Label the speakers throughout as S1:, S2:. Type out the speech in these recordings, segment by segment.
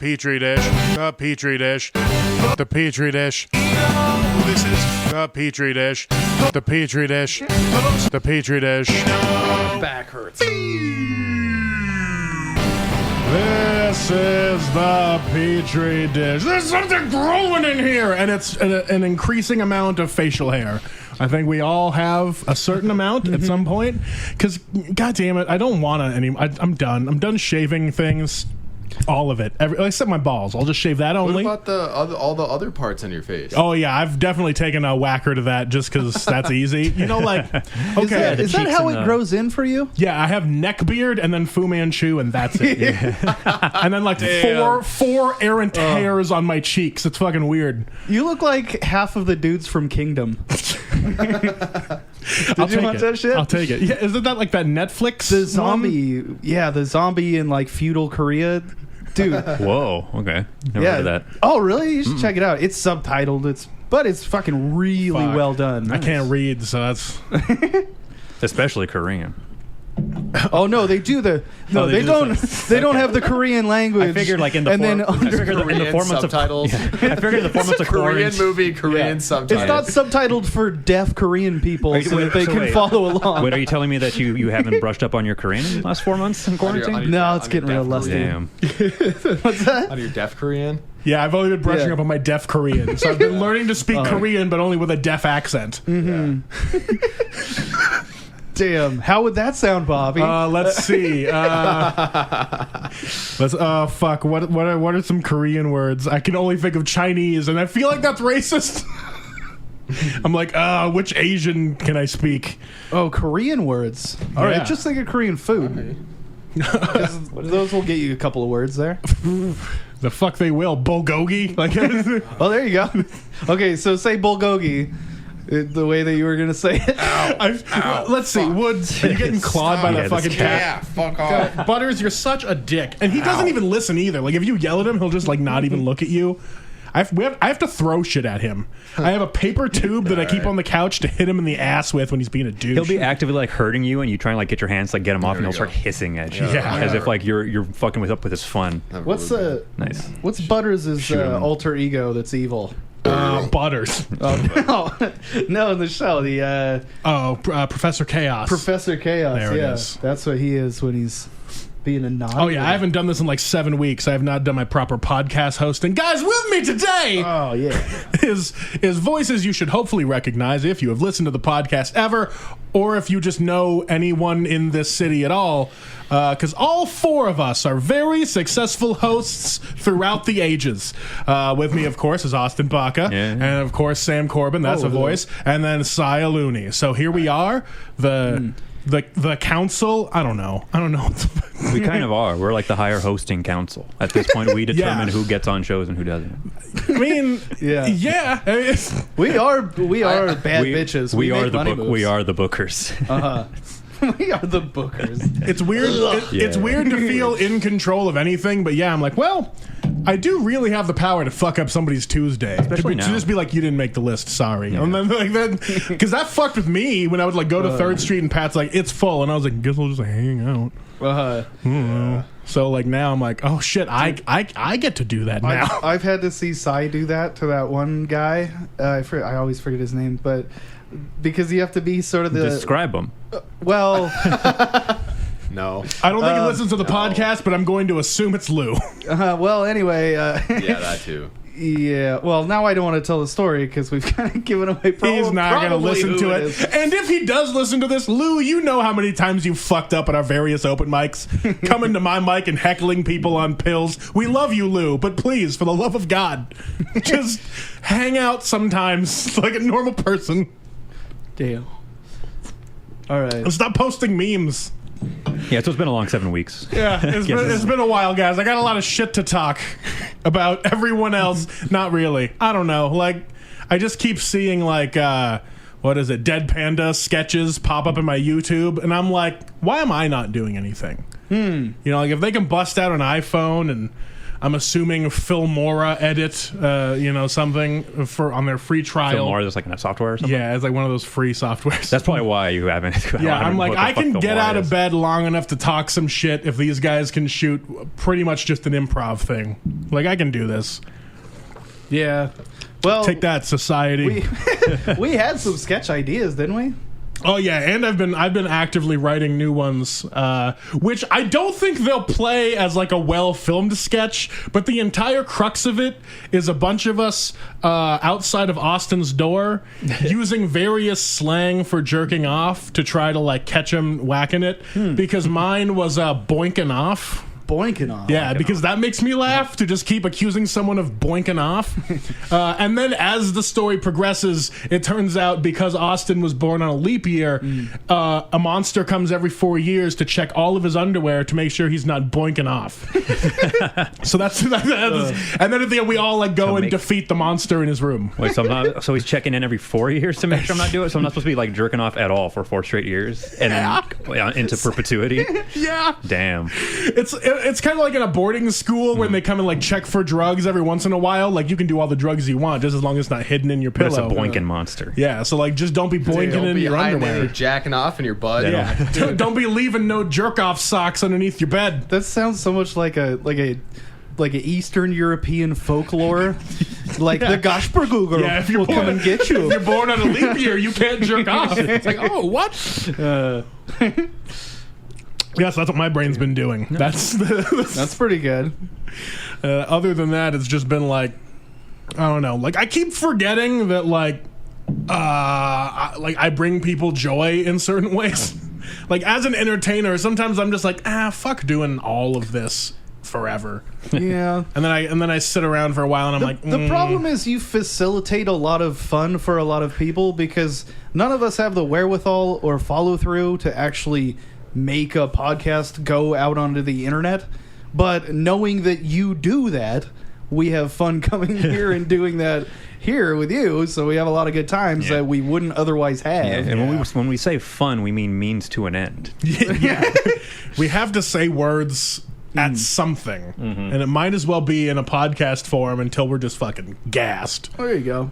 S1: Petri dish, the Petri dish, the Petri dish. This is the Petri dish, the Petri dish, the Petri dish.
S2: Back hurts.
S1: This is the Petri dish. There's something growing in here, and it's an increasing amount of facial hair. I think we all have a certain amount at some point. Because, God damn it, I don't want to anymore. I'm done. I'm done shaving things. All of it, except my balls. I'll just shave that only.
S2: What about all the other parts on your face?
S1: Oh yeah, I've definitely taken a whacker to that just because that's easy. You know, like okay,
S3: is that how it grows in for you?
S1: Yeah, I have neck beard and then Fu Manchu, and that's it. And then like four errant hairs on my cheeks. It's fucking weird.
S3: You look like half of the dudes from Kingdom. Did you watch that shit?
S1: I'll take it. Yeah, isn't that like that Netflix?
S3: The zombie, the zombie in like feudal Korea. Dude.
S4: Whoa. Okay. Never heard of that.
S3: Oh, really? You should check it out. It's subtitled. But it's fucking really well done.
S1: I can't read, so that's
S4: especially Korean.
S3: Oh no, they do the they don't have the Korean language.
S4: I figured like in the
S3: in
S2: the formats subtitles.
S4: I figured in the formats of
S2: Korean movie, Korean subtitles.
S3: It's not subtitled for deaf Korean people so that they can follow along.
S4: Wait, are you telling me that you haven't brushed up on your Korean in the last 4 months in quarantine?
S3: No, it's getting real lusty.
S4: Damn.
S3: What's that?
S2: On your deaf Korean?
S1: Yeah, I've only been brushing up on my deaf Korean. So I've been learning to speak Korean, but only with a deaf accent.
S3: Mm-hmm. Yeah. Damn, how would that sound, Bobby?
S1: Let's see. Fuck. What are some Korean words? I can only think of Chinese, and I feel like that's racist. I'm like, which Asian can I speak?
S3: Oh, Korean words. All right, just think of Korean food. Those will get you a couple of words there.
S1: The fuck they will. Bulgogi? Like,
S3: oh, there you go. Okay, so say bulgogi. The way that you were gonna say it.
S1: Let's see. Woods, are you getting clawed by that fucking cat?
S2: Yeah, fuck off.
S1: God, Butters, you're such a dick, and he doesn't even listen either. Like if you yell at him, he'll just like not even look at you. I have to throw shit at him. I have a paper tube that I keep on the couch to hit him in the ass with when he's being a douche.
S4: He'll be actively like hurting you, and you try and like get your hands like get him off, and he'll start hissing at you, as if like you're fucking up with his fun.
S3: What's
S4: nice?
S3: What's Butters' alter ego that's evil?
S1: Butters.
S3: No, in the show,
S1: Professor Chaos.
S3: Professor Chaos.
S1: There it is.
S3: That's what he is when he's being a naughty.
S1: Oh yeah, I haven't done this in like 7 weeks. I have not done my proper podcast hosting. Guys, with me today.
S3: Oh yeah,
S1: is voices you should hopefully recognize if you have listened to the podcast ever, or if you just know anyone in this city at all. Because all 4 of us are very successful hosts throughout the ages. With me, of course, is Austin Baca, and of course Sam Corbin. That's a voice, and then Saya Looney. So here we are, the council. I don't know.
S4: We kind of are. We're like the higher hosting council. At this point, we determine who gets on shows and who doesn't.
S1: I mean, yeah. I mean,
S3: we are bad bitches.
S4: We are the bookers.
S3: We are the bookers.
S1: It's weird. It's weird to feel in control of anything, but yeah, I'm like, well, I do really have the power to fuck up somebody's Tuesday.
S4: Especially now.
S1: To just be like, you didn't make the list, sorry. Yeah. And then like that, because that fucked with me when I would like go to 3rd Street and Pat's like, it's full, and I was like, guess I'll just hang out. So like now I'm like, oh shit, I get to do that now.
S3: I've had to see Cy do that to that one guy. I always forget his name, but because you have to be sort of the
S4: describe him.
S3: Well,
S2: no,
S1: I don't think he listens to the podcast, but I'm going to assume it's Lou.
S3: Well, anyway,
S2: yeah, that too.
S3: Yeah, well, now I don't want to tell the story because we've kind of given away.
S1: He's not going to listen to it. And if he does listen to this, Lou, you know how many times you fucked up at our various open mics, coming to my mic and heckling people on pills. We love you, Lou, but please, for the love of God, just hang out sometimes like a normal person.
S3: Damn. All right.
S1: Stop posting memes.
S4: Yeah, so it's been a long 7 weeks.
S1: Yeah, it's been a while, guys. I got a lot of shit to talk about everyone else. Not really. I don't know. Like, I just keep seeing, like, what is it, Dead Panda sketches pop up in my YouTube, and I'm like, why am I not doing anything? You know, like, if they can bust out an iPhone and I'm assuming Filmora edit, something on their free trial.
S4: Filmora is like a software or something?
S1: Yeah, it's like one of those free softwares.
S4: That's probably why you haven't.
S1: Yeah, I'm like, I can get out of bed long enough to talk some shit if these guys can shoot pretty much just an improv thing. Like, I can do this.
S3: Yeah. Well,
S1: Take that, society.
S3: we had some sketch ideas, didn't we?
S1: Oh yeah, and I've been actively writing new ones, which I don't think they'll play as like a well-filmed sketch, but the entire crux of it is a bunch of us outside of Austin's door using various slang for jerking off to try to like catch him whacking it, because mine was boinking off.
S3: Boinking off.
S1: Yeah, because that makes me laugh to just keep accusing someone of boinking off. And then as the story progresses, it turns out because Austin was born on a leap year, a monster comes every 4 years to check all of his underwear to make sure he's not boinking off. So that's and then at the end we all like go and defeat the monster in his room.
S4: Wait, so he's checking in every 4 years to make sure I'm not doing it? So I'm not supposed to be like jerking off at all for 4 straight years? And then into perpetuity?
S1: Yeah.
S4: Damn.
S1: It's kind of like in a boarding school when they come and like check for drugs every once in a while. Like you can do all the drugs you want just as long as it's not hidden in your
S4: But
S1: pillow.
S4: it's a boinking monster.
S1: Yeah, so like just don't be boinking
S2: Don't
S1: in
S2: be
S1: your
S2: hiding
S1: underwear.
S2: it or jacking off in your butt.
S1: Yeah. Don't be leaving no jerk off socks underneath your bed.
S3: That sounds so much like a Eastern European folklore, like the Gaspergugger will come and get you.
S1: If you're born on a leap year, you can't jerk off. It's like, oh, what? Yes, that's what my brain's been doing. That's
S3: pretty good.
S1: other than that, it's just been like, I don't know. Like I keep forgetting that I bring people joy in certain ways. Like as an entertainer, sometimes I'm just like, fuck doing all of this forever.
S3: Yeah.
S1: And then I sit around for a while and I'm like,
S3: The problem is you facilitate a lot of fun for a lot of people because none of us have the wherewithal or follow through to actually make a podcast go out onto the internet. But knowing that you do that, we have fun coming here and doing that here with you, so we have a lot of good times that we wouldn't otherwise have.
S4: Yeah, and when we say fun, we mean means to an end.
S1: Yeah. We have to say words at something, and it might as well be in a podcast form until we're just fucking gassed.
S3: There you go.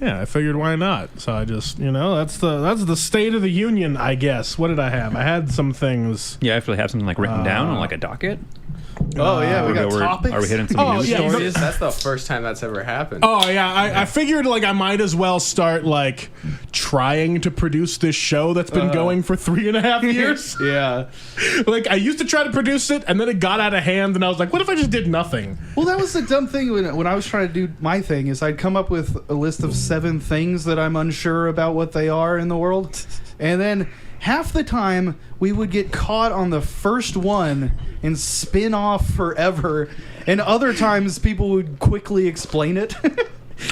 S1: Yeah, I figured why not. So I just, that's the state of the union, I guess. What did I have? I had some things.
S4: Yeah, I actually have something like written down on like a docket.
S3: Oh yeah, we got topics.
S4: Are we hitting some news stories?
S2: That's the first time that's ever happened.
S1: Oh yeah, I figured like I might as well start like trying to produce this show that's been going for 3.5 years.
S3: Yeah.
S1: Like I used to try to produce it, and then it got out of hand, and I was like, what if I just did nothing?
S3: Well, that was the dumb thing when I was trying to do my thing. Is I'd come up with a list of 7 things that I'm unsure about what they are in the world, and then half the time we would get caught on the first one and spin off forever, and other times people would quickly explain it.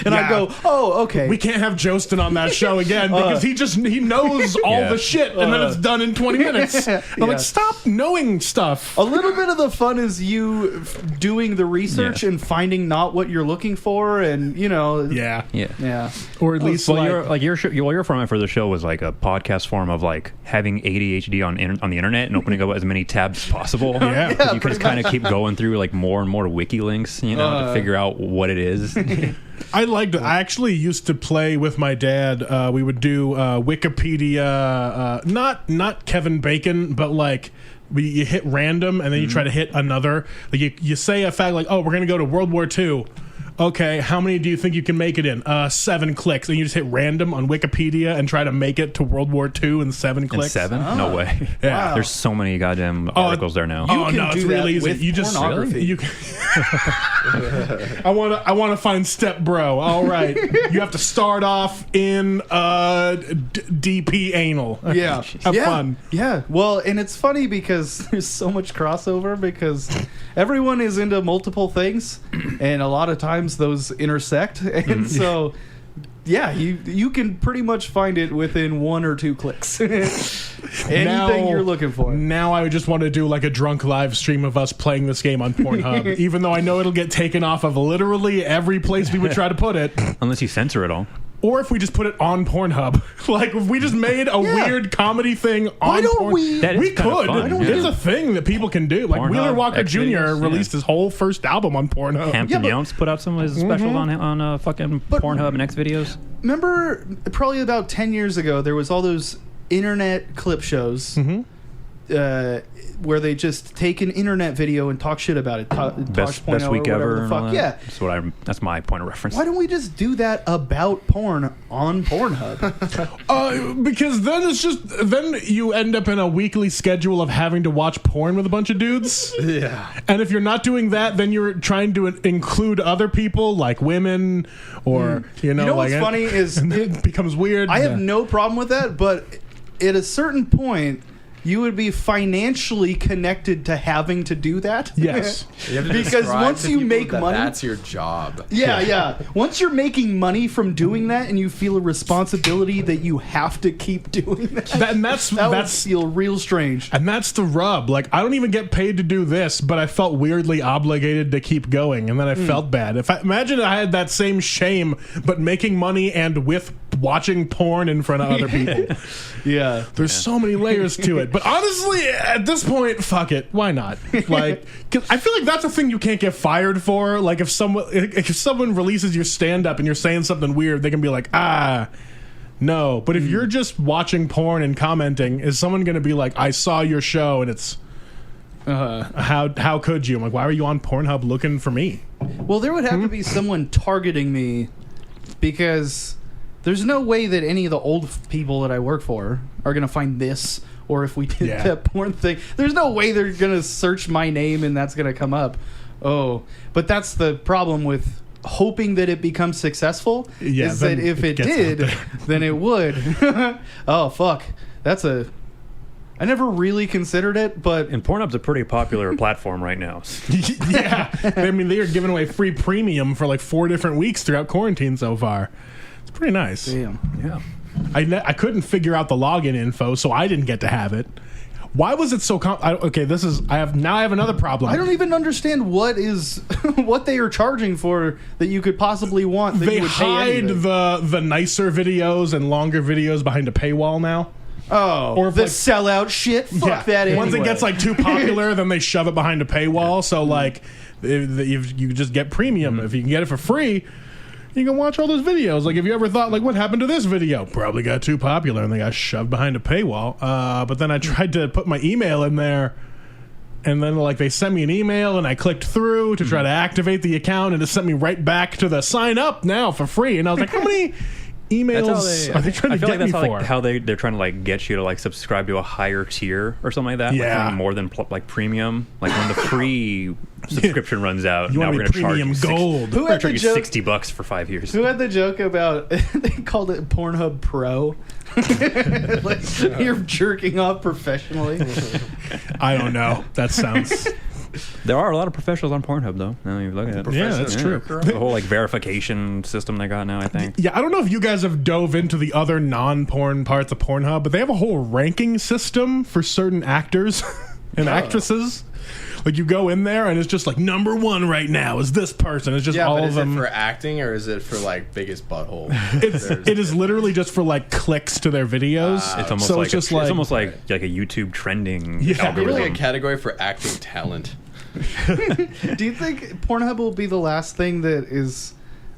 S3: And I'd go, oh, okay.
S1: We can't have Jostin on that show again because he knows all the shit, and then it's done in 20 minutes. I'm like, stop knowing stuff.
S3: A little bit of the fun is you doing the research and finding not what you're looking for, and
S1: Yeah. Or at least
S4: your format for the show was like a podcast form of like having ADHD on the internet and opening up as many tabs as possible. You can just kind of keep going through like more and more wiki links, to figure out what it is.
S1: I actually used to play with my dad. We would do Wikipedia, not Kevin Bacon, but like you hit random and then you try to hit another. Like you say a fact like, oh, we're going to go to World War II. Okay, how many do you think you can make it in? 7 clicks. And you just hit random on Wikipedia and try to make it to World War II in 7 clicks.
S4: 7? No way.
S1: Yeah.
S4: There's so many goddamn articles there now.
S1: It's really easy. You just you can I want to find Step Bro. All right. You have to start off in DP anal.
S3: Yeah.
S1: Have fun.
S3: Yeah. Well, and it's funny because there's so much crossover because everyone is into multiple things, and a lot of times those intersect, and so you can pretty much find it within 1 or 2 clicks. Anything you're looking for.
S1: Now I just want to do like a drunk live stream of us playing this game on Pornhub, even though I know it'll get taken off of literally every place we would try to put it.
S4: Unless you censor it all.
S1: Or if we just put it on Pornhub. Like, if we just made a weird comedy thing on
S3: Why don't
S1: Pornhub.
S3: we?
S4: That is
S1: We
S4: kind of
S1: could.
S4: fun.
S1: It's a thing that people can do. Like,
S4: Pornhub,
S1: Wheeler Walker
S4: X
S1: Jr.
S4: videos,
S1: released his whole first album on Pornhub.
S4: Hampton Younts put out some of his specials on fucking Pornhub and X videos.
S3: Remember, probably about 10 years ago, there was all those internet clip shows. where they just take an internet video and talk shit about it.
S4: Best week ever.
S3: The fuck. Yeah,
S4: that's my point of reference.
S3: Why don't we just do that about porn on Pornhub?
S1: Because then you end up in a weekly schedule of having to watch porn with a bunch of dudes.
S2: Yeah.
S1: And if you're not doing that, then you're trying to include other people like women or
S3: what's funny is
S1: it becomes weird.
S3: I have no problem with that, but at a certain point, you would be financially connected to having to do that.
S1: Yes.
S2: You have to
S3: because once you make money,
S2: that's your job.
S3: Yeah. Once you're making money from doing that, and you feel a responsibility that you have to keep doing that, would feel real strange.
S1: And that's the rub. Like, I don't even get paid to do this, but I felt weirdly obligated to keep going, and then I felt bad. Imagine I had that same shame, but making money and with watching porn in front of other people.
S3: Yeah.
S1: There's so many layers to it. But honestly, at this point, fuck it. Why not? Like, 'cause I feel like that's a thing you can't get fired for. Like, if someone releases your stand-up and you're saying something weird, they can be like, no. But if you're just watching porn and commenting, is someone going to be like, I saw your show and it's... how could you? I'm like, why were you on Pornhub looking for me?
S3: Well, there would have to be someone targeting me, because there's no way that any of the old people that I work for are going to find this, or if we did that porn thing. There's no way they're going to search my name and that's going to come up. Oh, but that's the problem with hoping that it becomes successful, is that if it did, then it would. Oh, fuck. I never really considered it, but...
S4: And Pornhub's a pretty popular platform right now.
S1: Yeah. I mean, they are giving away free premium for like 4 different weeks throughout quarantine so far. It's pretty nice.
S3: Damn.
S4: Yeah.
S1: I couldn't figure out the login info, so I didn't get to have it. Why was it so I have another problem.
S3: I don't even understand what they are charging for that you could possibly want. That
S1: they
S3: you would
S1: hide the nicer videos and longer videos behind a paywall now.
S3: Oh, or the sellout shit. Fuck that. Anyway.
S1: Once it gets like too popular, then they shove it behind a paywall. So like, you just get premium. If you can get it for free, you can watch all those videos. Like, have you ever thought, like, what happened to this video? Probably got too popular and they got shoved behind a paywall. But then I tried to put my email in there, and then like they sent me an email, and I clicked through to try to activate the account, and it sent me right back to the sign up now for free. And I was like, how many emails are they trying to get me for?
S4: How they're trying to like get you to like subscribe to a higher tier or something like that.
S1: Yeah,
S4: like more than like premium. Like when the free subscription runs out,
S1: you
S4: now
S1: want
S4: we're going to charge
S1: you gold.
S4: We're going to charge you $60 for 5 years.
S3: Who had the joke about they called it Pornhub Pro? Like you're jerking off professionally.
S1: I don't know. That sounds.
S4: There are a lot of professionals on Pornhub, though. Now you look at it.
S1: Yeah, that's true.
S4: The whole like verification system they got now, I think.
S1: Yeah, I don't know if you guys have dove into the other non-porn parts of Pornhub, but they have a whole ranking system for certain actors and actresses. Like, you go in there and it's just like, number 1 right now is this person. It's just all of them.
S2: Is it for acting or is it for like biggest butthole?
S1: It is literally just for like clicks to their videos.
S4: It's almost
S1: so
S4: like
S1: it's
S4: almost like a YouTube trending
S2: Maybe like a
S4: algorithm.
S2: category for acting talent.
S3: Do you think Pornhub will be the last thing that is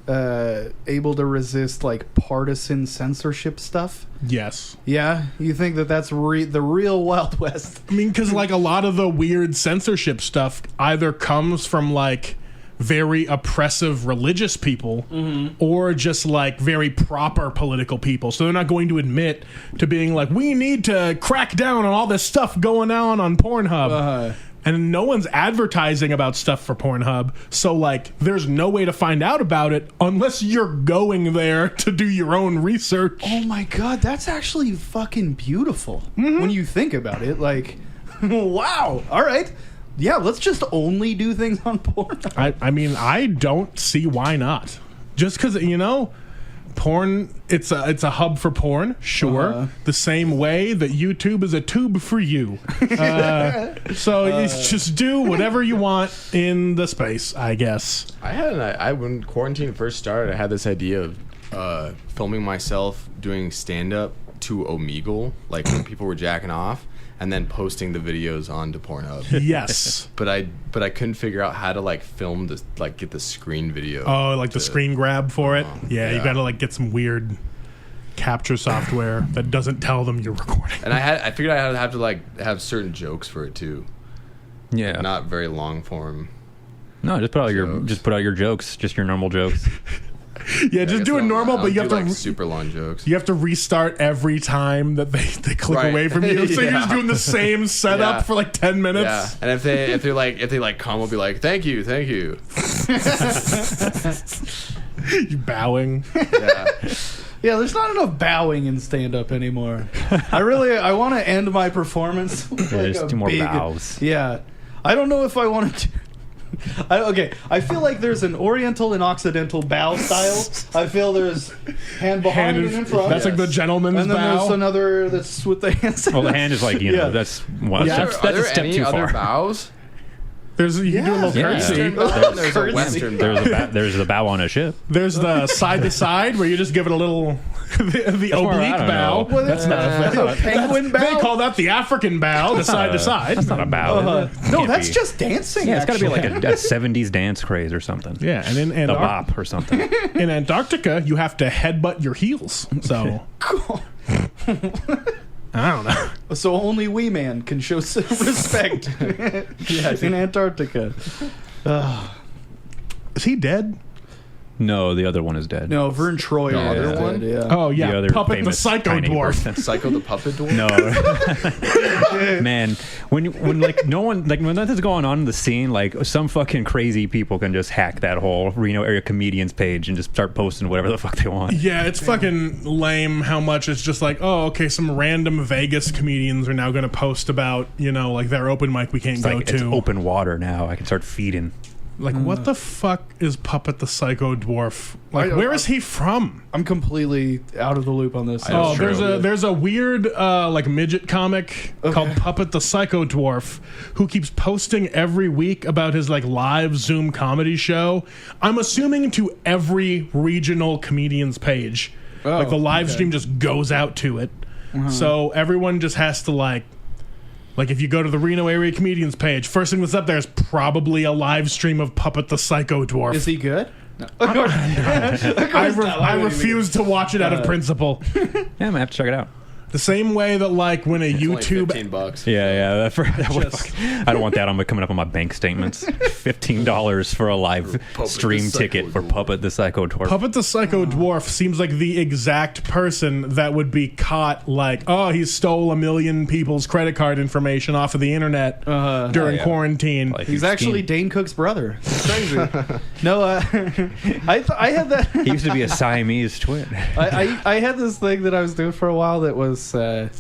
S3: able to resist like partisan censorship stuff?
S1: Yes.
S3: Yeah? You think that that's the real Wild West?
S1: I mean, because like a lot of the weird censorship stuff either comes from like very oppressive religious people or just like very proper political people. So they're not going to admit to being like, we need to crack down on all this stuff going on Pornhub. And no one's advertising about stuff for Pornhub, so like there's no way to find out about it unless you're going there to do your own research.
S3: Oh my god, that's actually fucking beautiful when you think about it. Like, wow, all right. Yeah, let's just only do things on Pornhub.
S1: I mean, I don't see why not. Just because, porn, it's a hub for porn, sure. The same way that YouTube is a tube for you. So it's just do whatever you want in the space, I guess.
S2: When quarantine first started, I had this idea of filming myself doing stand-up to Omegle, like when people were jacking off, and then posting the videos onto Pornhub.
S1: Yes.
S2: But I couldn't figure out how to like film this, like get the screen video.
S1: Oh, like the screen grab for it? Yeah, you gotta like get some weird... capture software that doesn't tell them you're recording.
S2: And I figured I had to have to like have certain jokes for it too.
S4: Yeah.
S2: Not very long form.
S4: No, just put out your jokes, just your normal jokes.
S1: Yeah, just do it normal, but you have to
S2: like super long jokes.
S1: You have to restart every time that they click away from you. So you're just doing the same setup for like 10 minutes.
S2: Yeah, and if they come, we'll be like, thank you.
S1: You bowing.
S2: Yeah.
S3: Yeah, there's not enough bowing in stand-up anymore. I want to end my performance with
S4: There's
S3: like a
S4: 2 more
S3: big,
S4: bows.
S3: Yeah. I don't know if I want to... I feel like there's an Oriental and Occidental bow style. I feel there's hand behind and in front.
S1: That's like the gentleman's
S3: and then
S1: bow.
S3: there's another that's with the hands.
S4: Well, the hand is like,
S3: Yeah.
S4: that's
S2: Are
S4: a
S2: there
S4: step
S2: any
S4: too
S2: other
S4: far.
S2: bows?
S1: You can do a little
S4: Yeah.
S1: curtsy.
S2: There's a Western bow.
S4: There's the bow on a ship.
S1: There's the side to side where you just give it a little the
S4: more,
S1: oblique
S4: I don't
S1: bow.
S4: know.
S1: That's not a thing.
S3: penguin bow.
S1: They call that the African bow, the side to side.
S4: That's not a bow. is it?
S3: No,
S4: Can't
S3: that's
S4: be.
S3: just dancing.
S4: Yeah, it's got to be
S3: actually.
S4: like a 70s dance craze or something.
S1: Yeah, and in
S4: The bop or something.
S1: in Antarctica, you have to headbutt your heels. So I don't know.
S3: So only Wee Man can show some respect in Antarctica.
S1: Is he dead?
S4: No, the other one is dead.
S3: No, Vern Troy.
S2: The other
S3: is
S2: one?
S3: dead, yeah.
S1: Oh yeah,
S4: The other
S1: Puppet the
S4: famous
S1: Psycho
S4: tiny
S1: Dwarf.
S4: person.
S2: Psycho the Puppet Dwarf?
S4: No, man. When like no one like when nothing's going on in the scene, like some fucking crazy people can just hack that whole Reno area comedians page and just start posting whatever the fuck they want.
S1: Yeah, it's fucking lame how much it's just like, oh, okay, some random Vegas comedians are now going to post about, like their open mic we can't
S4: It's
S1: go
S4: like
S1: to.
S4: it's open water now. I can start feeding.
S1: Like, what the fuck is Puppet the Psycho Dwarf? Like, where is he from?
S3: I'm completely out of the loop on this.
S1: Oh,
S2: true.
S1: there's a weird like midget comic called Puppet the Psycho Dwarf who keeps posting every week about his like live Zoom comedy show. I'm assuming to every regional comedian's page. Like the live stream just goes out to it. So everyone just has to like if you go to the Reno area comedians page, first thing that's up there is probably a live stream of Puppet the Psycho Dwarf.
S3: Is he good? No.
S1: I refuse to watch it out of principle.
S4: Yeah, I'm gonna have to check it out.
S1: The same way that like when a
S2: It's only
S1: YouTube
S2: $15.
S4: Yeah. I don't want that on coming up on my bank statements. $15 for a live
S2: Puppet
S4: stream
S2: the Psycho
S4: ticket for
S2: Dwarf.
S4: Puppet the Psycho Dwarf.
S1: Puppet the Psycho Dwarf seems like the exact person that would be caught like, oh, he stole 1 million people's credit card information off of the internet during quarantine.
S4: Like,
S3: He's actually Dane Cook's brother. It's crazy. No, I had that.
S4: he used to be a Siamese twin.
S3: I had this thing that I was doing for a while that was the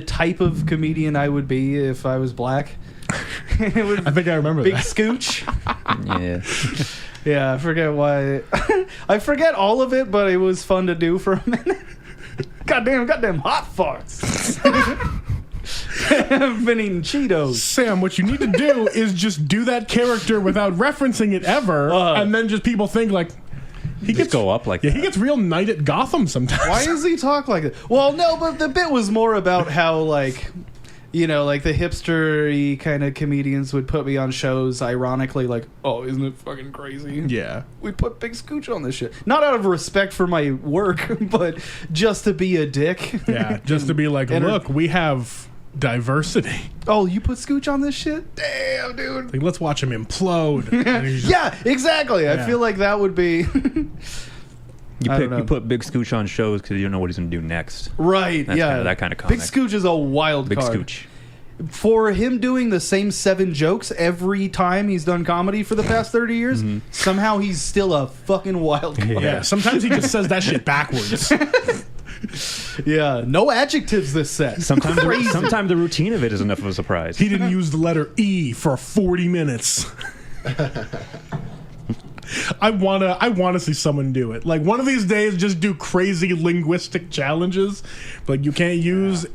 S3: type of comedian I would be if I was black.
S1: I think I remember
S3: Big
S1: that.
S3: Scooch.
S4: Yeah.
S3: Yeah, I forget why. I forget all of it, but it was fun to do for a minute. Goddamn hot farts. I've been eating Cheetos.
S1: Sam, what you need to do is just do that character without referencing it ever, and then just people think like he
S4: Just go up like
S1: yeah,
S4: that.
S1: he gets real Night at Gotham sometimes.
S3: Why does he talk like that? Well, no, but the bit was more about how like the hipster-y kind of comedians would put me on shows ironically like, oh, isn't it fucking crazy?
S1: Yeah.
S3: We put Big Scooch on this shit. Not out of respect for my work, but just to be a dick.
S1: Yeah, just to be like,
S3: And-
S1: look, we have diversity.
S3: Oh, you put Scooch on this shit? Damn, dude.
S1: Like, let's watch him implode. And he's just-
S3: Yeah, exactly. I
S1: Yeah.
S3: feel like that would be... I don't know.
S4: You put Big Scooch on shows because you don't know what he's going to do next.
S3: Right,
S4: That's
S3: yeah.
S4: kinda that kind of
S3: Big
S4: comic.
S3: Scooch is a wild
S4: Big
S3: card.
S4: Scooch.
S3: For him doing the same 7 jokes every time he's done comedy for the past 30 years, somehow he's still a fucking wild card.
S1: yeah, sometimes he just says that shit backwards.
S3: Yeah, no adjectives this set.
S4: Sometimes
S3: Crazy.
S4: the routine of it is enough of a surprise.
S1: He didn't use the letter E for 40 minutes. I wanna see someone do it. Like one of these days, just do crazy linguistic challenges. But you can't use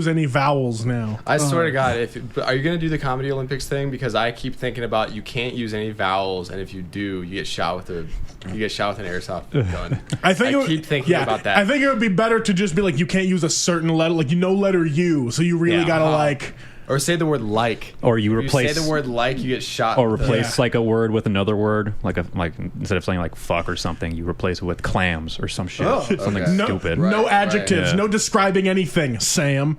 S1: any vowels now.
S2: I swear to God, are you gonna do the Comedy Olympics thing? Because I keep thinking about you can't use any vowels, and if you do, you get shot with an airsoft gun.
S1: I
S2: keep thinking about that.
S1: I think it would be better to just be like you can't use a certain letter, like letter U. So you really gotta like
S2: Or say the word like.
S4: Or you
S2: If
S4: replace.
S2: you say the word like, you get shot.
S4: Or
S2: with the-
S4: replace like a word with another word, like instead of saying like fuck or something, you replace it with clams or some shit, something
S2: okay.
S4: stupid.
S1: No
S2: Right,
S1: adjectives,
S4: right.
S1: no describing anything, Sam.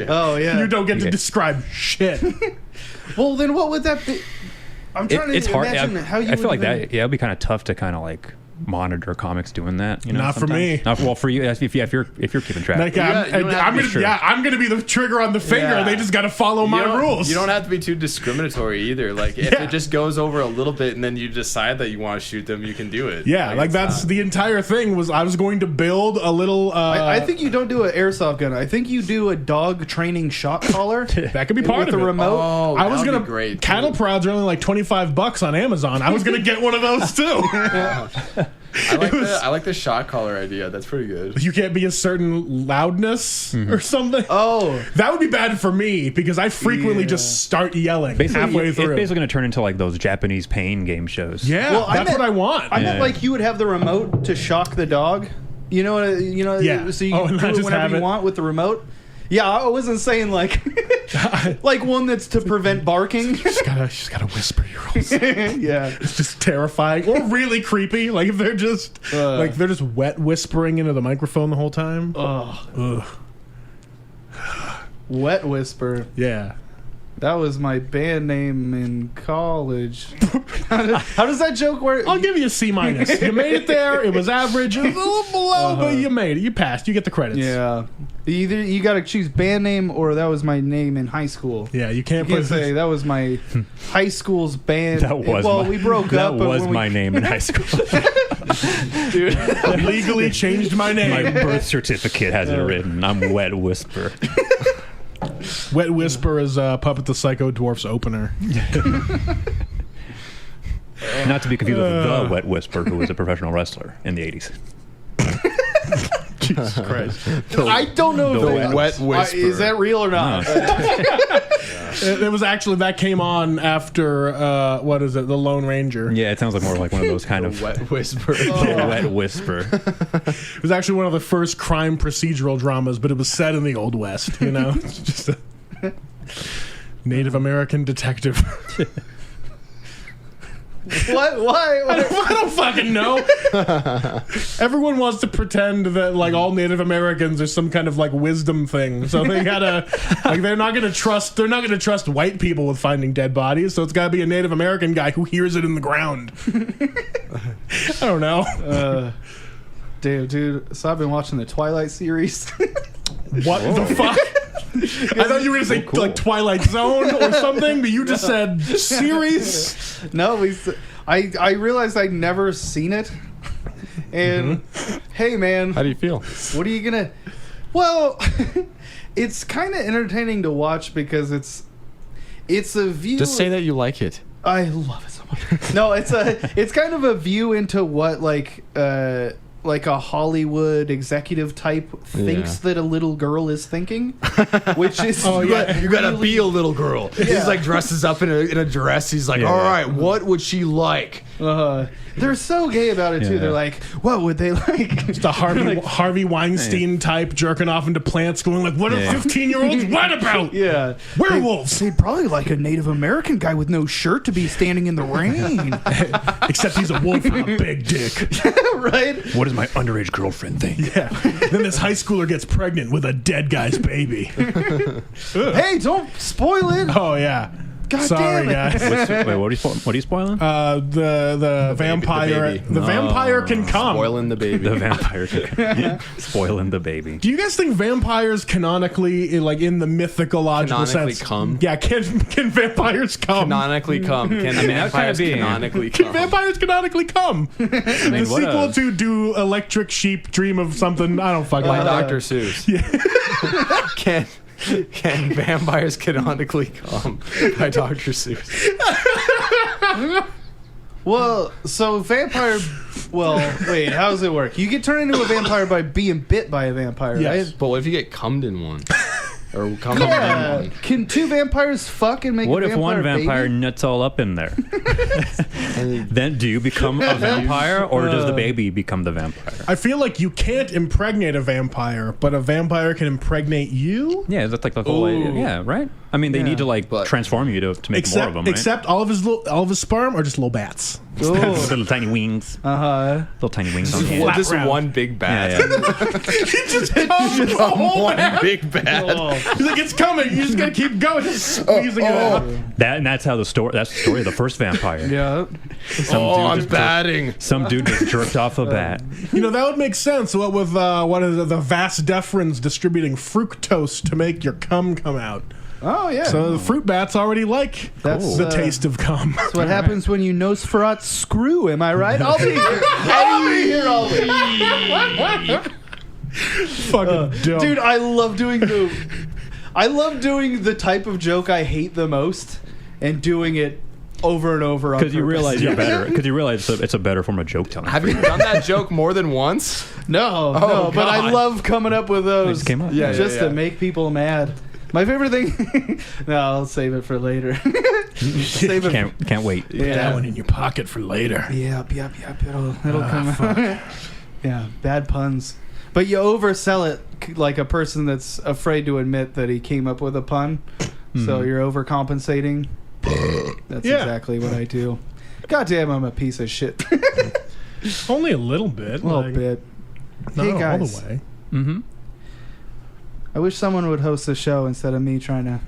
S3: Oh yeah.
S1: You don't get to
S4: Yeah.
S1: describe shit.
S3: Well, then what would that be? I'm trying to
S4: It's hard.
S3: imagine how you.
S4: I feel
S3: would
S4: like
S3: even-
S4: that. Yeah, it'd be kind of tough to kind of like monitor comics doing that. You know,
S1: Not for
S4: sometimes.
S1: me.
S4: Not, well, for you, if you're keeping track.
S1: Like,
S2: you don't have to be sure.
S1: I'm gonna be the trigger on the finger.
S2: Yeah.
S1: They just got to follow
S2: You
S1: my
S2: don't-
S1: rules.
S2: You don't have to be too discriminatory either. Like, if
S1: Yeah.
S2: it just goes over a little bit and then you decide that you want to shoot them, you can do it.
S1: Yeah, like
S2: it's
S1: that's
S2: not-
S1: the entire thing. Was I was going to build a little.
S3: I think you don't do an airsoft gun. I think you do a dog training shot collar.
S1: that could be part
S3: with
S1: of
S3: the
S1: it.
S3: remote.
S2: Oh,
S1: I was
S2: that would
S1: gonna
S2: be great.
S1: cattle prods are only like $25 on Amazon. I was gonna get one of those too.
S2: I like the shot collar idea. That's pretty good.
S1: You can't be a certain loudness or something.
S3: Oh,
S1: That would be bad for me because I frequently
S3: Yeah.
S1: just start yelling
S4: Basically,
S1: halfway
S4: it's
S1: through.
S4: basically going to turn into like those Japanese pain game shows.
S1: Yeah,
S3: Well, I
S1: that's
S3: meant-
S1: what I want.
S3: I meant
S4: Yeah.
S3: like you would have the remote to shock the dog. You know what?
S1: Yeah.
S3: So you
S1: Oh,
S3: can
S1: and
S3: do
S1: I
S3: it
S1: just
S3: whenever
S1: have
S3: you
S1: it.
S3: want with the remote. Yeah, I wasn't saying like like one that's to prevent barking.
S1: She's gotta whisper your rules.
S3: Yeah.
S1: It's just terrifying or really creepy. Like if they're just wet whispering into the microphone the whole time. Ugh.
S3: Wet Whisper.
S1: Yeah.
S3: That was my band name in college. How does that joke work?
S1: I'll give you a C minus. You made it there. It was average. It was a little below, but you made it. You passed. You get the credits.
S3: Yeah. Either you got to choose band name or that was my name in high school.
S1: Yeah, you can't
S3: You can't
S1: put
S3: say that was my high school's band.
S4: That was
S3: well,
S4: my,
S3: we broke
S4: that
S3: up. but
S4: was
S3: when we-
S4: my name in high school.
S3: dude.
S1: legally changed my name.
S4: My birth certificate has it written. I'm Wet Whisper.
S1: Wet Whisper is Puppet the Psycho Dwarf's opener.
S4: Not to be confused with the Wet Whisper, who was a professional wrestler in the 80s.
S1: Jesus Christ.
S3: I don't know
S4: The
S3: if
S2: Wet Whisper.
S3: is that real or not.
S1: It was actually, that came on after, what is it, The Lone Ranger.
S4: Yeah, it sounds like more like one of those kind of
S2: Wet whisper.
S4: the Wet Whisper.
S1: It was actually one of the first crime procedural dramas, but it was set in the Old West, you know? It's just a Native American detective.
S3: What? Why?
S1: I don't fucking know. Everyone wants to pretend that like all Native Americans are some kind of like wisdom thing. So they gotta like they're not gonna trust white people with finding dead bodies. So it's gotta be a Native American guy who hears it in the ground. I don't know.
S3: Damn, dude. So I've been watching the Twilight series.
S1: What the fuck? I thought you were gonna say like Twilight Zone or something, but you just said series.
S3: No, I realized I'd never seen it. And hey, man,
S2: How do you feel?
S3: what are you gonna? Well, it's kind of entertaining to watch because it's a view.
S2: Just say that you like it.
S3: I love it so much. No, it's kind of a view into what like a Hollywood executive type thinks that a little girl is thinking, which is
S2: You gotta be a little girl.
S3: Yeah.
S2: He's like dresses up in a dress. He's like,
S4: Yeah.
S2: all right, what would she like?
S3: they're so gay about it too.
S4: Yeah.
S3: They're like, what would they like?
S1: It's the Harvey Weinstein type jerking off into plants, going like, "What are
S4: Yeah.
S1: 15-year-olds? What about
S3: Yeah,
S1: werewolves?"
S3: they'd probably like a Native American guy with no shirt to be standing in the rain,
S1: Except he's a wolf with a big dick.
S3: right?
S4: What does my underage girlfriend think?
S1: Yeah. Then this high schooler gets pregnant with a dead guy's baby.
S3: Hey, don't spoil it.
S1: Oh yeah.
S3: God
S1: Sorry,
S3: damn it.
S1: guys.
S4: Wait, what are you spoiling?
S1: The vampire.
S2: baby.
S1: The vampire can come.
S2: Spoiling the baby.
S4: The vampire spoiling the baby.
S1: Do you guys think vampires canonically, like in the mythological
S2: Canonically
S1: sense,
S2: come?
S1: Yeah, can vampires come?
S2: Canonically come. Can the
S4: that would kinda
S2: vampires
S4: be-
S2: canonically
S1: Can
S2: come?
S1: vampires canonically come? The
S4: what
S1: sequel
S4: a-
S1: to Do Electric Sheep Dream of Something? I don't fucking
S2: By
S1: know.
S2: Dr. Seuss. Can vampires canonically come? By Dr. Seuss.
S3: Well, so vampire. Well, wait, how does it work? You get turned into a vampire by being bit by a vampire,
S1: Yes.
S3: right?
S2: But what if you get cummed in one? Or come
S3: Yeah. Can two vampires fuck and make
S4: What
S3: a
S4: if
S3: vampire
S4: one vampire
S3: baby?
S4: nuts all up in there? Then do you become a vampire, or does the baby become the vampire?
S1: I feel like you can't impregnate a vampire, but a vampire can impregnate you.
S4: Yeah, that's like the whole idea. Yeah, right? I mean, they need to like transform you to make more of them, right?
S1: Except all of his sperm are just little bats.
S4: Little tiny wings.
S3: Uh-huh.
S4: Little tiny wings on
S2: Well,
S4: hand.
S2: just
S1: round.
S2: one big bat.
S1: It just comes a whole
S2: One
S1: bat.
S2: big bat.
S1: He's like, it's coming. You just gotta keep going, just squeezing it out.
S4: And that's how the story. That's the story of the first vampire.
S3: Yeah.
S2: I'm batting.
S4: Some dude just jerked off a bat.
S1: You know, that would make sense. What with what is it, the vas deferens distributing fructose to make your cum come out.
S3: Oh, yeah.
S1: So the fruit bats already like
S3: That's,
S1: the taste of cum.
S3: That's what happens when you Nosferatu screw, am I right? I'll be here. I'll be here all week.
S1: Fucking dumb.
S3: Dude, I love doing the type of joke I hate the most and doing it over and over on
S4: Because you
S3: purpose.
S4: realize you're better. Because you realize it's a better form of joke telling.
S2: Have you done that joke more than once?
S3: No, but I
S2: God.
S3: love coming up with those
S4: just came up.
S3: just
S2: Yeah.
S3: to make people mad. My favorite thing... No, I'll save it for later. Save it.
S4: Can't wait.
S1: Put that one in your pocket for later.
S3: Yep. It'll come out. Yeah, bad puns. But you oversell it like a person that's afraid to admit that he came up with a pun. So you're overcompensating. That's exactly what I do. Goddamn, I'm a piece of shit.
S1: Only a little bit.
S3: A little
S1: like,
S3: bit.
S1: Not
S3: Hey,
S1: all
S3: guys.
S1: the way.
S4: Mm-hmm.
S3: I wish someone would host the show instead of me trying to,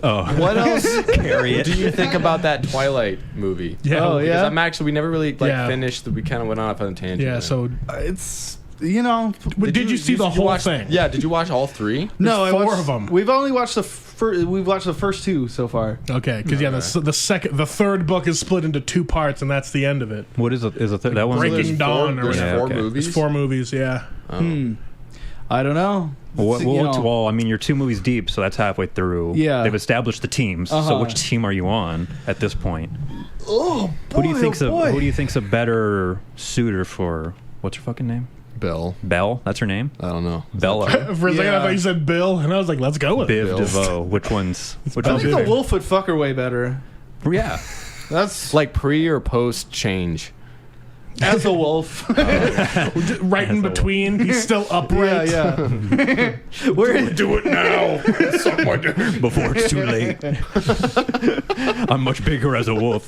S4: Oh,
S2: What else
S4: carry it.
S2: do you think about that Twilight movie?
S1: Yeah.
S3: Oh,
S2: Because
S3: yeah?
S2: we never really
S1: Yeah.
S2: finished. We kind of went off on a tangent.
S1: Yeah.
S2: there.
S1: So,
S3: It's,
S1: did you see the whole
S2: watch,
S1: thing?
S2: Yeah. Did you watch all three?
S3: No, I
S1: four
S3: watched,
S1: of 'em.
S3: We've only watched we've watched the first two so far.
S1: Okay, because the third book is split into two parts, and that's the end of it.
S4: What is that one?
S1: Breaking
S2: There's
S1: Dawn or
S2: There's
S4: Yeah,
S2: four
S4: okay.
S2: movies.
S1: It's 4 movies. Yeah.
S2: Oh.
S3: I don't know.
S4: Well, I mean, you're 2 movies deep, so that's halfway through.
S3: Yeah.
S4: They've established the teams. So
S3: Uh-huh.
S4: which team are you on at this point?
S3: Oh, boy,
S4: Who do you think's
S3: boy.
S4: a better suitor for what's her fucking name?
S2: Bill.
S4: Belle? That's her name?
S2: I don't know.
S4: Bella.
S1: For a second, I
S3: Yeah.
S1: thought you said Bill, and I was like, let's go with it.
S4: Biv
S2: Bill.
S4: DeVoe. Which one's
S3: I
S1: Belle
S3: think
S1: Biv.
S3: the wolf would fuck her way better.
S4: Yeah.
S3: That's
S2: Like pre or post change.
S3: as a wolf.
S1: Right in between, he's still upright.
S3: yeah. Where
S2: Do it now.
S4: Before it's too late. I'm much bigger as a wolf.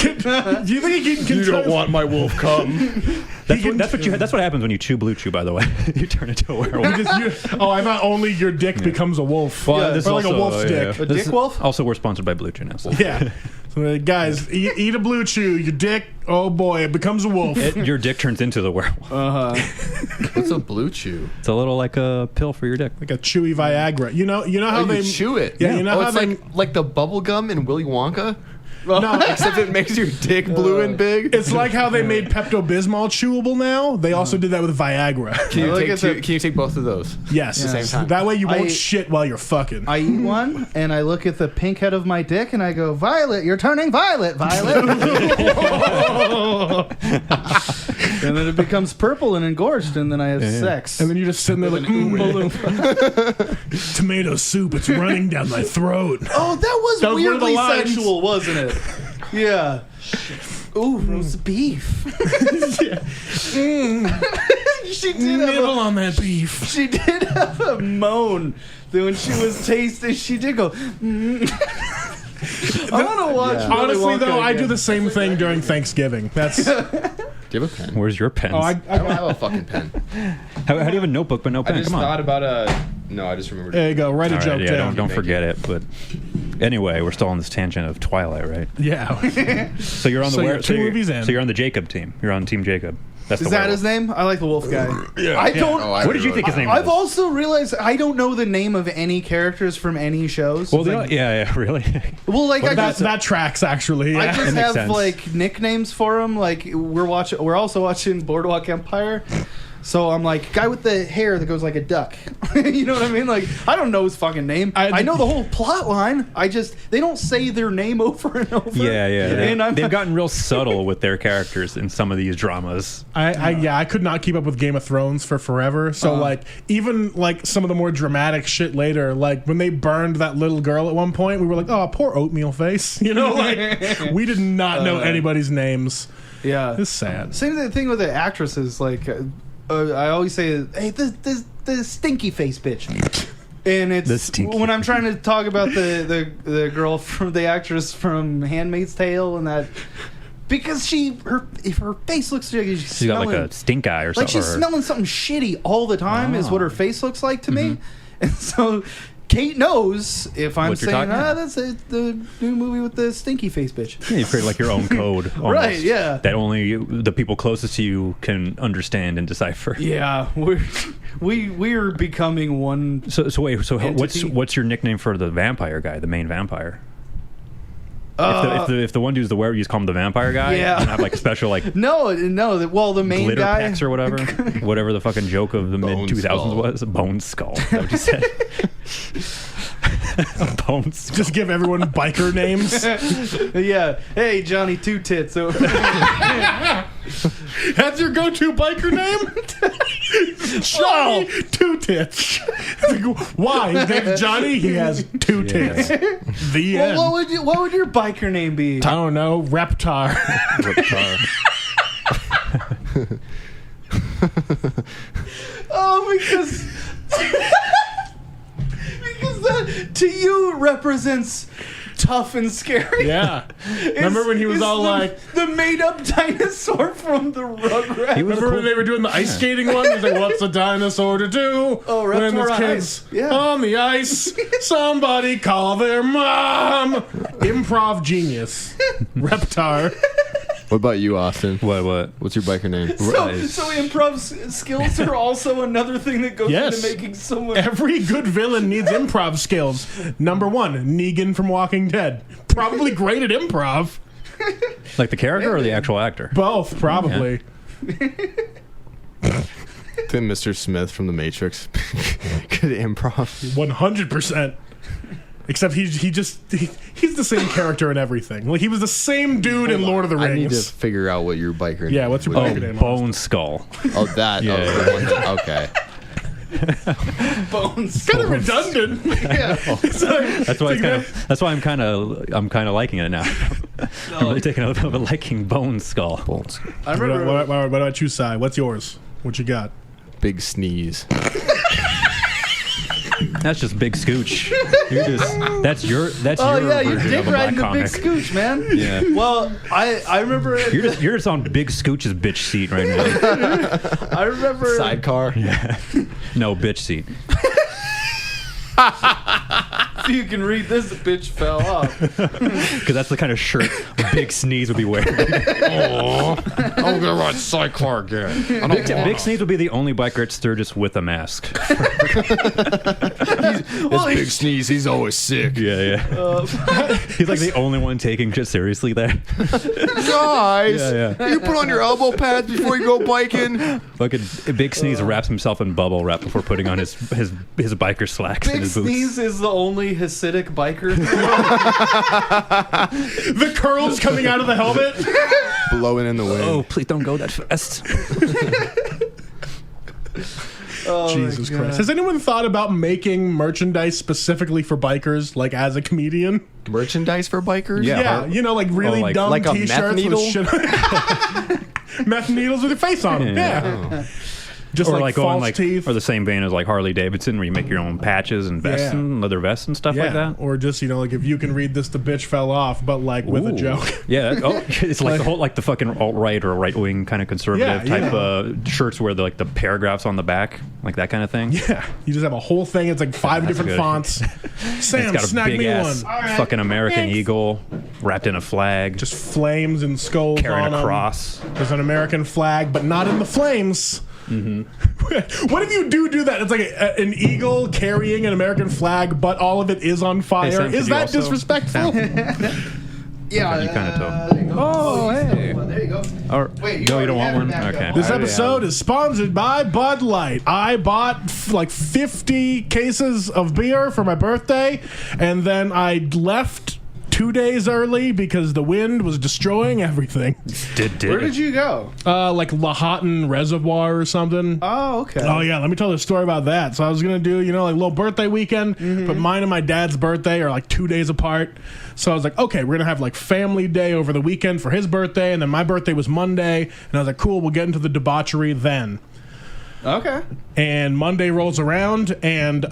S1: Do you think he can?
S2: You don't want my wolf come.
S4: That's what happens when you chew blue chew, by the way. You turn into a werewolf.
S1: I thought only your dick becomes a wolf.
S3: Yeah,
S4: this
S1: or like
S4: is
S1: a wolf's
S4: also,
S1: dick.
S3: A dick wolf?
S4: Also, we're sponsored by Blue Chew now. So.
S1: Yeah. So, guys, eat a blue chew. Your dick, oh boy, it becomes a wolf.
S4: Your dick turns into the werewolf.
S2: What's a blue chew?
S4: It's a little like a pill for your dick.
S1: Like a chewy Viagra. You know how
S2: Oh,
S1: they
S2: you chew it.
S1: Yeah, you know
S2: oh,
S1: how
S2: it's
S1: they.
S2: like the bubble gum in Willy Wonka.
S1: No,
S2: Except it makes your dick blue and big.
S1: it's like how they made Pepto-Bismol chewable now. They also did that with Viagra.
S2: Can you take both of those?
S1: Yes.
S2: At the same time.
S1: That way you won't
S3: I-
S1: shit while you're fucking.
S3: I eat one and I look at the pink head of my dick and I go, Violet, you're turning violet, Violet. And then it becomes purple and engorged, and then I have sex.
S1: And then you're just sitting there like, tomato soup, it's running down my throat.
S3: Oh, that was
S1: That was one of the
S3: weirdly
S1: lines.
S3: sexual, wasn't it? Yeah. Ooh, roast beef. She did have
S1: Nibble on that beef.
S3: she did have a moan when she was tasting. She did go. I want to watch.
S2: Yeah.
S3: Willy
S1: Honestly,
S3: Wonka
S1: though, I
S3: again.
S1: do the same thing during Thanksgiving. That's
S2: Do you have a pen?
S4: Where's your pens?
S2: I don't have a fucking pen.
S4: how do you have a notebook but no
S2: I
S4: pen?
S2: just
S4: Come on.
S2: thought about a. No, I just remembered.
S1: there you go. Write a
S4: All
S1: joke
S4: right, yeah,
S1: down.
S4: don't forget it. But anyway, we're still on this tangent of Twilight, right?
S1: Yeah.
S4: So you're on the
S1: So you're 2 movies in.
S4: So you're on the Jacob team. You're on Team Jacob. That's
S3: Is
S4: the
S3: that
S4: werewolf.
S3: his name? I like the wolf guy. I don't.
S2: Oh, I
S4: What did you
S2: really-
S4: think his name was?
S3: I've also realized I don't know the name of any characters from any shows.
S4: Well,
S3: It's like,
S4: yeah, really.
S3: well, like I
S1: that,
S3: just,
S1: that tracks, actually.
S3: I
S1: Yeah.
S3: just
S4: makes
S3: have
S4: sense.
S3: like nicknames for them. Like we're also watching Boardwalk Empire. So I'm like, guy with the hair that goes like a duck. You know what I mean? Like, I don't know his fucking name. I know the whole plot line. They don't say their name over and over.
S4: Yeah.
S3: And
S4: They've gotten real subtle with their characters in some of these dramas.
S1: I could not keep up with Game of Thrones for forever. So like even like some of the more dramatic shit later, like when they burned that little girl at one point, we were like, oh, poor oatmeal face. You know, like we did not know anybody's names.
S3: Yeah,
S1: it's sad.
S3: Same thing with the actresses. Like I always say, hey, the stinky face bitch. And it's when I'm trying to talk about the girl from the actress from Handmaid's Tale and that, because if her face looks like she's
S4: got like a stink eye or something.
S3: Like she's smelling something shitty all the time is what her face looks like to me. And so Kate knows if I'm saying, that's the new movie with the stinky face bitch.
S4: Yeah, you create like your own code. Almost,
S3: right, yeah.
S4: That only the people closest to you can understand and decipher.
S3: Yeah, we're becoming one.
S4: So wait,
S3: entity.
S4: what's your nickname for the vampire guy, the main vampire? If the one dude's the werewolf, you just call him the vampire guy.
S3: Yeah,
S4: and have like special like
S3: no. Well, the main
S4: glitter
S3: guy
S4: pecs or whatever the fucking joke of the mid 2000s was. Bone skull. Is that what you said? Bone skull.
S1: Just give everyone biker names.
S3: Yeah. Hey, Johnny Two Tits.
S1: That's your go-to biker name? Johnny Two Tits. Why? His name's Johnny. He has two tits. The end.
S3: What would your biker name be?
S1: I don't know. Reptar.
S3: Because that to you represents tough and scary.
S1: Yeah. Remember when he was all like
S3: the made-up dinosaur from the Rugrats?
S1: Remember when they were doing the ice skating one? He's like, "What's a dinosaur to do when this kid's on the ice? Somebody call their mom." Improv genius, Reptar.
S2: What about you, Austin?
S4: What?
S2: What's your biker name?
S3: So improv skills are also another thing that goes into making someone.
S1: Every good villain needs improv skills. Number one, Negan from Walking Dead. Probably great at improv.
S4: Like the character or the actual actor?
S1: Both, probably.
S2: Then Mr. Smith from The Matrix. Good improv.
S1: 100%. Except he's the same character in everything. Like he was the same dude in Lord of the Rings.
S2: I need to figure out what your biker name.
S1: Yeah, what's your biker name?
S4: Bone Skull.
S2: Oh, that.
S4: Yeah.
S2: The one that, okay.
S3: Bones.
S1: It's kind of redundant. Yeah.
S4: That's why I'm kind of liking it now. I'm really taking a little bit of a liking Bone Skull.
S2: Bone Skull.
S3: I remember.
S1: What about you, Si? What's yours? What you got?
S2: Big Sneeze.
S4: That's just Big Scooch. That's your
S3: yeah, you're
S4: version
S3: dick
S4: of a
S3: riding the
S4: black
S3: Big
S4: comic.
S3: Scooch, man.
S4: Yeah.
S3: Well, I remember.
S4: You're just on Big Scooch's bitch seat right now.
S3: I remember.
S2: Sidecar.
S4: Yeah. No, bitch seat.
S3: So you can read this, the bitch fell off.
S4: Because that's the kind of shirt Big Sneeze would be wearing.
S2: Oh, I'm gonna ride sidecar again.
S4: Big Sneeze would be the only biker at Sturgis with a mask.
S2: Big Sneeze. He's always sick.
S4: Yeah. He's like the only one taking shit seriously there.
S2: Guys, you put on your elbow pads before you go biking.
S4: Fucking Big Sneeze wraps himself in bubble wrap before putting on his biker slacks and
S3: Big
S4: his boots.
S3: Sneeze is the only Hasidic biker.
S1: The curls coming out of the helmet.
S2: Blowing in the wind.
S4: Oh, please don't go that fast.
S1: Jesus Christ. Has anyone thought about making merchandise specifically for bikers, like as a comedian?
S2: Merchandise for bikers?
S1: Yeah, you know, like really dumb
S2: like a
S1: t-shirts
S2: meth needle?
S1: with shit. Meth needles with your face on them. Yeah. Just
S4: or
S1: like
S4: going
S1: false teeth.
S4: or the same vein as like Harley Davidson, where you make your own patches and vests and leather vests and stuff like that.
S1: Or just, you know, like if you can read this, the bitch fell off, but like with a joke.
S4: Yeah. It's like the whole the fucking alt-right or right-wing kind of conservative type shirts where the paragraphs on the back, like that kind of thing.
S1: Yeah. You just have a whole thing. It's like 5 different fonts. Sam,
S4: it's got a
S1: snag
S4: big
S1: me
S4: ass
S1: one.
S4: fucking American eagle wrapped in a flag,
S1: Just flames and skulls
S4: carrying
S1: on
S4: a
S1: 'em.
S4: cross.
S1: There's an American flag, but not in the flames. Mm-hmm. What if you do that? It's like an eagle carrying an American flag, but all of it is on fire.
S4: Sam,
S1: Is
S4: could you
S1: that
S4: also-
S1: disrespectful?
S3: Yeah,
S4: You kind of
S3: there you go.
S4: Oh, hey.
S3: There you go.
S4: Or,
S3: Wait, you
S4: no, you
S3: already
S4: don't want
S3: have
S4: one?
S3: your backup.
S4: Okay.
S1: This episode is sponsored by Bud Light. I bought like 50 cases of beer for my birthday, and then I left 2 days early because the wind was destroying everything.
S3: Where did you go?
S1: Like Lahontan Reservoir or something.
S3: Oh, okay.
S1: Oh yeah, let me tell you a story about that. So I was gonna do, like a little birthday weekend, but mine and my dad's birthday are like 2 days apart. So I was like, okay, we're gonna have like family day over the weekend for his birthday, and then my birthday was Monday, and I was like, cool, we'll get into the debauchery then.
S3: Okay.
S1: And Monday rolls around, and 2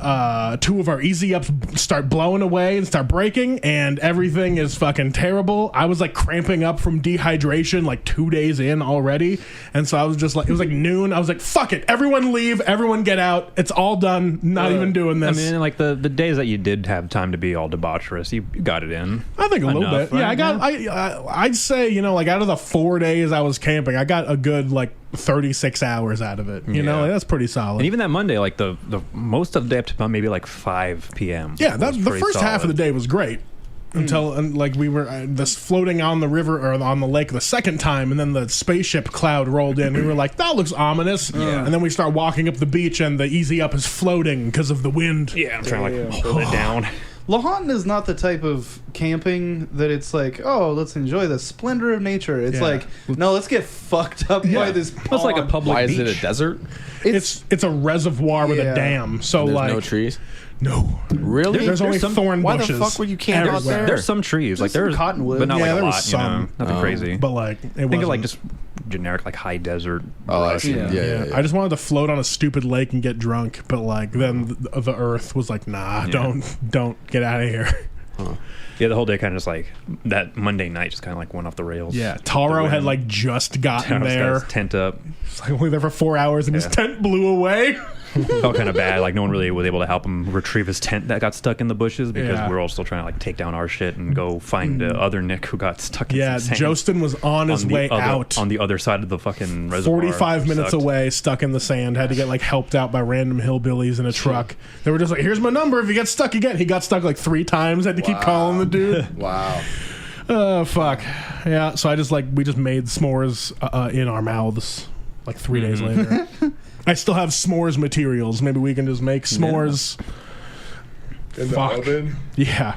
S1: of our easy ups start blowing away and start breaking, and everything is fucking terrible. I was like cramping up from dehydration like 2 days in already, and so I was just like, it was like noon. I was like, fuck it, everyone leave, everyone get out. It's all done. Not even doing this.
S4: I mean, like the days that you did have time to be all debaucherous, you got it in.
S1: I think a little
S4: enough,
S1: bit. Yeah,
S4: right?
S1: I'd say, like out of the 4 days I was camping, I got a good like 36 hours out of it. You know, like, that's pretty solid.
S4: And even that Monday, like the most of the day up to about maybe like 5 p.m.
S1: Yeah, the first half of the day was great until like we were this floating on the river or on the lake the second time, and then the spaceship cloud rolled in. We were like, that looks ominous. And then we start walking up the beach, and the easy up is floating because of the wind.
S4: Yeah, I'm trying to like hold it down.
S3: Lahontan is not the type of camping that it's like, oh, let's enjoy the splendor of nature. It's like, no, let's get fucked up by this pond.
S4: It's like a public
S2: Why
S4: beach.
S2: is it a desert?
S1: It's a reservoir with a dam. So
S2: There's
S1: like
S2: no trees.
S1: no.
S2: Really?
S1: There's only
S4: some-
S1: thorn
S2: Why
S1: bushes.
S2: the fuck would you camp out
S1: everywhere.
S2: there?
S4: There's some trees, like
S3: some
S4: there's
S3: cottonwood.
S4: but not
S1: Yeah,
S4: like a
S1: there was
S4: lot. You know,
S1: some.
S4: nothing crazy.
S1: But like it
S4: Think
S1: wasn't.
S4: of like just generic like high desert.
S2: Oh, I
S4: brush.
S2: see. Yeah.
S1: I just wanted to float on a stupid lake and get drunk, but like then the earth was like, nah, don't get out of here.
S4: Yeah, the whole day kind of just like that Monday night just kind of like went off the rails.
S1: Yeah, Taro had like just gotten
S4: Got
S1: there.
S4: his tent up.
S1: He's like only there for 4 hours, and his tent blew away.
S4: Felt kind of bad. Like no one really was able to help him retrieve his tent that got stuck in the bushes because
S1: Yeah.
S4: we were all still trying to like take down our shit and go find other Nick who got stuck in
S1: Yeah,
S4: some sand
S1: Jostin was on his
S4: the
S1: way
S4: other-
S1: out.
S4: on the other side of the fucking reservoir.
S1: 45 minutes
S4: Sucked.
S1: away, stuck in the sand, had to get like helped out by random hillbillies in a truck. They were just like, here's my number if you get stuck again. He got stuck like 3 times, had to keep calling the dude.
S2: Wow.
S1: Oh, fuck. Yeah, so we just made s'mores in our mouths like 3 days later. I still have s'mores materials. Maybe we can just make s'mores.
S2: In the
S1: Fuck.
S2: oven?
S1: Yeah.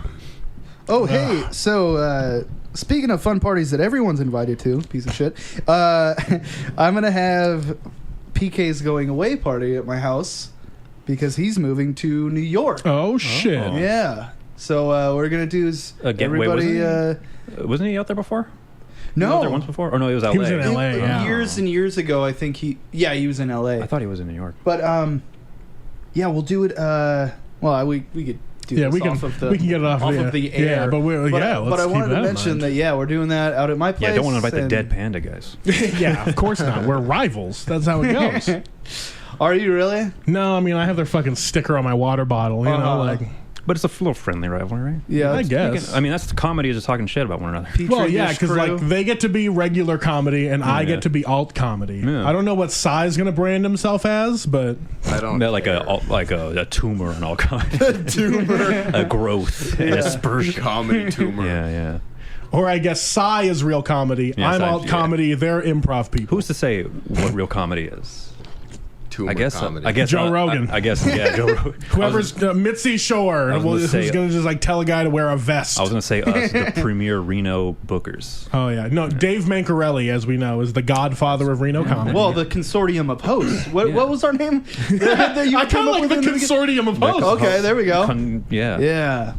S3: Oh, hey, so speaking of fun parties that everyone's invited to, piece of shit, I'm going to have PK's going away party at my house because he's moving to New York.
S1: Oh, shit.
S4: Oh.
S3: Yeah. So we're going to do is
S4: Again, wait,
S3: everybody...
S4: wasn't he out there before?
S3: no.
S4: Was he out there once before? Or no, he was LA.
S1: He was in LA, yeah.
S3: Years and years ago, I think he was in LA.
S4: I thought he was in New York.
S3: But yeah, we'll do it. Well, we could do
S1: Yeah,
S3: this
S1: we can
S3: off of the
S1: get it off
S3: of the air.
S1: Yeah, but let's
S3: but I
S1: keep
S3: wanted
S1: that
S3: to
S1: in
S3: mention
S1: mind.
S3: that we're doing that out at my place.
S4: Yeah, don't want to invite the
S3: and-
S4: dead panda guys.
S1: Yeah, of course not. We're rivals. That's how it goes.
S3: Are you really?
S1: No, I mean I have their fucking sticker on my water bottle. You know, like
S4: But it's a little friendly rivalry, right?
S3: Yeah,
S1: I
S3: it's
S1: guess.
S4: I mean, that's the comedy is just talking shit about one another.
S3: Petri
S1: Well, yeah,
S3: dish
S1: because
S3: crew.
S1: like they get to be regular comedy and I
S4: Yeah.
S1: get to be alt comedy.
S4: Yeah.
S1: I don't know what Sai's gonna brand himself as, but
S2: I don't
S4: Like
S2: care.
S4: a tumor and all kinds. A tumor, a growth, an aspersion.
S2: comedy tumor.
S4: Yeah.
S1: or I guess Sai is real comedy.
S4: Yeah,
S1: I'm
S4: Sai's-
S1: alt
S4: yeah.
S1: comedy. They're improv people.
S4: Who's to say what real comedy is?
S2: Tumor
S4: I guess.
S2: comedy.
S4: I guess
S1: Joe Rogan.
S4: I guess. Yeah, Joe Rogan.
S1: Whoever's Mitzi Shore,
S4: I was gonna
S1: who's
S4: say-
S1: gonna just like tell a guy to wear a vest.
S4: I was gonna say us, the premier Reno bookers.
S1: Oh yeah, no. Dave Mancarelli, as we know, is the godfather of Reno comedy.
S3: well, the consortium of hosts. What was our name?
S1: I kind of like the consortium of hosts.
S3: Okay, there we go.
S4: Yeah.
S3: Yeah.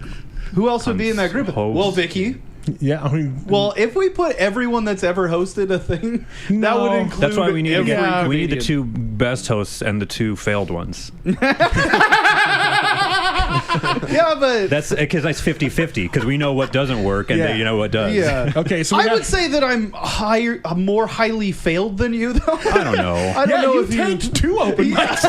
S3: Who else would be in that group?
S4: Host.
S3: Well, Vicky.
S1: Yeah, I mean,
S3: Well, if we put everyone that's ever hosted a thing, that
S1: No.
S3: would include.
S4: That's why we need to
S3: every
S4: get, we need the
S3: comedian.
S4: 2 best hosts and the 2 failed ones.
S3: Yeah, but
S4: That's because that's 50-50 because we know what doesn't work and
S3: Yeah.
S4: they, you know what does.
S3: yeah.
S1: okay, so we
S3: I
S1: got,
S3: would say that I'm more highly failed than you, though.
S4: I don't know.
S3: I don't
S1: yeah,
S3: know
S1: you
S3: if
S1: tanked 2 open mics.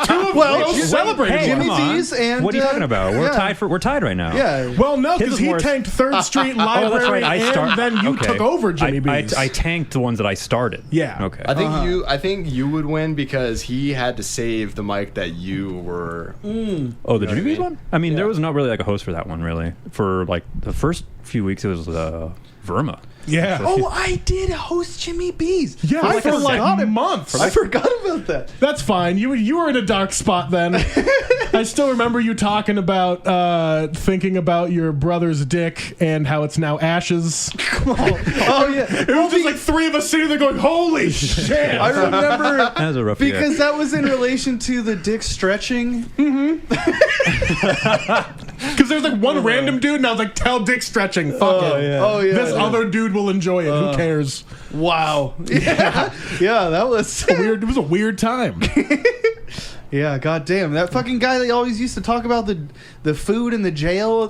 S1: two of
S3: Well,
S1: those
S3: Jimmy-
S1: celebrated
S4: Hey,
S3: Jimmy
S1: ones.
S4: come on.
S3: V's and
S4: what are you talking about? We're
S3: yeah.
S4: tied right now.
S3: Yeah.
S1: Well, no,
S4: His
S1: because
S4: was
S1: he
S4: more-
S1: tanked 3rd Street
S4: Oh,
S1: Library,
S4: that's right.
S1: and then you
S4: okay.
S1: took over Jimmy
S4: I
S1: B's.
S4: tanked the ones that I started.
S1: Yeah.
S4: Okay.
S2: I think you would win because he had to save the mic that you were.
S4: Oh, the
S2: know what
S4: Jimmy
S2: I
S4: B's
S2: mean?
S4: one? I mean, there was not really like a host for that one, really. For like the first few weeks, it was Verma.
S1: Yeah.
S3: Oh, I did host Jimmy B's.
S1: Yeah, for like a month.
S3: I forgot about that.
S1: That's fine. You were in a dark spot then. I still remember you talking about thinking about your brother's dick and how it's now ashes.
S3: Oh yeah.
S1: It was just like three of us sitting there going, "Holy shit!"
S3: I remember
S4: That was a rough
S3: because
S4: year.
S3: that was in relation to the dick stretching.
S1: Because there's like one random dude, and I was like, "Tell dick stretching, fuck it.
S3: Oh yeah.
S1: This other dude will enjoy it. Who cares?"
S3: Wow. Yeah. Yeah, that was
S1: Weird. It was a weird time.
S3: Yeah, goddamn. That fucking guy that always used to talk about the food in the jail.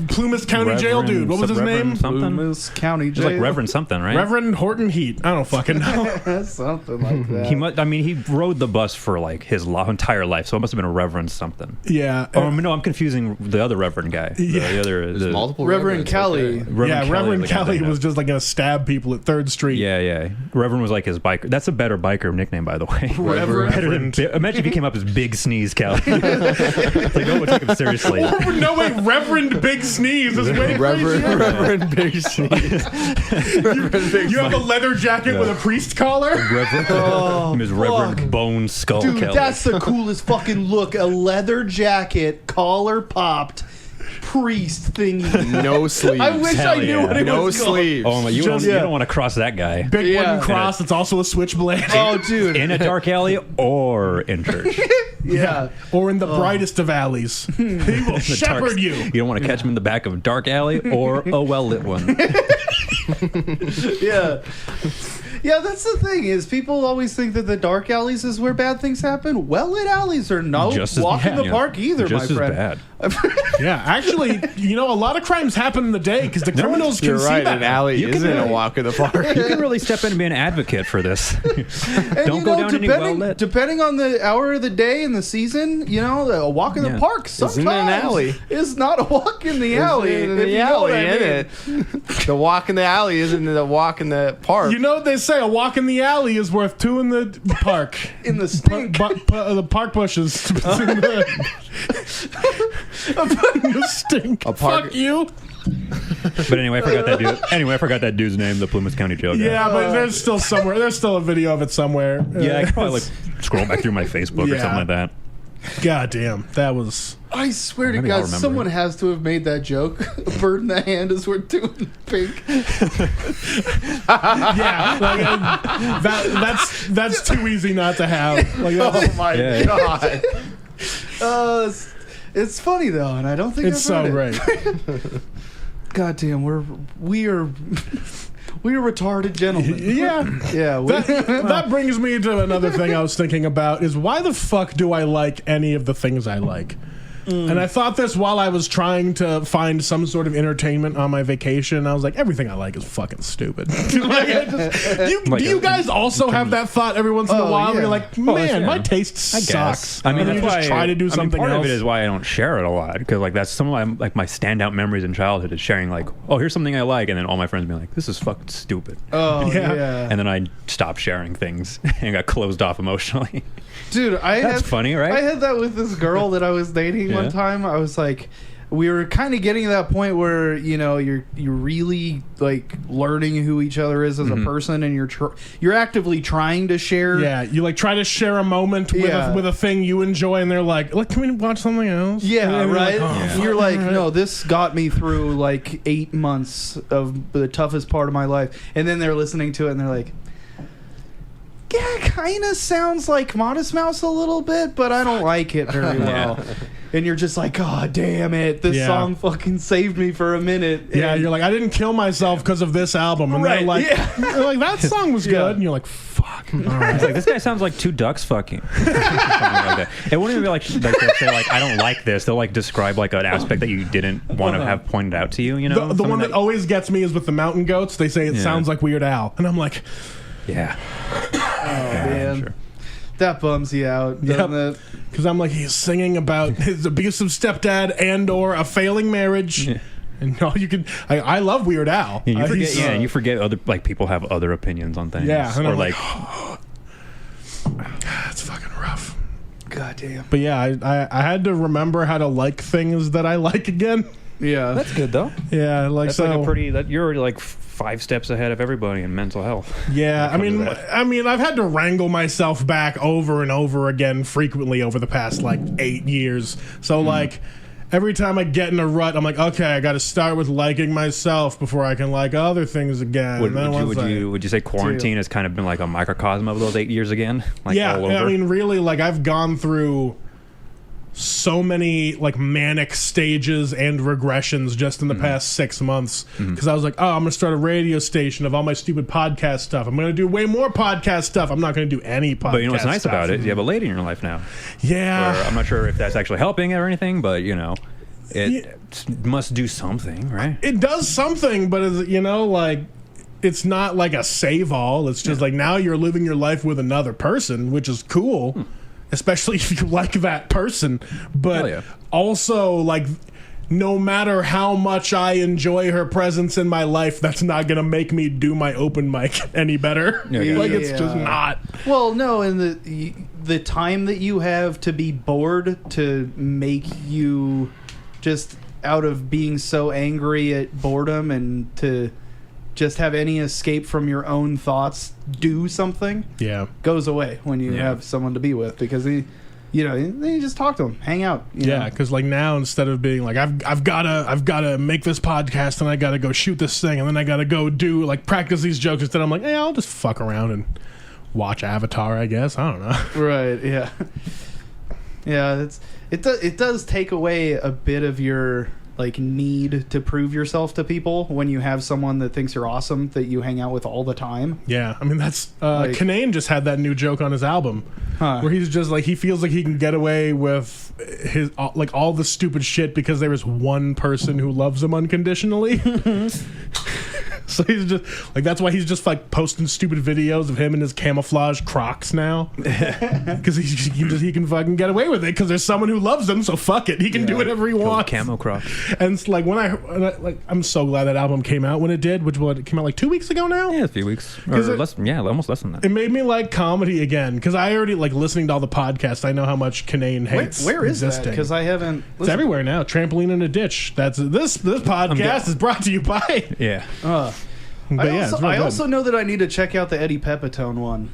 S1: Plumas County Jail dude. What was his name?
S4: Something.
S3: Plumas County
S4: It was
S3: Jail.
S4: like Reverend something, right?
S1: Reverend Horton Heat. I don't fucking know.
S3: Something like that.
S4: He rode the bus for like his entire life, so it must have been a Reverend something.
S1: Yeah.
S4: Oh no, I'm confusing the other Reverend guy.
S1: Yeah.
S4: The other
S2: There's multiple
S3: Reverend
S2: Kelly.
S3: Kelly.
S1: Reverend
S4: the guy
S1: Kelly
S4: that-
S1: was just like gonna stab people at 3rd Street.
S4: Yeah. Reverend was like his biker. That's a better biker nickname, by the way.
S3: Reverend.
S4: Better than, imagine if he came up as Big Sneeze Kelly. It's like, no one took him seriously.
S1: No way, Reverend Big Sneeze is way crazier.
S2: Reverend Big Sneeze.
S1: You have a leather jacket with a priest collar.
S4: His Reverend Bone Skull
S3: Dude,
S4: Kelly.
S3: that's the coolest fucking look. A leather jacket, collar popped, priest thingy.
S2: No sleeves.
S3: I wish
S4: Hell
S3: I knew
S4: yeah.
S3: what it
S2: No
S3: was called.
S2: sleeves.
S4: Oh my! You
S1: Just-
S4: don't want to cross that guy
S1: Big
S3: Yeah.
S1: wooden cross that's also a switchblade.
S3: Oh, dude.
S4: in a dark alley or in church.
S3: Yeah.
S1: Or in the brightest of alleys. He will
S4: The
S1: shepherd
S4: dark-
S1: you.
S4: You don't want to catch him in the back of a dark alley or a well lit one.
S3: Yeah. Yeah, that's the thing is people always think that the dark alleys is where bad things happen. Well-lit alleys are no
S4: Just as
S3: walk in
S4: bad,
S3: the park either,
S4: just
S3: my friend.
S4: as bad.
S1: Yeah, actually, a lot of crimes happen in the day because the criminals can
S2: You're
S1: see
S2: right.
S1: that.
S2: An alley
S4: You can
S2: isn't a
S4: really-
S2: walk in the park.
S4: You can really step in and be an advocate for this.
S3: And,
S4: Don't go down any well lit.
S3: depending on the hour of the day and the season, a walk in the
S4: Yeah.
S3: park sometimes
S2: Isn't an alley.
S3: is not a walk in the alley.
S2: Isn't
S3: if
S2: the
S3: you know
S2: alley,
S3: what I
S2: isn't
S3: mean.
S2: it? The walk in the alley isn't the walk in the park.
S1: You know what they say? A walk in the alley is worth 2 in the park.
S3: In the stink.
S1: The park bushes. In the stink.
S2: A park-
S1: Fuck you.
S4: But anyway, I forgot that dude's name, the Plymouth County Jail guy.
S1: Yeah, but there's still a video of it somewhere.
S4: Yeah, I could probably scroll back through my Facebook or
S1: Yeah.
S4: something like that.
S1: God damn, that was.
S3: I swear to
S4: Maybe I'll
S3: God,
S4: remember
S3: someone
S4: it.
S3: has to have made that joke. A bird in the hand is worth 2 in the pink.
S1: Yeah, that's too easy not to have. Like, that's,
S2: my
S4: Yeah.
S2: god.
S3: It's funny though, and I don't think
S1: it's
S3: I've
S1: so
S3: heard it.
S1: great.
S3: God damn, we are retarded gentlemen.
S1: Yeah.
S3: Yeah.
S1: That brings me to another thing I was thinking about is why the fuck do I like any of the things I like? And I thought this while I was trying to find some sort of entertainment on my vacation. I was like, everything I like is fucking stupid. Do you guys also have that thought every once in a while where you're like, man, my taste sucks?
S4: I mean,
S1: and
S4: that's
S1: you
S4: why
S1: just try to do something
S4: part
S1: else.
S4: of it is why I don't share it a lot because like that's some of my standout memories in childhood is sharing like, oh, here's something I like, and then all my friends being like, this is fucking stupid.
S3: Oh
S1: Yeah.
S3: yeah.
S4: And then I stopped sharing things and got closed off emotionally.
S3: Dude,
S4: That's funny, right?
S3: I had that with this girl that I was dating one
S4: Yeah.
S3: time. I was like, we were kind of getting to that point where you're really like learning who each other is as a person, and you're actively trying to share.
S1: Yeah, you like try to share a moment with,
S3: Yeah.
S1: with a thing you enjoy, and they're like, "Look, can we watch something else?"
S3: Yeah,
S1: And you're
S3: right.
S1: like, "Oh,
S3: And
S1: fuck,
S3: you're like,
S1: alright."
S3: no, this got me through like 8 months of the toughest part of my life. And then they're listening to it and they're like, yeah, it kind of sounds like Modest Mouse a little bit, but I don't like it very well. And you're just like, God damn it, this
S1: Yeah.
S3: song fucking saved me for a minute.
S1: Yeah,
S3: And-
S1: you're like, I didn't kill myself because of this album, and
S3: Right,
S1: they're like,
S3: yeah.
S1: they're like, that song was good,
S3: Yeah.
S1: and you're like, fuck. All right.
S4: It's like this guy sounds like 2 ducks fucking. Something like that. It wouldn't even be like they'll say like I don't like this. They'll like describe like an aspect that you didn't want to have pointed out to you. You know,
S1: The
S4: Something
S1: one that always gets me is with the mountain goats. They say it
S4: Yeah.
S1: sounds like Weird Al, and I'm like,
S4: yeah.
S3: Oh, man.
S4: sure.
S3: That bums you out, doesn't it?
S1: because I'm like, he's singing about his abusive stepdad and or a failing marriage.
S4: Yeah.
S1: And all you can, I love Weird Al.
S4: Yeah, you forget.
S1: He's,
S4: Yeah, you forget other like people have other opinions on things.
S1: Yeah, and
S4: or
S1: I'm
S4: like,
S1: it's fucking rough.
S3: God damn.
S1: But yeah, I had to remember how to like things that I like again.
S3: Yeah.
S4: That's good though.
S1: Yeah, like
S4: That's
S1: so.
S4: like a pretty. You're like 5 steps ahead of everybody in mental health.
S1: Yeah, I mean, I've had to wrangle myself back over and over again frequently over the past like 8 years. So like every time I get in a rut, I'm like, okay, I got to start with liking myself before I can like other things again.
S4: Would you say quarantine has kind of been like a microcosm of those 8 years again? Like
S1: yeah,
S4: all over?
S1: I mean, really, like I've gone through so many like manic stages and regressions just in the past 6 months because I was like, oh, I'm gonna start a radio station of all my stupid podcast stuff. I'm gonna do way more podcast stuff. I'm not gonna do any podcast.
S4: But you know what's nice
S1: stuff.
S4: about it? You have a lady in your life now.
S1: Yeah,
S4: I'm not sure if that's actually helping or anything, but you know, it must do something, right?
S1: it does something, but you know, like it's not like a save all. It's just like now you're living your life with another person, which is cool. Especially if you like that person, but also like no matter how much I enjoy her presence in my life, that's not gonna make me do my open mic any better. Like it's just not.
S3: Well, no, and the time that you have to be bored to make you just out of being so angry at boredom and to just have any escape from your own thoughts, do something, goes away when you have someone to be with, because then you just talk to them, hang out.
S1: Because like now, instead of being like I've gotta make this podcast and I gotta go shoot this thing and then I gotta go do like practice these jokes, instead I'm like, hey, I'll just fuck around and watch Avatar, I guess. I don't know.
S3: Right? Yeah. Yeah. It does take away a bit of your like need to prove yourself to people when you have someone that thinks you're awesome that you hang out with all the time.
S1: Yeah, I mean that's Kanane just had that new joke on his album where he's just like he feels like he can get away with his like all the stupid shit because there is one person who loves him unconditionally. So he's just like, that's why he's just like posting stupid videos of him in his camouflage Crocs now, because he can fucking get away with it because there's someone who loves him. So fuck it, he can do whatever he wants.
S4: Camo Crocs.
S1: And it's like I'm so glad that album came out when it did, which it came out like 2 weeks ago now.
S4: Yeah, a few weeks or less. Yeah, almost less than that.
S1: It made me like comedy again because I already like listening to all the podcasts. I know how much Kanane hates.
S3: Where is
S1: existing.
S3: that? Because I haven't.
S1: It's everywhere now. Trampoline in a ditch. That's this podcast is brought to you by.
S4: Yeah.
S3: I also know that I need to check out the Eddie Pepitone one.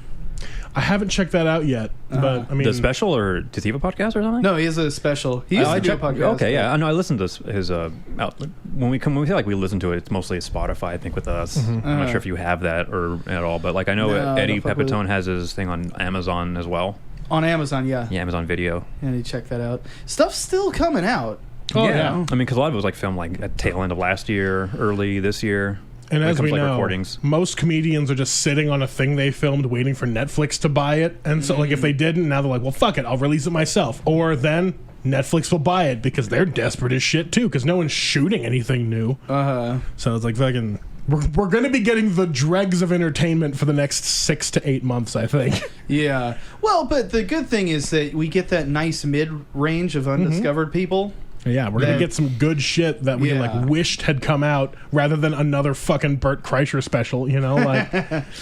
S1: I haven't checked that out yet, but I mean,
S4: the special or Sativa podcast or something.
S3: No, he has a special. He used to do a podcast.
S4: Okay, yeah, I know. I listened to his when we say like we listen to it, it's mostly Spotify. I think with us. I'm not sure if you have that or at all, but like I know Eddie Pepitone has his thing on Amazon as well.
S3: On Amazon, yeah.
S4: Yeah, Amazon Video.
S3: Yeah, you check that out. Stuff's still coming out.
S1: Oh yeah.
S4: I mean, because a lot of it was like filmed like at tail end of last year, early this year.
S1: And as we
S4: like
S1: know,
S4: recordings.
S1: Most comedians are just sitting on a thing they filmed waiting for Netflix to buy it. And so, like, if they didn't, now they're like, well, fuck it, I'll release it myself. Or then Netflix will buy it because they're desperate as shit, too, because no one's shooting anything new. So it's like, fucking, we're going to be getting the dregs of entertainment for the next 6 to 8 months, I think.
S3: Yeah. Well, but the good thing is that we get that nice mid-range of undiscovered people.
S1: Yeah, we're gonna get some good shit that we like wished had come out rather than another fucking Bert Kreischer special, you know? Like,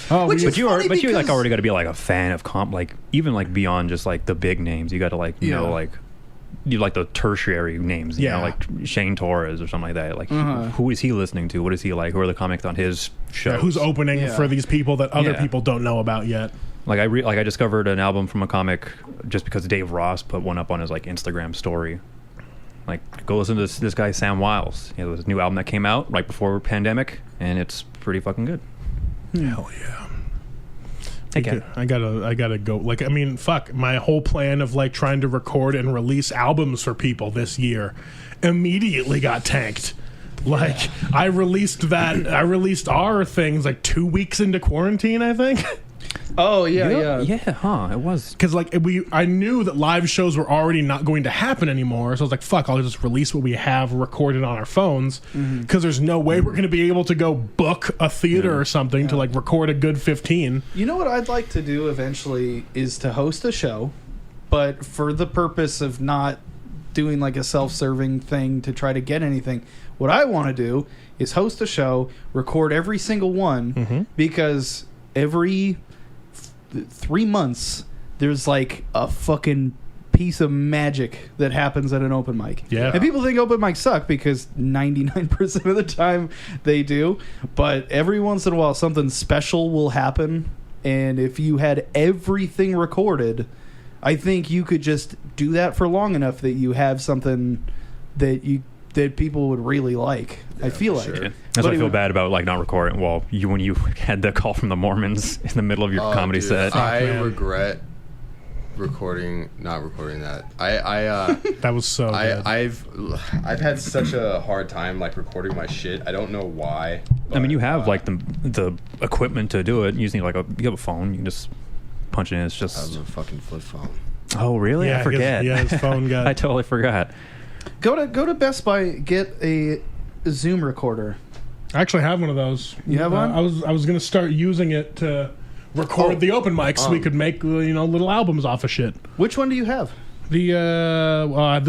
S3: but
S4: you like already got to be like a fan of like even like beyond just like the big names. You got to like know like you like the tertiary names, you know, like Shane Torres or something like that. Like who is he listening to? What is he like? Who are the comics on his show?
S1: Yeah, who's opening for these people that other people don't know about yet?
S4: Like I discovered an album from a comic just because Dave Ross put one up on his like Instagram story. Like, go listen to this guy Sam Wiles. He has a new album that came out right before pandemic, and it's pretty fucking good.
S1: Hell yeah!
S4: Okay.
S1: I gotta go. Like, I mean, fuck. My whole plan of like trying to record and release albums for people this year immediately got tanked. Like, I released our things like 2 weeks into quarantine, I think.
S3: Oh yeah.
S4: It was
S1: because like I knew that live shows were already not going to happen anymore, so I was like, "Fuck! I'll just release what we have recorded on our phones." Because there's no way we're going to be able to go book a theater or something to like record a good 15.
S3: You know what I'd like to do eventually is to host a show, but for the purpose of not doing like a self-serving thing to try to get anything. What I want to do is host a show, record every single one, because every 3 months there's like a fucking piece of magic that happens at an open mic.
S1: Yeah.
S3: And people think open mics suck because 99% of the time they do. But every once in a while, something special will happen. And if you had everything recorded, I think you could just do that for long enough that you have something that people would really like. I feel like.
S2: sure.
S4: Yeah. That's why I feel bad about like not recording. Well, when you had the call from the Mormons in the middle of your comedy
S2: Dude,
S4: set.
S2: I regret not recording that.
S1: That was so good.
S2: I've had such a hard time like recording my shit. I don't know why.
S4: I mean, you have like the equipment to do it. You just need like you have a phone. You can just punch it in. It's
S2: I
S4: just.
S2: have a fucking flip phone.
S4: Oh really?
S1: Yeah,
S4: I forget.
S1: his phone got.
S4: I totally forgot.
S3: Go to Best Buy, get a Zoom recorder.
S1: I actually have one of those.
S3: You have one?
S1: I was going to start using it to record the open mics so we could make little albums off of shit.
S3: Which one do you have?
S1: This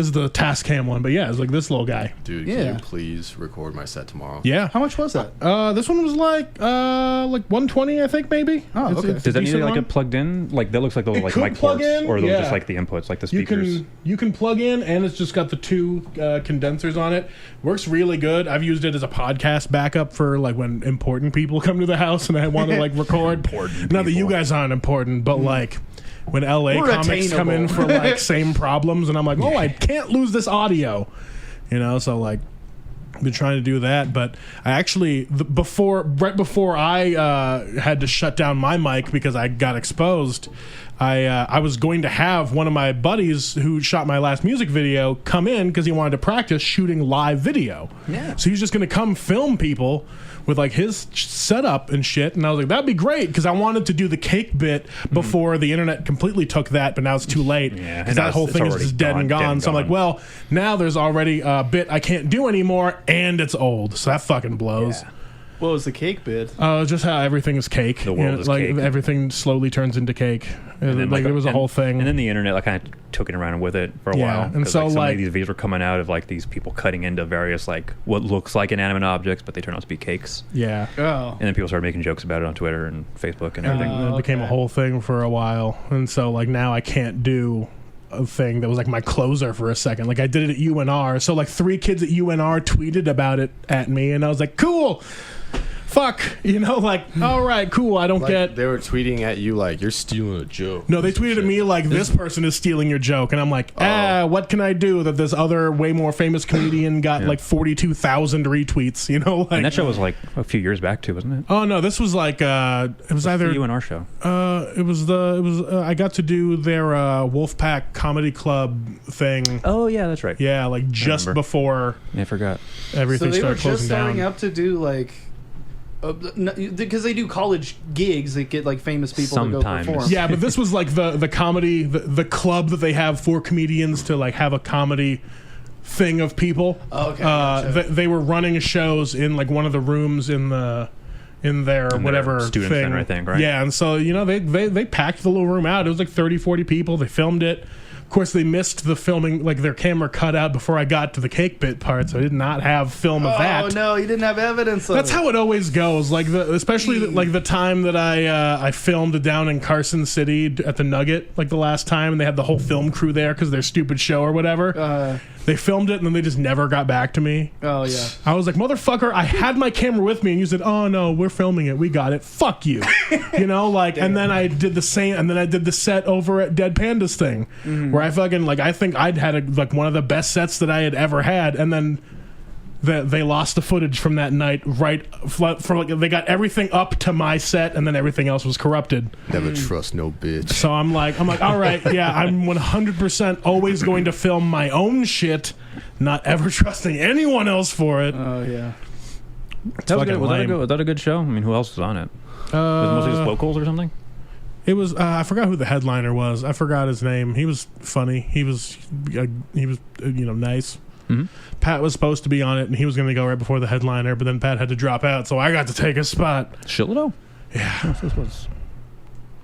S1: is the Tascam one, but yeah, it's like this little guy.
S2: Dude,
S3: Yeah.
S2: can you please record my set tomorrow?
S1: Yeah.
S3: How much was that?
S1: This one was like 120, I think maybe.
S3: Oh,
S1: It's-
S3: okay.
S1: it's a
S4: Does that need
S1: decent
S4: to like
S1: one.
S4: get plugged in? Like that looks like the
S1: It
S4: like
S1: could
S4: mic
S1: plug
S4: ports,
S1: in,
S4: or those
S1: yeah.
S4: just like the inputs, like the
S1: You
S4: speakers.
S1: can plug in, and it's just got the two condensers on it. Works really good. I've used it as a podcast backup for like when important people come to the house and I want to like record. Not that you guys aren't important, but like when LA
S3: We're
S1: comics come in for like same problems, and I'm like, I can't lose this audio, so like. I've been trying to do that, but I actually right before I had to shut down my mic because I got exposed, I was going to have one of my buddies who shot my last music video come in because he wanted to practice shooting live video.
S3: Yeah.
S1: So he was just going to come film people with like his setup and shit, and I was like, that'd be great because I wanted to do the cake bit before the internet completely took that, but now it's too late
S4: Yeah,
S1: because
S4: and
S1: that whole
S4: it's
S1: thing is
S4: already
S1: just dead and gone. So I'm like, well, now there's already a bit I can't do anymore, and it's old, so that fucking blows.
S4: Yeah.
S3: What was the cake bit?
S1: Just how everything is cake.
S4: The world is
S1: like
S4: cake.
S1: Everything slowly turns into cake.
S4: And then,
S1: Like there was a whole thing.
S4: And then the internet like kind of took it around with it for a
S1: Yeah,
S4: while.
S1: and
S4: 'cause,
S1: so,
S4: so many
S1: like-
S4: of these videos were coming out of like these people cutting into various like what looks like inanimate objects, but they turn out to be cakes.
S1: Yeah.
S3: Oh.
S4: And then people started making jokes about it on Twitter and Facebook and everything.
S1: And it became a whole thing for a while. And so like now I can't do a thing that was like my closer for a second. Like I did it at UNR. So like 3 kids at UNR tweeted about it at me, and I was like, cool. Fuck, like, all right, cool. I don't
S2: Like,
S1: get.
S2: they were tweeting at you like you're stealing a joke.
S1: No, they tweeted at me like this person is stealing your joke, and I'm like, what can I do that this other way more famous comedian got like 42,000 retweets? Like.
S4: And that show was like a few years back too, wasn't it?
S1: Oh no, this was like it was either
S4: You and our show.
S1: I got to do their Wolfpack Comedy Club thing.
S4: Oh yeah, that's right.
S1: Yeah, like just
S4: remember.
S1: before
S4: Yeah, I forgot.
S1: everything
S3: So they were
S1: started
S3: just
S1: closing
S3: starting
S1: down.
S3: up to do like. Because they do college gigs that get like famous people
S4: Sometimes.
S3: to go perform.
S1: Yeah, but this was like the comedy the club that they have for comedians to like have a comedy thing of people.
S3: Okay, gotcha.
S1: They were running shows in like one of the rooms in their whatever
S4: student
S1: thing.
S4: center, I think, right?
S1: Yeah, and so they packed the little room out. It was like 30-40 people. They filmed it. Of course, they missed the filming, like their camera cut out before I got to the cake bit part, so I did not have film of that.
S3: Oh no, you didn't have evidence of
S1: That's
S3: it.
S1: how it always goes. Like especially like the time that I filmed down in Carson City at the Nugget, like the last time, and they had the whole film crew there because their stupid show or whatever. They filmed it and then they just never got back to me.
S3: Oh yeah.
S1: I was like, motherfucker, I had my camera with me, and you said, oh no, we're filming it, we got it. Fuck you, And then I did the same, and then I did the set over at Dead Pandas thing, where I fucking I think I'd had one of the best sets that I had ever had, and then they lost the footage from that night they got everything up to my set, and then everything else was corrupted.
S2: Never trust no bitch.
S1: So I'm like, all right, yeah, I'm 100% always going to film my own shit, not ever trusting anyone else for it.
S3: Oh yeah.
S4: That was,
S1: fucking lame.
S4: was that a good show? I mean, who else was on it? Was it mostly just locals or something?
S1: It was I forgot who the headliner was. I forgot his name. He was funny. He was nice.
S4: Mm-hmm.
S1: Pat was supposed to be on it, and he was going to go right before the headliner, but then Pat had to drop out, so I got to take his spot.
S4: Shillito?
S1: Yeah.
S4: This was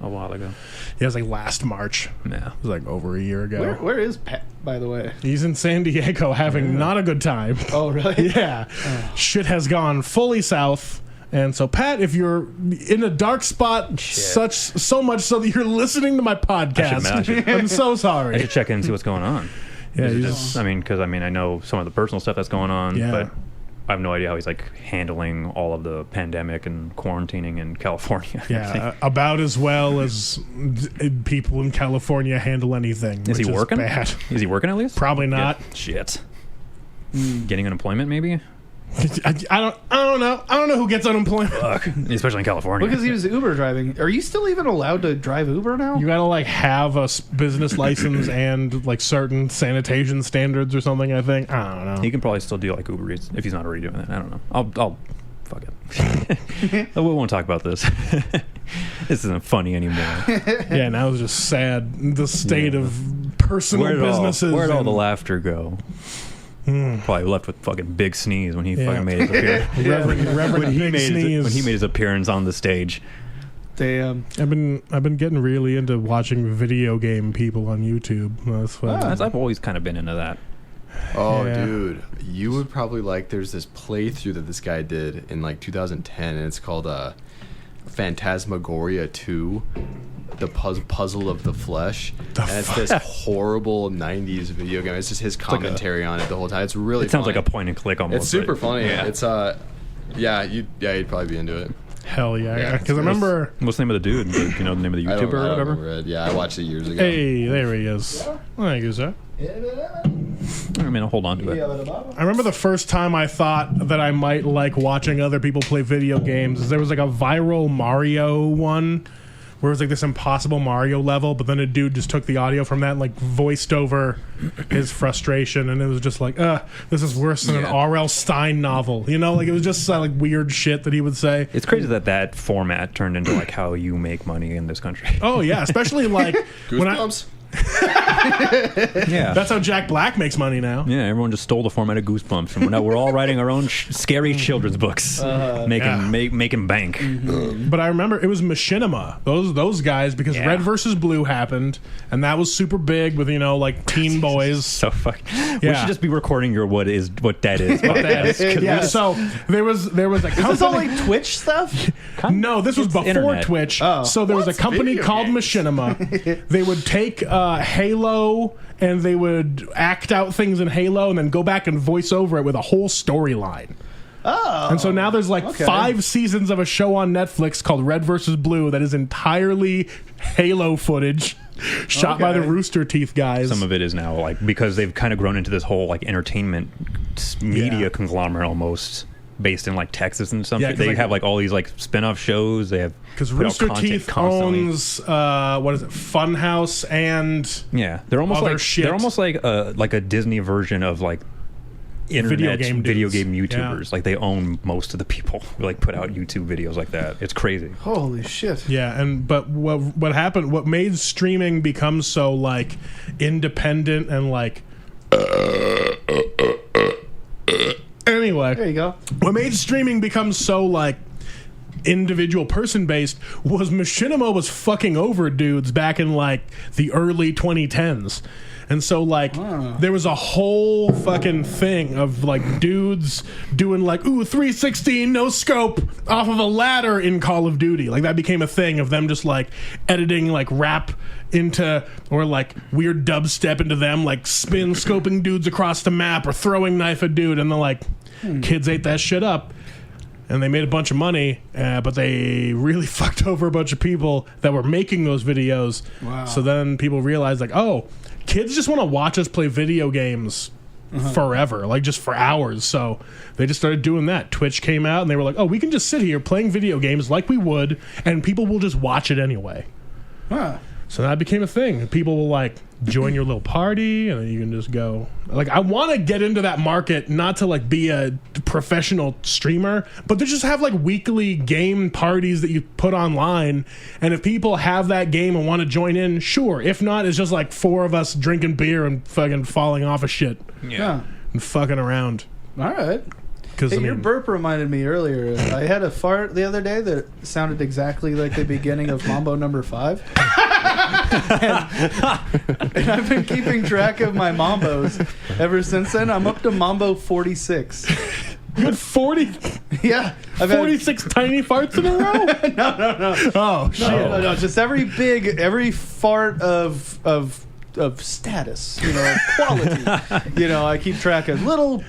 S4: a while ago.
S1: It was like last March.
S4: Yeah.
S1: It was like over a year ago.
S3: Where is Pat, by the way?
S1: He's in San Diego having not a good time.
S3: Oh really?
S1: Yeah. Shit has gone fully south, And so, Pat, if you're in a dark spot, so much so that you're listening to my podcast, I'm so sorry.
S4: I should check in and see what's going on.
S1: Yeah,
S4: because I know some of the personal stuff that's going on,
S1: Yeah.
S4: but I have no idea how he's like handling all of the pandemic and quarantining in California.
S1: Yeah, about as well as people in California handle anything.
S4: Is he
S1: which
S4: working?
S1: Bad.
S4: Is he working at least?
S1: Probably not.
S4: Yeah. Shit. Getting unemployment, maybe?
S1: I don't know. I don't know who gets unemployment.
S4: Fuck. Especially in California.
S3: Because he was Uber driving. Are you still even allowed to drive Uber now?
S1: You gotta like have a business license and like certain sanitation standards or something. I think. I don't know.
S4: He can probably still do like Uber Eats if he's not already doing that. I don't know. I'll fuck it. We won't talk about this. This isn't funny anymore.
S1: Yeah, now it's just sad. The state of personal businesses.
S4: Where'd all the laughter go? Probably left with fucking Big Sneeze when he fucking made his appearance.
S1: Reverend Big Sneeze.
S4: When he made his appearance on the stage.
S3: Damn.
S1: I've been getting really into watching video game people on YouTube. That's fun.
S4: I've always kind of been into that.
S2: Oh,
S1: Yeah.
S2: dude, you would probably like. There's this playthrough that this guy did in like 2010, and it's called Phantasmagoria 2, the puzzle of the flesh. It's this horrible 90s video game. It's just his commentary on it the whole time. It's really
S4: It sounds
S2: funny.
S4: like a point and click almost.
S2: It's super
S4: but-
S2: funny.
S4: Yeah.
S2: It's you'd probably be into it.
S1: Hell yeah!
S2: Yeah,
S1: Because I remember.
S4: What's the name of the dude? Do you know the name of the
S2: I
S4: YouTuber
S2: don't
S4: or whatever?
S2: remember it. Yeah, I watched it years ago.
S1: Hey, there he is. Thank you, sir.
S4: I'll hold on to it.
S1: I remember the first time I thought that I might like watching other people play video games. There was like a viral Mario one where it was like this impossible Mario level, but then a dude just took the audio from that and like voiced over his frustration, and it was just like, this is worse than an R.L. Stein novel. You know, like it was just like weird shit that he would say.
S4: It's crazy that format turned into like how you make money in this country.
S1: Oh yeah, especially like when
S2: Goosebumps.
S4: Yeah.
S1: that's how Jack Black makes money now.
S4: Yeah, everyone just stole the format of Goosebumps, and now we're all writing our own scary children's books, making bank.
S1: But I remember it was Machinima, those guys, because
S4: Yeah.
S1: Red versus Blue happened, and that was super big with like teen boys.
S4: So fuck. We
S1: Yeah.
S4: should just be recording your what that is.
S1: Yeah, so there was a company.
S3: Is this all like Twitch stuff?
S1: No, this was
S4: It's
S1: before
S4: internet.
S1: Twitch.
S3: Oh.
S1: So there was a company
S2: Video
S1: called
S2: games.
S1: Machinima. They would take Halo and they would act out things in Halo and then go back and voice over it with a whole storyline.
S3: Oh.
S1: And so now there's like 5 seasons of a show on Netflix called Red versus Blue that is entirely Halo footage shot by the
S3: Okay.
S1: Rooster Teeth guys.
S4: Some of it is now like because they've kind of grown into this whole like entertainment media
S1: Yeah.
S4: conglomerate almost based in like Texas and stuff.
S1: Yeah, 'cause,
S4: they
S1: like-
S4: have like all these like spin-off shows. They have
S1: Because
S4: put out
S1: Rooster
S4: content
S1: Teeth
S4: constantly.
S1: owns what is it, Funhouse and
S4: Yeah, they're almost
S1: other
S4: like
S1: shit.
S4: they're almost like a Disney version of like internet video game
S1: dudes.
S4: YouTubers.
S1: Yeah.
S4: Like they own most of the people who like put out YouTube videos like that. It's crazy.
S3: Holy shit.
S1: Yeah, but what happened? What made streaming become so like independent and like anyway?
S3: There you go.
S1: What made streaming become so like individual person based was Machinima was fucking over dudes back in like the early 2010s. And so like there was a whole fucking thing of like dudes doing like 316 no scope off of a ladder in Call of Duty. Like that became a thing of them just like editing like rap into or like weird dubstep into them like spin scoping dudes across the map or throwing knife at dude, and they're like kids ate that shit up. And they made a bunch of money, but they really fucked over a bunch of people that were making those videos.
S3: Wow.
S1: So then people realized, like, oh, kids just want to watch us play video games forever, like just for hours. So they just started doing that. Twitch came out, and they were like, oh, we can just sit here playing video games like we would, and people will just watch it anyway.
S3: Huh.
S1: So that became a thing. People will like join your little party, and then you can just go. Like, I want to get into that market, not to like be a professional streamer, but to just have like weekly game parties that you put online. And if people have that game and want to join in, sure. If not, it's just like 4 of us drinking beer and fucking falling off of shit
S3: Yeah.
S1: and fucking around.
S3: All right.
S1: Because
S3: Hey, your burp reminded me earlier. I had a fart the other day that sounded exactly like the beginning of Mambo number 5. and I've been keeping track of my Mambos ever since then. I'm up to Mambo 46.
S1: You had 40.
S3: Yeah,
S1: 46 tiny farts in a row?
S3: No.
S1: Oh, shit.
S3: No. Just every fart of status, quality. I keep track of little,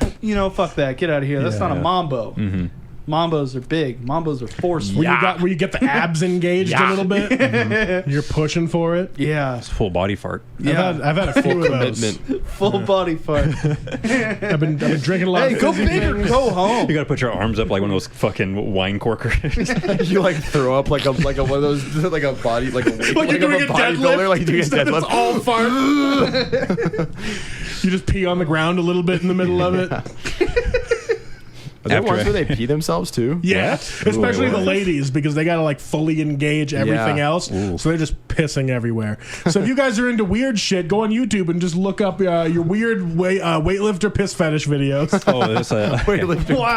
S3: fuck that, get out of here. That's not a mambo.
S4: Mm-hmm.
S3: Mambos are big. Mambos are forceful.
S1: Where you get the abs engaged a little bit. Mm-hmm. You're pushing for it.
S3: Yeah.
S4: It's full body fart.
S3: Yeah.
S1: I've had a few of those.
S3: Full body fart.
S1: I've been drinking a lot
S3: Hey,
S1: of
S3: go
S1: fizzy
S3: big or
S1: things.
S3: go home.
S4: You gotta put your arms up like one of those fucking wine corkers.
S2: You like throw up like a one of those like a body like a weight,
S1: Like you're doing a deadlift.
S2: like you're doing a
S1: Instead
S2: deadlift.
S1: It's all fart. You just pee on the ground a little bit in the middle of it.
S2: Are there
S4: After
S2: ones
S4: I-
S2: where they pee themselves too?
S1: Yeah, especially
S2: Ooh,
S1: the ladies because they gotta like fully engage everything
S2: Yeah.
S1: else, so they're just pissing everywhere. So if you guys are into weird shit, go on YouTube and just look up your weird weightlifter piss fetish videos.
S4: Oh, that's a
S2: Weightlifter
S3: Wow.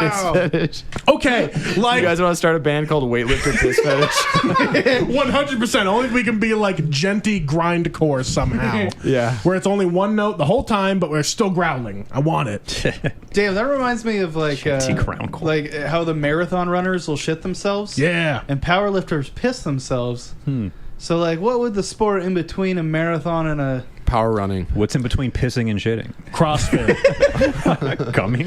S2: piss fetish.
S1: Okay, like
S2: You guys want to start a band called Weightlifter Piss Fetish?
S1: 100%. Only if we can be like genty grindcore somehow.
S2: Yeah.
S1: Where it's only one note the whole time, but we're still growling. I want it.
S3: Damn, that reminds me of
S4: groundcore.
S3: like how the marathon runners will shit themselves.
S1: Yeah.
S3: And powerlifters piss themselves. So, like, what would the sport in between a marathon and a...
S2: Power running.
S4: What's in between pissing and shitting?
S1: CrossFit.
S4: Coming.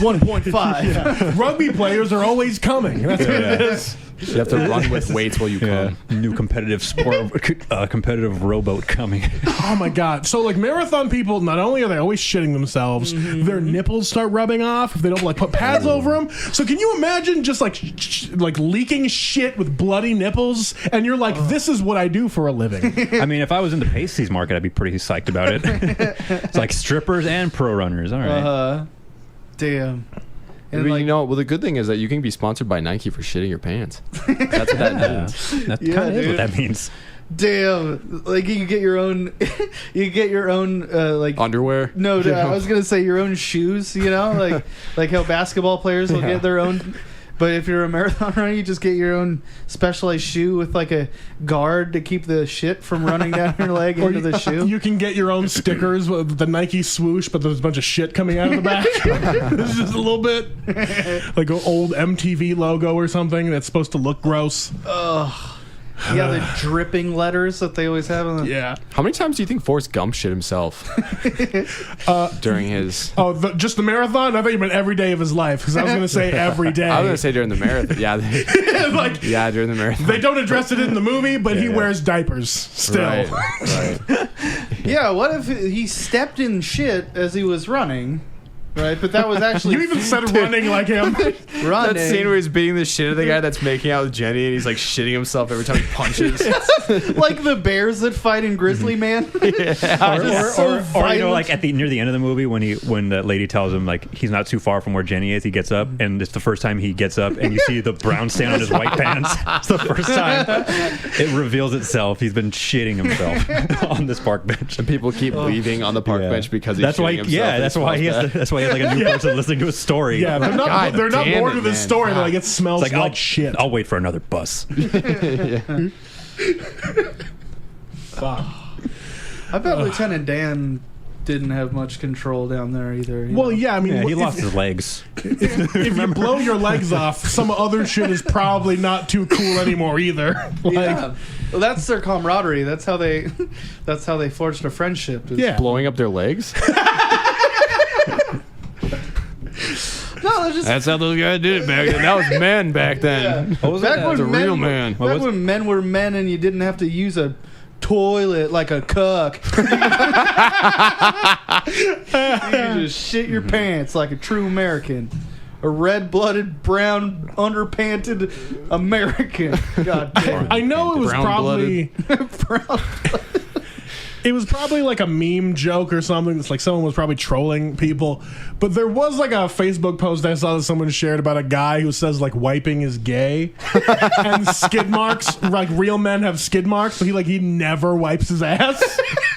S3: 1.5?
S1: Rugby players are always coming. That's what it is.
S2: You have to run with weights while you come.
S4: New competitive sport, competitive rowboat coming.
S1: Oh my god! So like marathon people, not only are they always shitting themselves, their nipples start rubbing off if they don't like put pads over them. So can you imagine just like like leaking shit with bloody nipples, and you're like, this is what I do for a living.
S4: I mean, if I was in the pasties market, I'd be pretty psyched about it. It's like strippers and pro runners. All right.
S3: Damn. And
S2: Well,
S3: like,
S2: well, the good thing is that you can be sponsored by Nike for shitting your pants. That's what that means.
S4: That
S3: Yeah,
S4: kind of is
S3: dude.
S4: what that means.
S3: damn, like you get your own, like
S2: Underwear?
S3: no, I was gonna say your own shoes. Like how basketball players will get their own. But if you're a marathon runner, you just get your own specialized shoe with like a guard to keep the shit from running down your leg into the shoe.
S1: You can get your own stickers with the Nike swoosh, but there's a bunch of shit coming out of the back. It's just a little bit like an old MTV logo or something that's supposed to look gross.
S3: Yeah, the dripping letters that they always have. On the,
S1: Yeah.
S2: How many times do you think Forrest Gump shit himself during his...
S1: Oh, just the marathon? I thought you meant every day of his life because I was going to say every day.
S2: I was going to say during the marathon. Yeah,
S1: like,
S2: yeah, during the marathon.
S1: they don't address it in the movie, but he wears diapers still.
S2: Right.
S3: Yeah, what if he stepped in shit as he was running? Right, but that was actually
S1: You even said running like him.
S3: running.
S2: That scene where he's beating the shit out of the guy that's making out with Jenny and he's like shitting himself every time he punches.
S3: like the bears that fight in Grizzly Man.
S4: Or
S3: violent.
S4: like near the end of the movie when the lady tells him like he's not too far from where Jenny is, he gets up and it's the first time he gets up and you see the brown stain on his white pants. It's the first time it reveals itself. He's been shitting himself on this park bench.
S2: And people keep leaving on the park bench because he's
S4: that's why.
S2: shitting himself.
S4: Yeah,
S2: and
S4: that's
S2: it
S4: why he
S2: smells
S4: has. That's why he has like a new person listening to his story.
S1: Yeah, they're not.
S2: God
S1: They're not
S2: damn
S1: bored
S2: it,
S1: with his
S2: man.
S1: story. They're
S2: God.
S1: like it smells
S4: It's
S1: like shit.
S4: I'll wait for another bus.
S1: Fuck.
S3: I bet Lieutenant Dan didn't have much control down there either. you
S1: Well,
S3: know?
S1: yeah. I mean,
S4: Yeah, he
S1: if,
S4: lost his legs.
S1: if you blow your legs off, some other shit is probably not too cool anymore either. Like,
S3: Yeah. Well, that's their camaraderie. That's how they forged a friendship. is-
S1: yeah.
S2: blowing up their legs?
S3: No, they're just
S2: That's how those guys did it back then. That was men back then.
S4: What was
S3: back
S4: it?
S3: when
S2: a
S3: men
S2: real
S3: were-
S2: man.
S4: What
S3: Back
S4: was
S3: when men were men and you didn't have to use a toilet like a cuck. You just shit your pants like a true American. A red-blooded, brown, underpanted American. God damn.
S1: I know it was probably
S3: Brown.
S1: it was probably like a meme joke or something. It's like someone was probably trolling people. But there was like a Facebook post I saw that someone shared about a guy who says like wiping is gay and skid marks. Like real men have skid marks, but he never wipes his ass.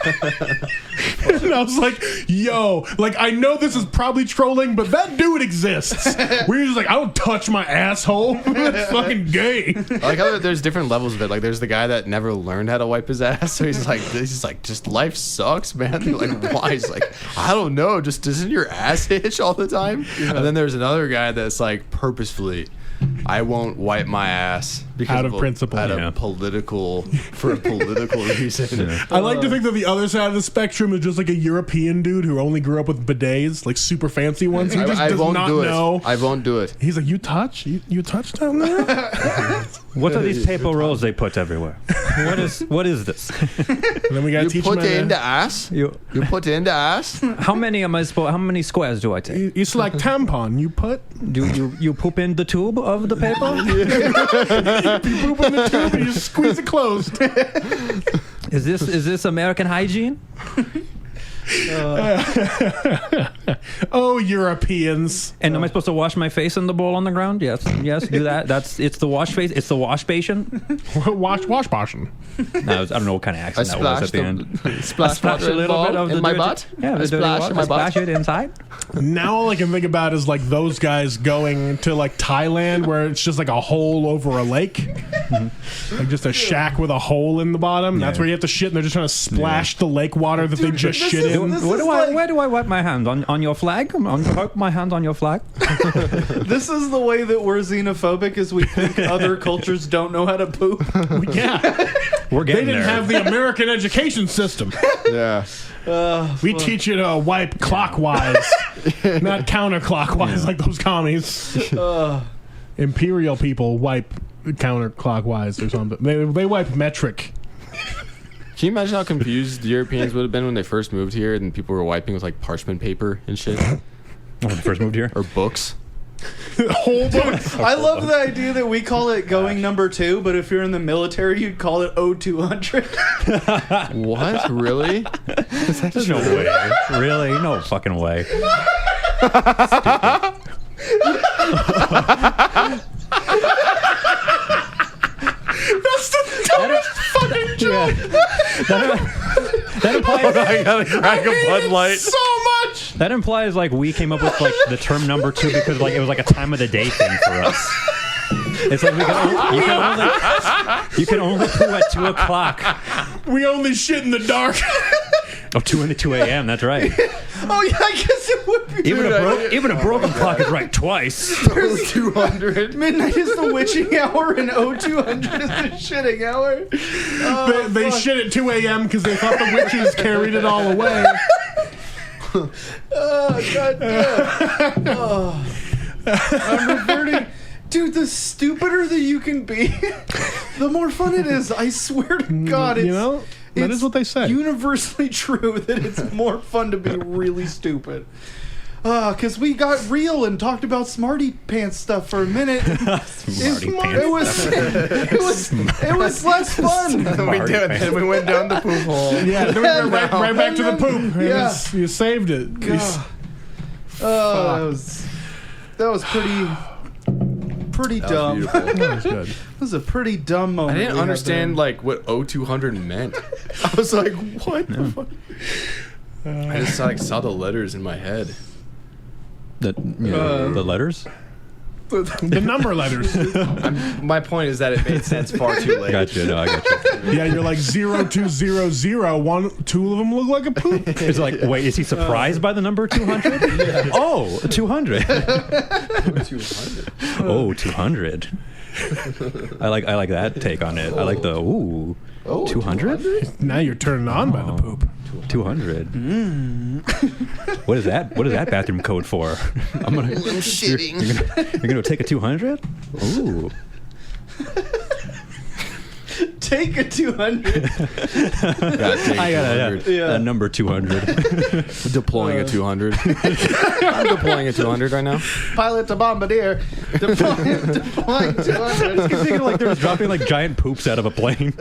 S1: And I was like, yo, like, I know this is probably trolling, but that dude exists. Where you're just like, I don't touch my asshole. That's fucking gay.
S2: I like how there's different levels of it. Like, there's the guy that never learned how to wipe his ass, so he's like, just life sucks, man. You're like, why? He's like, I don't know. Just doesn't your ass itch all the time? Yeah. And then there's another guy that's like, purposefully, I won't wipe my ass because
S1: out of principle,
S2: for a political reason.
S1: Yeah. I like to think that the other side of the spectrum is just like a European dude who only grew up with bidets, like super fancy ones. He just does not know.
S2: I won't do it.
S1: He's like, you touch down there?
S4: What are these paper rolls they put everywhere? What is this?
S1: And then we gotta teach
S2: put
S1: him
S2: it in the ass. You put it in the ass.
S4: How many squares do I take?
S1: It's like tampon. You put.
S4: Do you poop in the tube of the paper?
S1: You poop in the tube and you squeeze it closed.
S4: Is this American hygiene?
S1: Oh, Europeans!
S4: And am I supposed to wash my face in the bowl on the ground? Yes, do that. It's the wash face. It's the wash basin.
S1: wash basin.
S4: No, I don't know what kind of accent that was at the end.
S2: Splash a little bit of in my butt.
S4: Yeah, a splash in my butt. Splash it inside.
S1: Now all I can think about is like those guys going to like Thailand where it's just like a hole over a lake, like just a shack with a hole in the bottom. Yeah. That's where you have to shit, and they're just trying to splash the lake water that they just shit in.
S4: Where do I wipe my hands on your flag? Wipe my hands on your flag.
S3: This is the way that we're xenophobic, is we think other cultures don't know how to poop.
S1: Yeah,
S4: we're getting
S1: They didn't have the American education system.
S2: Yeah.
S1: We teach you to wipe clockwise, not counterclockwise like those commies. Imperial people wipe counterclockwise or something. They wipe metric.
S2: Can you imagine how confused the Europeans would have been when they first moved here and people were wiping with like parchment paper and shit?
S4: When they first moved here?
S2: Or books?
S1: Whole book.
S3: I love the idea that we call it going number 2, but if you're in the military, you'd call it 0200.
S2: What? Really?
S4: There's no way. Really? No fucking way.
S1: That's the dumbest fucking joke.
S4: That implies
S2: I gotta crack a Bud Light.
S1: So much.
S4: That implies like we came up with like the term number 2 because like it was like a time of the day thing for us. It's like you can only poo at 2 o'clock.
S1: We only shit in the dark.
S4: Oh, 2 a.m. That's right.
S3: Oh yeah, I guess it would be.
S4: Even a broken clock is right twice.
S2: 200.
S3: Midnight is the witching hour, and 0200 is the shitting hour.
S1: They shit at 2 a.m. because they thought the witches carried it all away.
S3: Oh god damn. Oh. I'm reverting. Dude, the stupider that you can be, the more fun it is. I swear to God,
S1: that is what they say.
S3: Universally true that it's more fun to be really stupid. Because we got real and talked about smarty pants stuff for a minute. It was less fun.
S2: Then we went down the poop hole.
S1: Yeah, then we went right back to the poop.
S3: Yeah.
S1: You saved it.
S3: That was pretty dumb.
S1: That was good.
S3: That was a pretty dumb moment.
S2: I didn't understand like what 0200 meant. I was like, what the fuck? I just saw the letters in my head.
S4: The letters?
S1: The number letters.
S2: My point is that it made sense far too late.
S4: Gotcha. No, I got you.
S1: Yeah, you're like 0200. Two of them look like a poop.
S4: It's like, wait, is he surprised by the number 200? Yeah. Oh, 200.
S2: 200.
S4: Oh, 200. I like that take on it. I like the 200.
S1: Now you're turning on by the poop.
S4: 200. What is that? What is that bathroom code for? I'm shitting. You're gonna take a 200? Ooh.
S3: Take a 200.
S4: I got that number 200.
S2: Deploying a 200. I'm deploying a 200 right now.
S3: Pilot to bombardier. Deploying 200.
S4: I thinking like they're dropping like giant poops out of a plane.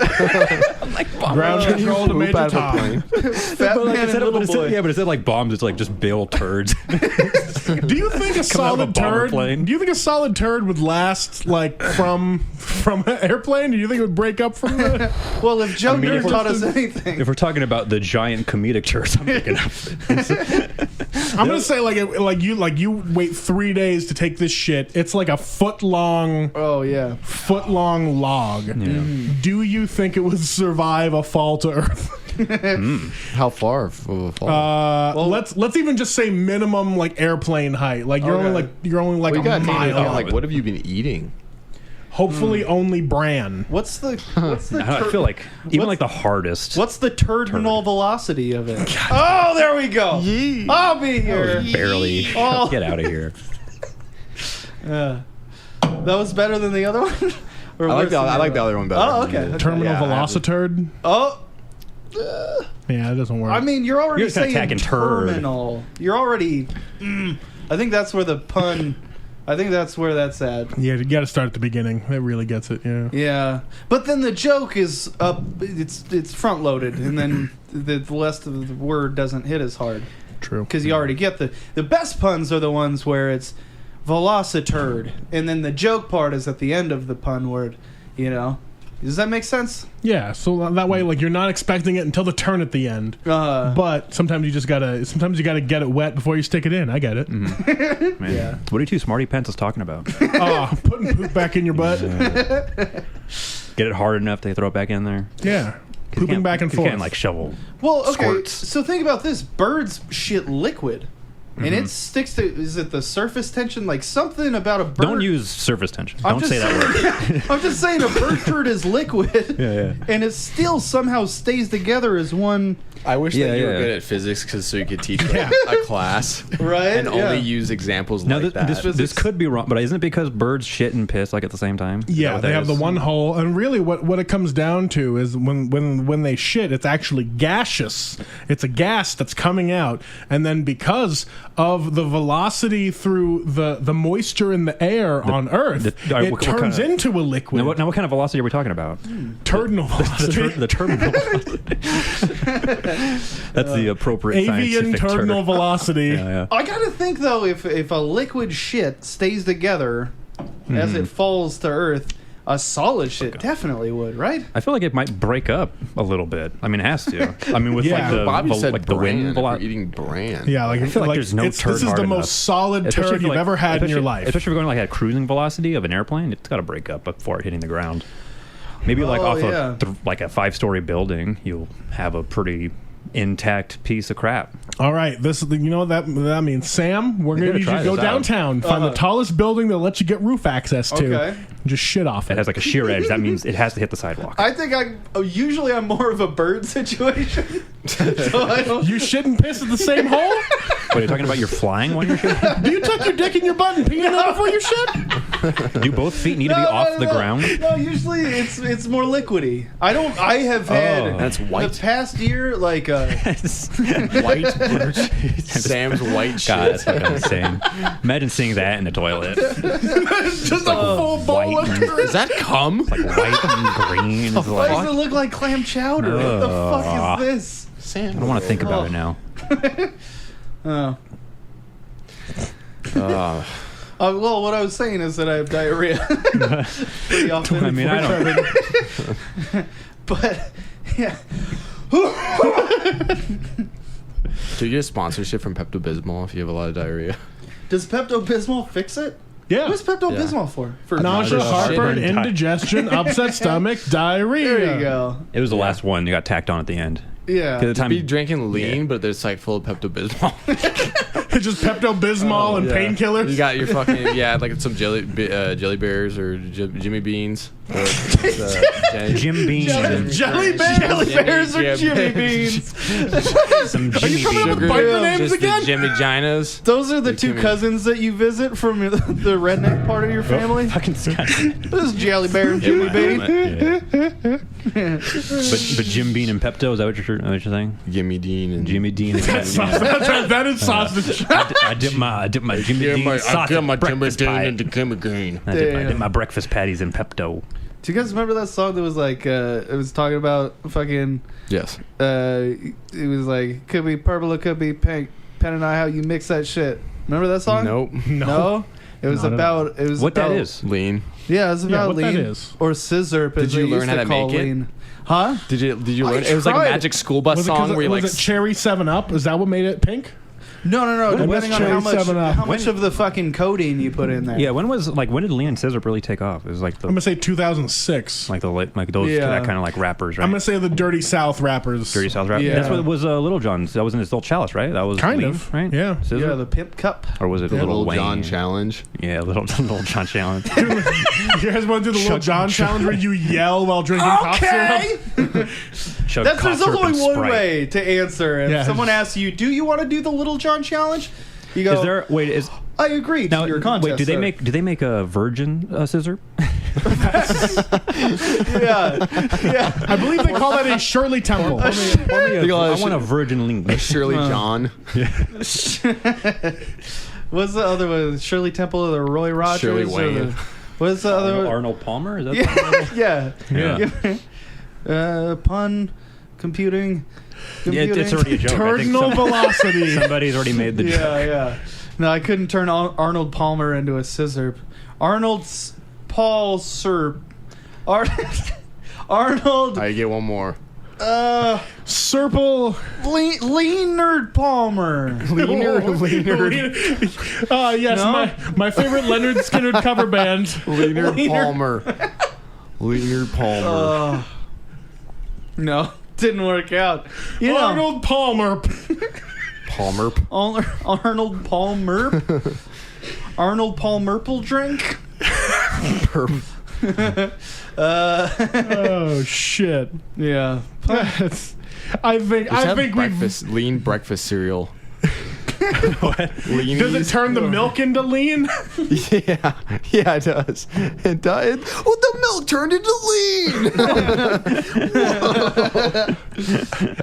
S1: Like ground control to Major Tom.
S3: Fat man and little boy.
S4: Yeah, but instead of like bombs, it's like just Bill turds.
S1: Do you think a solid turd? Do you think a solid turd would last like from an airplane? Do you think it would break up from
S3: Well, if Joe
S4: if
S3: Dirt
S4: we're-
S3: taught us anything,
S4: If we're talking about the giant comedic turds, I'm thinking of.
S1: I'm gonna say like you wait 3 days to take this shit. It's like a foot long log. Do you think it would survive a fall to Earth?
S2: How far of a fall?
S1: Let's even just say minimum like airplane height. Like you're only like
S2: We
S1: a
S2: got to take into
S1: mile.
S2: account, like, what have you been eating?
S1: Hopefully only bran.
S3: what's the
S4: I feel like even like the hardest.
S3: what's the terminal velocity of it? Oh, there we go. I'll be here.
S4: Barely.
S3: Oh.
S4: Get out of here.
S3: That was better than the other one. Or
S2: I like
S3: worse
S2: the
S3: than
S2: other one better.
S3: Oh, okay.
S1: Terminal
S2: Yeah,
S1: velociturd.
S3: Oh,
S1: Yeah, it doesn't work.
S3: I mean, you're already
S4: You're just kinda
S3: saying
S4: attacking turd.
S3: terminal. You're already. I think that's where the pun. I think that's where that's at.
S1: yeah, you got to start at the beginning. It really gets it. Yeah.
S3: Yeah, but then the joke is up. It's front loaded, and then the rest of the word doesn't hit as hard
S1: True.
S3: because you already get the best puns are the ones where it's velociturd, and then the joke part is at the end of the pun word. You know, does that make sense?
S1: Yeah. So that way, like you're not expecting it until the turn at the end. But sometimes you just gotta. Sometimes you gotta get it wet before you stick it in. I get it.
S4: Man.
S3: Yeah.
S4: What are two smarty pants talking about?
S1: Oh, putting poop back in your butt.
S4: Get it hard enough to throw it back in there.
S1: Yeah. Pooping back and
S4: You
S1: forth.
S4: can't like shovel.
S3: Well, okay.
S4: Squirts.
S3: So think about this: birds shit liquid, and it sticks to. Is it the surface tension? Like something about a bird.
S4: Don't use surface tension.
S3: I'm
S4: Don't
S3: just
S4: say that word.
S3: I'm just saying a bird turd is liquid, and it still somehow stays together as one.
S2: I wish
S4: Yeah,
S2: that you were
S4: yeah.
S2: good at physics so you could teach like, a class
S3: Right?
S2: and
S3: Yeah.
S2: only use examples
S4: No,
S2: like that.
S4: this could be wrong, but isn't it because birds shit and piss like at the same time? Is that
S1: Yeah,
S4: what
S1: they
S4: that
S1: have the
S4: is?
S1: one hole, and really, what it comes down to is when they shit, it's actually gaseous. It's a gas that's coming out, and then because of the velocity through the moisture in the air on Earth, it
S4: what
S1: turns
S4: kind of-
S1: into a liquid.
S4: Now, what kind of velocity are we talking about?
S1: Turdinal velocity.
S4: The terminal. That's the appropriate
S1: Avian
S4: scientific term.
S1: turdinal velocity.
S4: Yeah.
S3: I gotta think though, if a liquid shit stays together as it falls to Earth, a solid shit definitely would, right?
S4: I feel like it might break up a little bit. I mean, it has to. I mean, with
S1: Yeah.
S4: like the
S2: Bobby said
S4: like the
S2: bran.
S4: wind
S2: If you're
S4: velocity.
S2: eating bran.
S1: Yeah, like
S4: I feel like there's no
S1: this
S4: turd
S1: is
S4: hard
S1: the
S4: enough.
S1: most solid
S4: Especially
S1: turd
S4: if
S1: you've
S4: like-
S1: ever had in your life.
S4: Especially if you're going like at cruising velocity of an airplane, it's got to break up before it hitting the ground. Maybe like
S3: Oh,
S4: off
S3: yeah.
S4: like a 5-story building, you'll have a pretty intact piece of crap.
S1: All right, you know what that means, Sam. We're gonna
S4: gotta
S1: need you
S4: try
S1: to go
S4: this out.
S1: downtown, find the tallest building that lets you get roof access to,
S3: Okay.
S1: and just shit off
S4: It
S1: it.
S4: has like a sheer edge. That means it has to hit the sidewalk.
S3: I think usually I'm more of a bird situation, so I don't.
S1: You shit and piss at the same hole?
S4: What are you talking about? You're flying when you're shitting?
S1: Do you tuck your dick in your butt and pee in it before you shit?
S4: Do both feet need to be off the ground?
S3: No, usually it's more liquidy. I have had
S2: That's white.
S3: the past year like
S2: White bird. Sam's white shit.
S4: God, that's fucking insane. Imagine seeing that in the toilet.
S1: Just a full bowl of
S2: Does that come?
S4: Like white and green. It's
S3: why
S4: like,
S3: does it look like clam chowder? What the fuck is this?
S2: Sam.
S4: I don't want to think about it now.
S3: Oh.
S2: Uh,
S3: Well, what I was saying is that I have diarrhea pretty often.
S4: I mean, I don't.
S3: But yeah,
S2: do you get a sponsorship from Pepto Bismol if you have a lot of diarrhea?
S3: does Pepto Bismol fix it?
S1: Yeah.
S3: What's Pepto Bismol for? For
S1: Nausea,
S2: Nausea,
S1: heartburn,
S4: shit.
S1: indigestion, upset stomach, diarrhea.
S3: There you go.
S4: It was the last one. You got tacked on at the end.
S3: Yeah.
S4: 'Cause the time
S2: Be drinking lean, but it's like full of Pepto Bismol.
S1: It's just Pepto Bismol and painkillers.
S2: You got your fucking like some jelly bears or Jimmy beans. Or,
S4: Jim Beam.
S1: Jelly bears.
S3: Jelly bears or
S2: Yeah.
S3: Jimmy beans.
S4: Some
S1: Are you
S4: Jimmy
S1: coming up with
S4: Beam.
S1: biker names
S2: just
S1: again?
S2: the Jimmy Ginas.
S3: Those are the
S2: Like
S3: two
S2: Jimmy.
S3: cousins that you visit from the redneck part of your family.
S4: Fucking Scott.
S3: This is Jelly Bear and Jimmy Bean.
S4: But Jim Bean and Pepto, is that what you're saying?
S2: Jimmy Dean and
S4: Jimmy Dean and
S1: That is sausage.
S4: I dip my Jimmy Dean sausage breakfast pie.
S2: Jimmy Dean.
S4: I dip my breakfast patties in Pepto.
S3: Do you guys remember that song that was like, it was talking about fucking,
S2: Yes.
S3: it was like, could be purple, it could be pink, depending on how you mix that shit. Remember that song?
S2: Nope.
S3: No? It was about. It was
S4: what
S3: about,
S4: that is.
S2: Lean.
S3: Yeah, it was about
S1: what
S3: lean
S1: that is.
S3: or scissor.
S2: Did you learn how to make it?
S3: Huh?
S2: Did you learn? It was like a
S3: tried.
S2: Magic School Bus
S1: Was
S2: song where you like.
S1: it Cherry 7-Up? Is that what made it pink?
S3: No. Depending on
S1: Cherry 7-Up?
S3: how much of the fucking codeine you put in there.
S4: Yeah, when did Lean and Scissor really take off? It was like
S1: I'm gonna say 2006.
S4: like those
S3: Yeah.
S4: that kind of like rappers, right?
S1: I'm gonna say the Dirty South rappers.
S4: Dirty South rap.
S3: Yeah.
S4: That's what it was. Little John's. That was in his Little Chalice, right? That was
S1: Kind
S4: Lean,
S1: of,
S4: right?
S1: yeah.
S4: Scissor?
S3: Yeah, the pimp cup.
S4: Or was it a Little Wayne?
S2: John challenge.
S4: Yeah, Little John challenge.
S1: You guys want to do the Little John challenge where you yell while drinking cough syrup?
S4: Chug
S3: There's
S4: cough syrup
S3: only
S4: and
S3: one
S4: Sprite.
S3: way to answer. If
S1: Yeah.
S3: someone asks you, "Do you want to do the Little John challenge?" You go,
S4: Is there? Wait, is
S3: I agree to
S4: now?
S3: your contest.
S4: Wait, do they
S3: sir."
S4: make? Do they make a virgin scissor?
S3: Yeah.
S1: I believe they call that a Shirley Temple.
S4: I want a virgin Lean.
S2: Shirley John.
S3: What's the other one? Shirley Temple or the Roy Rogers?
S2: Shirley
S3: or
S2: Wayne.
S3: What's the other one?
S4: Arnold Palmer? Is that
S3: Yeah.
S4: Yeah.
S3: Pun computing.
S4: Yeah, it's already a joke. I think
S1: Terminal velocity.
S4: somebody's already made the joke.
S3: Yeah. No, I couldn't turn Arnold Palmer into a scissor. Paul Sir. Arnold.
S2: I get one more.
S1: Serple.
S3: Leonard Palmer.
S1: Yes,
S3: No?
S1: my favorite Leonard Skinner cover band.
S2: Leonard Palmer. Leonard Palmer.
S3: No, didn't work out. You know,
S1: Arnold Palmer.
S2: Palmer.
S3: Arnold Palmer. Arnold Palmerple drink.
S1: Oh shit.
S3: Yeah.
S1: I think we've.
S2: Lean breakfast cereal.
S1: Does it turn the milk into lean?
S2: Yeah, it does. It does. Oh, the milk turned into lean.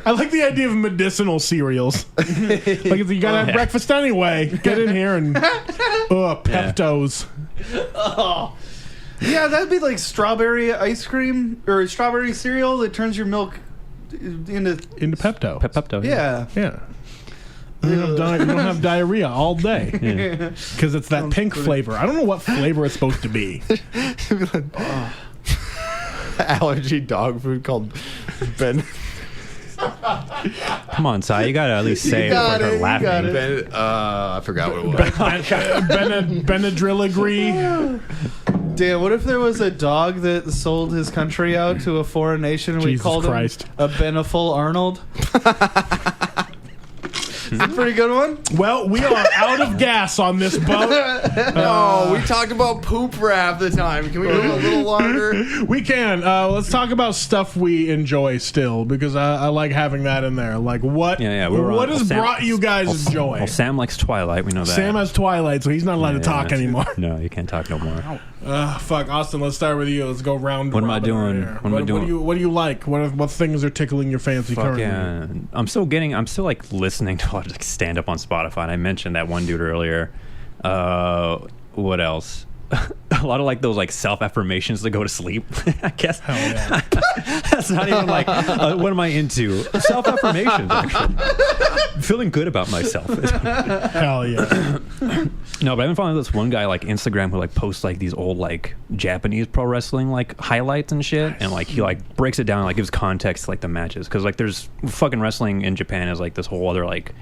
S1: I like the idea of medicinal cereals. Like if you gotta have breakfast anyway, get in here and Peptos.
S3: Oh. Yeah, that'd be like strawberry ice cream or strawberry cereal that turns your milk into
S1: Pepto.
S4: Pepto.
S3: yeah.
S1: Yeah. You don't have diarrhea all day because it's that pink flavor. I don't know what flavor it's supposed to be.
S2: Allergy dog food called Ben.
S4: Come on, Si, you gotta at least say it
S3: got
S4: before
S3: it, you
S4: laughing.
S3: got it.
S2: Ben. I forgot what it was.
S1: Benadryl agree.
S3: Damn, what if there was a dog that sold his country out to a foreign nation and we
S1: Jesus
S3: called
S1: Christ.
S3: him a Beneful Arnold? Is that a pretty good one?
S1: Well, we are out of gas on this boat.
S2: No, we talked about poop for half the time. Can we go a little longer?
S1: We can. Let's talk about stuff we enjoy still because I like having that in there. Like what? What has brought you guys joy?
S4: Well, Sam likes Twilight. We know that.
S1: Sam has Twilight, so he's not allowed to talk anymore.
S4: No, you can't talk no more.
S1: Fuck, Austin. Let's start with you. Let's go round.
S4: What am I doing?
S1: here.
S4: What am I doing?
S1: What do you like? What things are tickling your fancy
S4: Fuck
S1: currently?
S4: yeah. I'm still like listening to a lot of like, stand up on Spotify. And I mentioned that one dude earlier. What else? A lot of like those like self affirmations to go to sleep. I guess.
S1: Hell yeah.
S4: That's not even like what am I into? Self affirmations. Actually, feeling good about myself.
S1: Hell yeah.
S4: No, but I've been following this one guy like Instagram who like posts like these old like Japanese pro wrestling like highlights and shit, and like he like breaks it down and like gives context to like the matches because like there's fucking wrestling in Japan is like this whole other like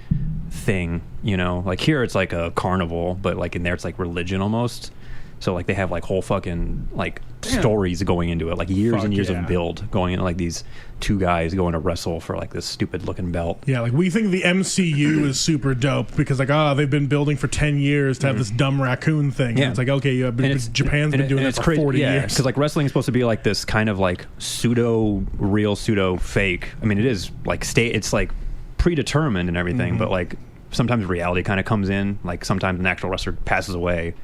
S4: thing, you know. Like here it's like a carnival, but like in there it's like religion almost. So like they have like whole fucking like stories going into it, like years and years of build going into like these two guys going to wrestle for like this stupid looking belt.
S1: Yeah, like we think the MCU is super dope because like they've been building for 10 years to have this dumb raccoon thing.
S4: Yeah.
S1: And it's like okay, Japan's been doing it for 40 years.
S4: Because like wrestling is supposed to be like this kind of like pseudo real, pseudo fake. I mean, it is like it's like predetermined and everything, but like sometimes reality kind of comes in. Like sometimes an actual wrestler passes away.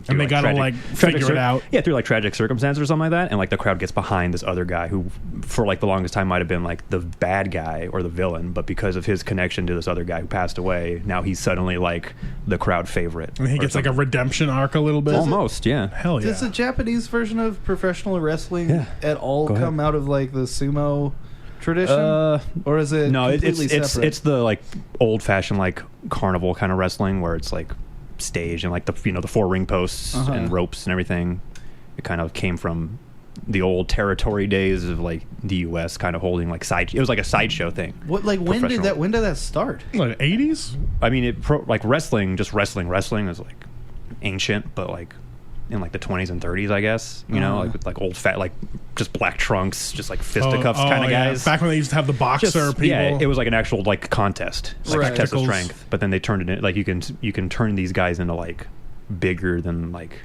S1: And they gotta figure it out.
S4: Yeah, through like tragic circumstances or something like that, and like the crowd gets behind this other guy who, for like the longest time, might have been like the bad guy or the villain, but because of his connection to this other guy who passed away, now he's suddenly like the crowd favorite.
S1: And he gets like a redemption arc a little bit.
S4: Almost, yeah.
S1: Hell yeah.
S3: Does the Japanese version of professional wrestling at all come out of like the sumo tradition, or is it
S4: no?
S3: completely
S4: It's
S3: separate?
S4: it's the like old fashioned like carnival kind of wrestling where it's like stage and like the the 4 ring posts and ropes and everything. It kind of came from the old territory days of like the U.S. kind of holding like it was like a sideshow thing.
S3: What when did that start?
S1: Like 80s?
S4: I mean, like wrestling is like ancient, but like in like the 20s and 30s, I guess. Like with like old fat, like just black trunks, just like fisticuffs kind of guys.
S1: Back when they used to have the boxer people.
S4: Yeah, it was like an actual like contest, like contest of
S1: Spectacles.
S4: strength. But then they turned it in, like you can turn these guys into like bigger than like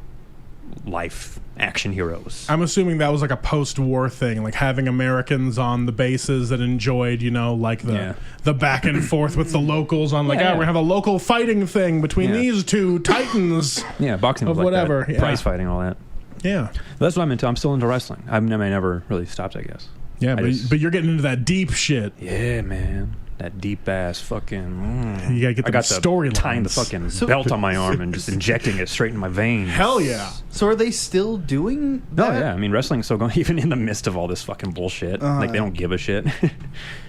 S4: life action heroes.
S1: I'm assuming that was like a post-war thing, like having Americans on the bases that enjoyed, like the back and forth with the locals on like, we're gonna have a local fighting thing between these two titans.
S4: Yeah, boxing
S1: of
S4: was like
S1: whatever,
S4: that. Prize fighting, all that.
S1: Yeah,
S4: that's what I'm into. I'm still into wrestling. I never really stopped, I guess.
S1: Yeah, but you're getting into that deep shit.
S4: Yeah, man. That deep ass fucking.
S1: You gotta get the story
S4: tying the fucking belt on my arm and just injecting it straight in my veins.
S1: Hell yeah!
S3: So are they still doing that?
S4: Oh yeah, I mean wrestling's still going even in the midst of all this fucking bullshit. Like they don't give a shit.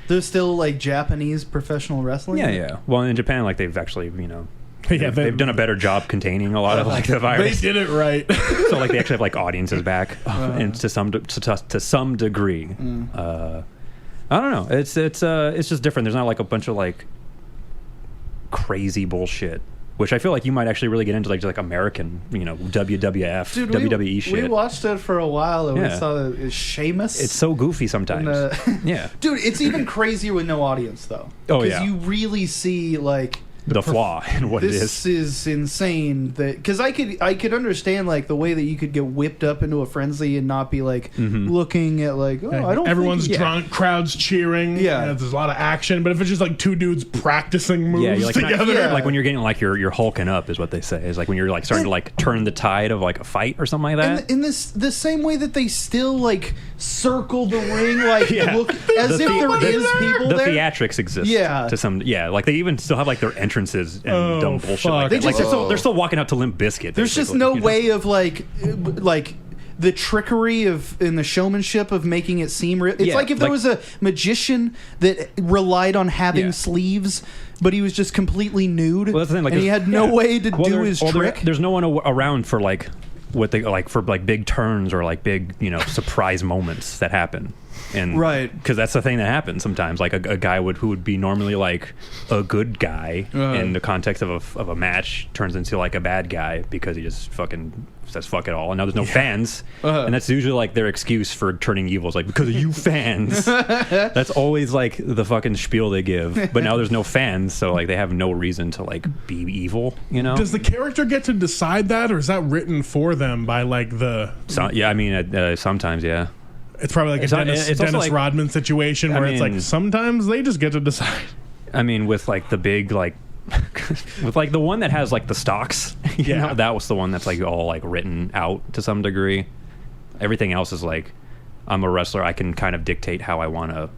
S3: There's still like Japanese professional wrestling.
S4: Yeah. Well, in Japan, like they've actually they've done a better job containing a lot of like the virus.
S1: They did it right.
S4: So like they actually have like audiences back, and to some degree. I don't know. It's just different. There's not like a bunch of like crazy bullshit, which I feel like you might actually really get into like American, WWF,
S3: Dude,
S4: WWE shit.
S3: We watched it for a while and we saw it's Sheamus.
S4: It's so goofy sometimes. Yeah.
S3: Dude, it's even crazier with no audience though.
S4: Oh yeah.
S3: Because you really see like
S4: the flaw in what it is.
S3: This is insane. Because I could understand like the way that you could get whipped up into a frenzy and not be like looking at like I don't.
S1: Everyone's drunk, crowds cheering.
S3: Yeah,
S1: there's a lot of action. But if it's just like two dudes practicing moves together,
S4: like when you're getting like you're hulking up is what they say. Is like when you're like starting to like turn the tide of like a fight or something like that.
S3: And in the same way that they still like circle the ring, like look as if there is people
S4: the
S3: there.
S4: The theatrics exist. To some. Yeah, like they even still have like their entrances and dumb bullshit like that. They're still walking out to Limp Bizkit.
S3: There's just no way of like the trickery of in the showmanship of making it seem real. It's like if there was a magician that relied on having sleeves, but he was just completely nude. Well, that's the thing, like, and he had no way to do his trick.
S4: There's no one around for like what they like for like big turns or like big surprise moments that happen. And because that's the thing that happens sometimes. Like a guy who would be normally like a good guy in the context of a match turns into like a bad guy because he just fucking says fuck it all. And now there's no fans, and that's usually like their excuse for turning evil. It's like because of you fans. That's always like the fucking spiel they give. But now there's no fans, so like they have no reason to like be evil.
S1: Does the character get to decide that, or is that written for them by like the?
S4: Sometimes, yeah.
S1: It's probably like a Dennis Rodman situation where it's like sometimes they just get to decide.
S4: I mean, with like the big like with like the one that has like the stocks, that was the one that's like all like written out to some degree. Everything else is like I'm a wrestler. I can kind of dictate how I want to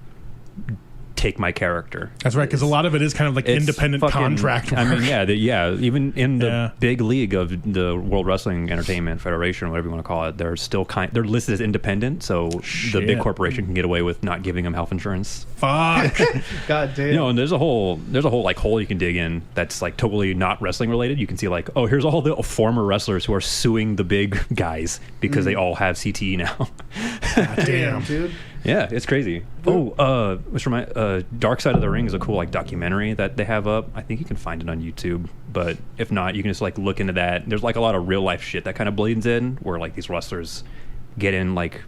S4: take my character.
S1: That's right, because a lot of it is kind of like independent contract work.
S4: I mean, even in the big league of the World Wrestling Entertainment Federation, whatever you want to call it, they're still they're listed as independent, so the big corporation can get away with not giving them health insurance.
S1: Fuck.
S3: God damn.
S4: And there's a whole like hole you can dig in that's like totally not wrestling related. You can see like, here's all the former wrestlers who are suing the big guys because they all have CTE now.
S1: God damn, dude.
S4: Yeah, it's crazy. Which Dark Side of the Ring is a cool like documentary that they have up. I think you can find it on YouTube, but if not, you can just like look into that. There's like a lot of real life shit that kind of bleeds in, where like these wrestlers get in like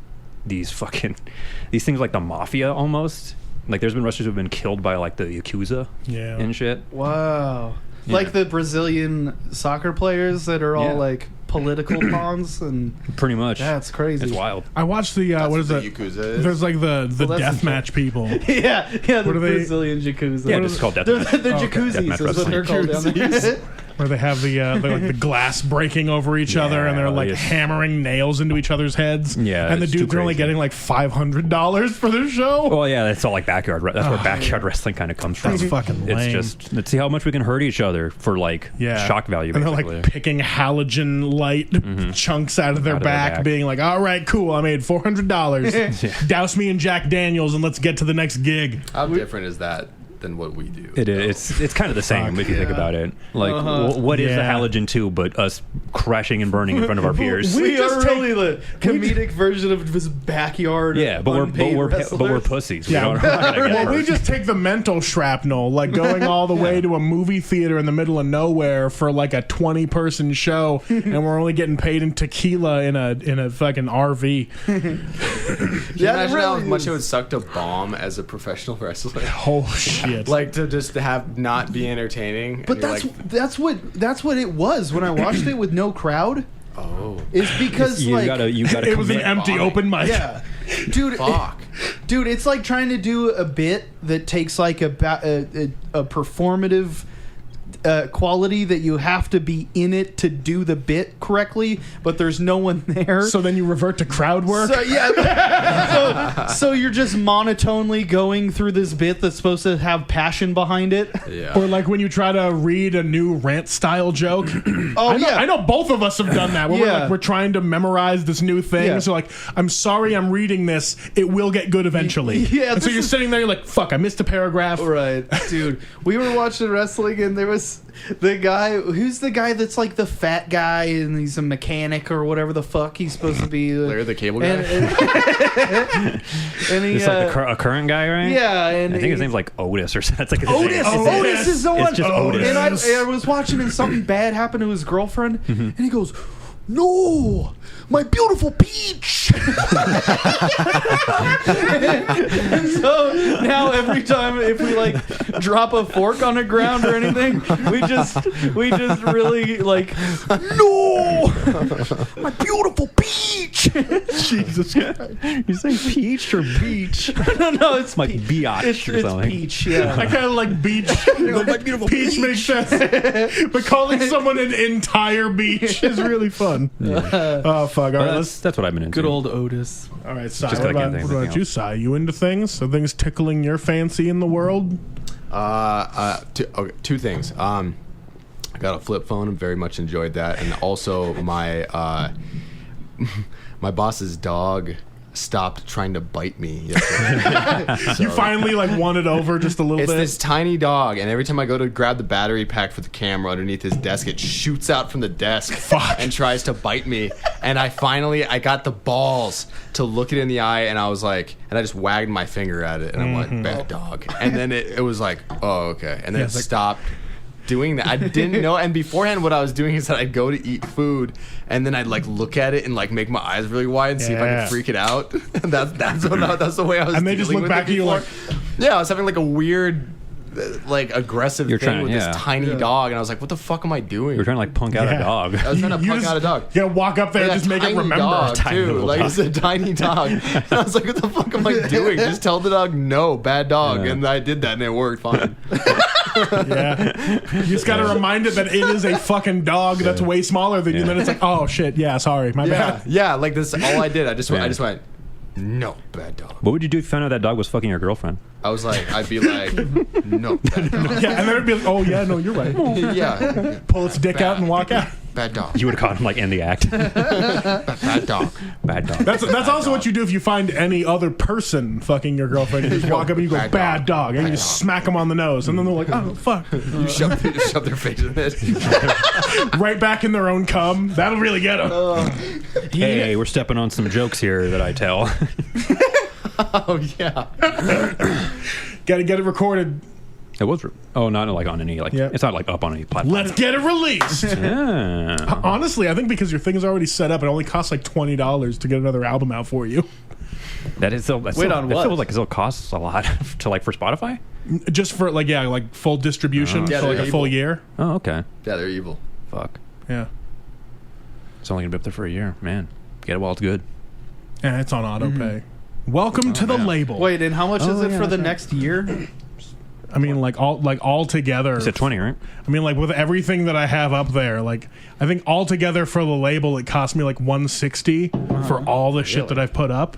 S4: these things like the mafia almost. Like there's been wrestlers who've been killed by like the Yakuza and shit.
S3: Wow. Yeah. Like the Brazilian soccer players that are all like political pawns and
S4: pretty much.
S3: That's crazy.
S4: It's wild.
S1: I watched the what is it?
S2: Yakuza.
S1: There's like the deathmatch people.
S3: The Brazilian Yakuza.
S4: Yeah, it's called deathmatch.
S3: The jacuzzis is what they're called down there.
S1: Where they have the glass breaking over each other and they're like hammering nails into each other's heads.
S4: Yeah,
S1: and the dudes are only getting like $500 for their show.
S4: Well, yeah, that's all like backyard. That's where backyard wrestling kind of comes from.
S1: That's fucking lame.
S4: It's just let's see how much we can hurt each other for like shock value.
S1: And
S4: basically.
S1: they're like picking halogen light chunks out of their back, being like, "All right, cool, I made $400. Douse me in Jack Daniels and let's get to the next gig."
S2: How different is that than what we do.
S4: It is. It's kind of the same if you think about it. Like, what is the halogen 2 but us crashing and burning in front of our peers?
S3: We are really the comedic version of this backyard.
S4: Yeah, but we're pussies.
S1: Yeah,
S4: Well,
S1: we just take the mental shrapnel, like going all the way to a movie theater in the middle of nowhere for like a 20-person show, and we're only getting paid in tequila in a fucking RV.
S2: Imagine how much it would suck to bomb as a professional wrestler.
S1: Oh shit!
S2: Like to just have not be entertaining.
S3: But that's what it was when I watched it with no crowd.
S2: Oh,
S3: it's because
S4: you gotta
S1: it was an empty
S2: bombing.
S1: open mic.
S3: Yeah, dude.
S2: Fuck.
S3: Dude, it's like trying to do a bit that takes like a performative quality that you have to be in it to do the bit correctly, but there's no one there.
S1: So then you revert to crowd work?
S3: So, yeah. so you're just monotonely going through this bit that's supposed to have passion behind it.
S2: Yeah.
S1: Or like when you try to read a new rant style joke. I know both of us have done that. Where we're trying to memorize this new thing.
S3: Yeah.
S1: So like, I'm sorry I'm reading this. It will get good eventually.
S3: Yeah.
S1: And so you're sitting there, you're like, fuck, I missed a paragraph.
S3: Right. Dude, we were watching wrestling and there was the guy, who's the guy that's like the fat guy and he's a mechanic or whatever the fuck he's supposed to be.
S2: Larry the Cable Guy?
S3: And
S4: It's like a current guy, right?
S3: Yeah. And
S4: I think his name's like Otis or something. That's like his
S3: Otis.
S4: name.
S3: Otis is the one.
S4: It's just Otis.
S3: And I was watching and something bad happened to his girlfriend and he goes, "No, my beautiful peach." And so now every time if we like drop a fork on the ground or anything, we just really like, "No, my beautiful peach."
S1: Jesus Christ.
S4: You say peach or beach?
S3: No, it's
S4: like biatch or something.
S3: It's peach, yeah.
S1: I kind of like beach.
S3: My beautiful
S1: Peach makes sense. But calling someone an entire beach is really fun.
S4: Yeah.
S1: Oh, fuck. All right,
S4: That's what I've been into.
S3: Good old Otis.
S1: All right, Sai,
S4: Just
S1: what
S4: 'cause I can't think of
S1: about
S4: anything
S1: you, Sai? You into things? Are things tickling your fancy in the world?
S2: Two things. I got a flip phone. Very much enjoyed that, and also my my boss's dog stopped trying to bite me yesterday.
S1: You finally like won it over just a little
S2: It's
S1: bit.
S2: this tiny dog, and every time I go to grab the battery pack for the camera underneath his desk, it shoots out from the desk and tries to bite me. And I got the balls to look it in the eye, and I was like, and I just wagged my finger at it, and I'm like, bad dog. And then it was like, oh, okay. And then it stopped doing that. I didn't know. And beforehand, what I was doing is that I'd go to eat food, and then I'd like look at it and like make my eyes really wide and see if I could freak it out. And that's the way I was.
S1: And they just look back at you like,
S2: yeah, I was having like a weird, like aggressive thing with this tiny dog, and I was like, what the fuck am I doing?
S4: You're trying to like punk out a dog.
S2: I was trying to punk out a dog.
S1: You gotta walk up there and just make it remember.
S2: Dog,
S4: tiny
S2: too. Like, it's a tiny dog. And I was like, what the fuck am I doing? Just tell the dog no, bad dog. And I did that, and it worked fine.
S1: Yeah, you just gotta remind it that it is a fucking dog that's way smaller than you. And then it's like, oh shit, yeah, sorry, my bad.
S2: Yeah, like this. All I did, I just went, no, bad dog.
S4: What would you do if you found out that dog was fucking your girlfriend?
S2: I'd be like, no, bad dog.
S1: Yeah, and then it'd be like, oh yeah, no, you're right.
S2: Yeah,
S1: Pull its dick out and walk out.
S2: bad dog.
S4: You would have caught him like in the act.
S2: Bad dog.
S4: Bad dog.
S1: That's also what you do if you find any other person fucking your girlfriend. You just walk up and you go, bad dog, and you just smack them on the nose, and then they're like, oh fuck.
S2: You shove their face in it.
S1: Right back in their own cum. That'll really get them.
S4: Hey, we're stepping on some jokes here that I tell.
S2: Oh yeah.
S1: Gotta get it recorded.
S4: It was. Not like on any It's not like up on any platform.
S1: Let's get it released.
S4: Yeah.
S1: Honestly, I think because your thing is already set up, it only costs like $20 to get another album out for you.
S4: That is still.
S3: Wait, on what?
S4: It feels like it still costs a lot to like for Spotify.
S1: Just for like full distribution for like a full year.
S4: Oh, okay.
S2: Yeah, they're evil.
S4: Fuck.
S1: Yeah.
S4: It's only gonna be up there for a year, man. Get it while it's good.
S1: And it's on auto pay. Welcome to the label.
S3: Wait, and how much is it for the
S4: right.
S3: next year?
S1: I mean, all together.
S4: You said 20, right?
S1: I mean, like with everything that I have up there, like I think all together for the label, it cost me like $160 for all the shit that I've put up.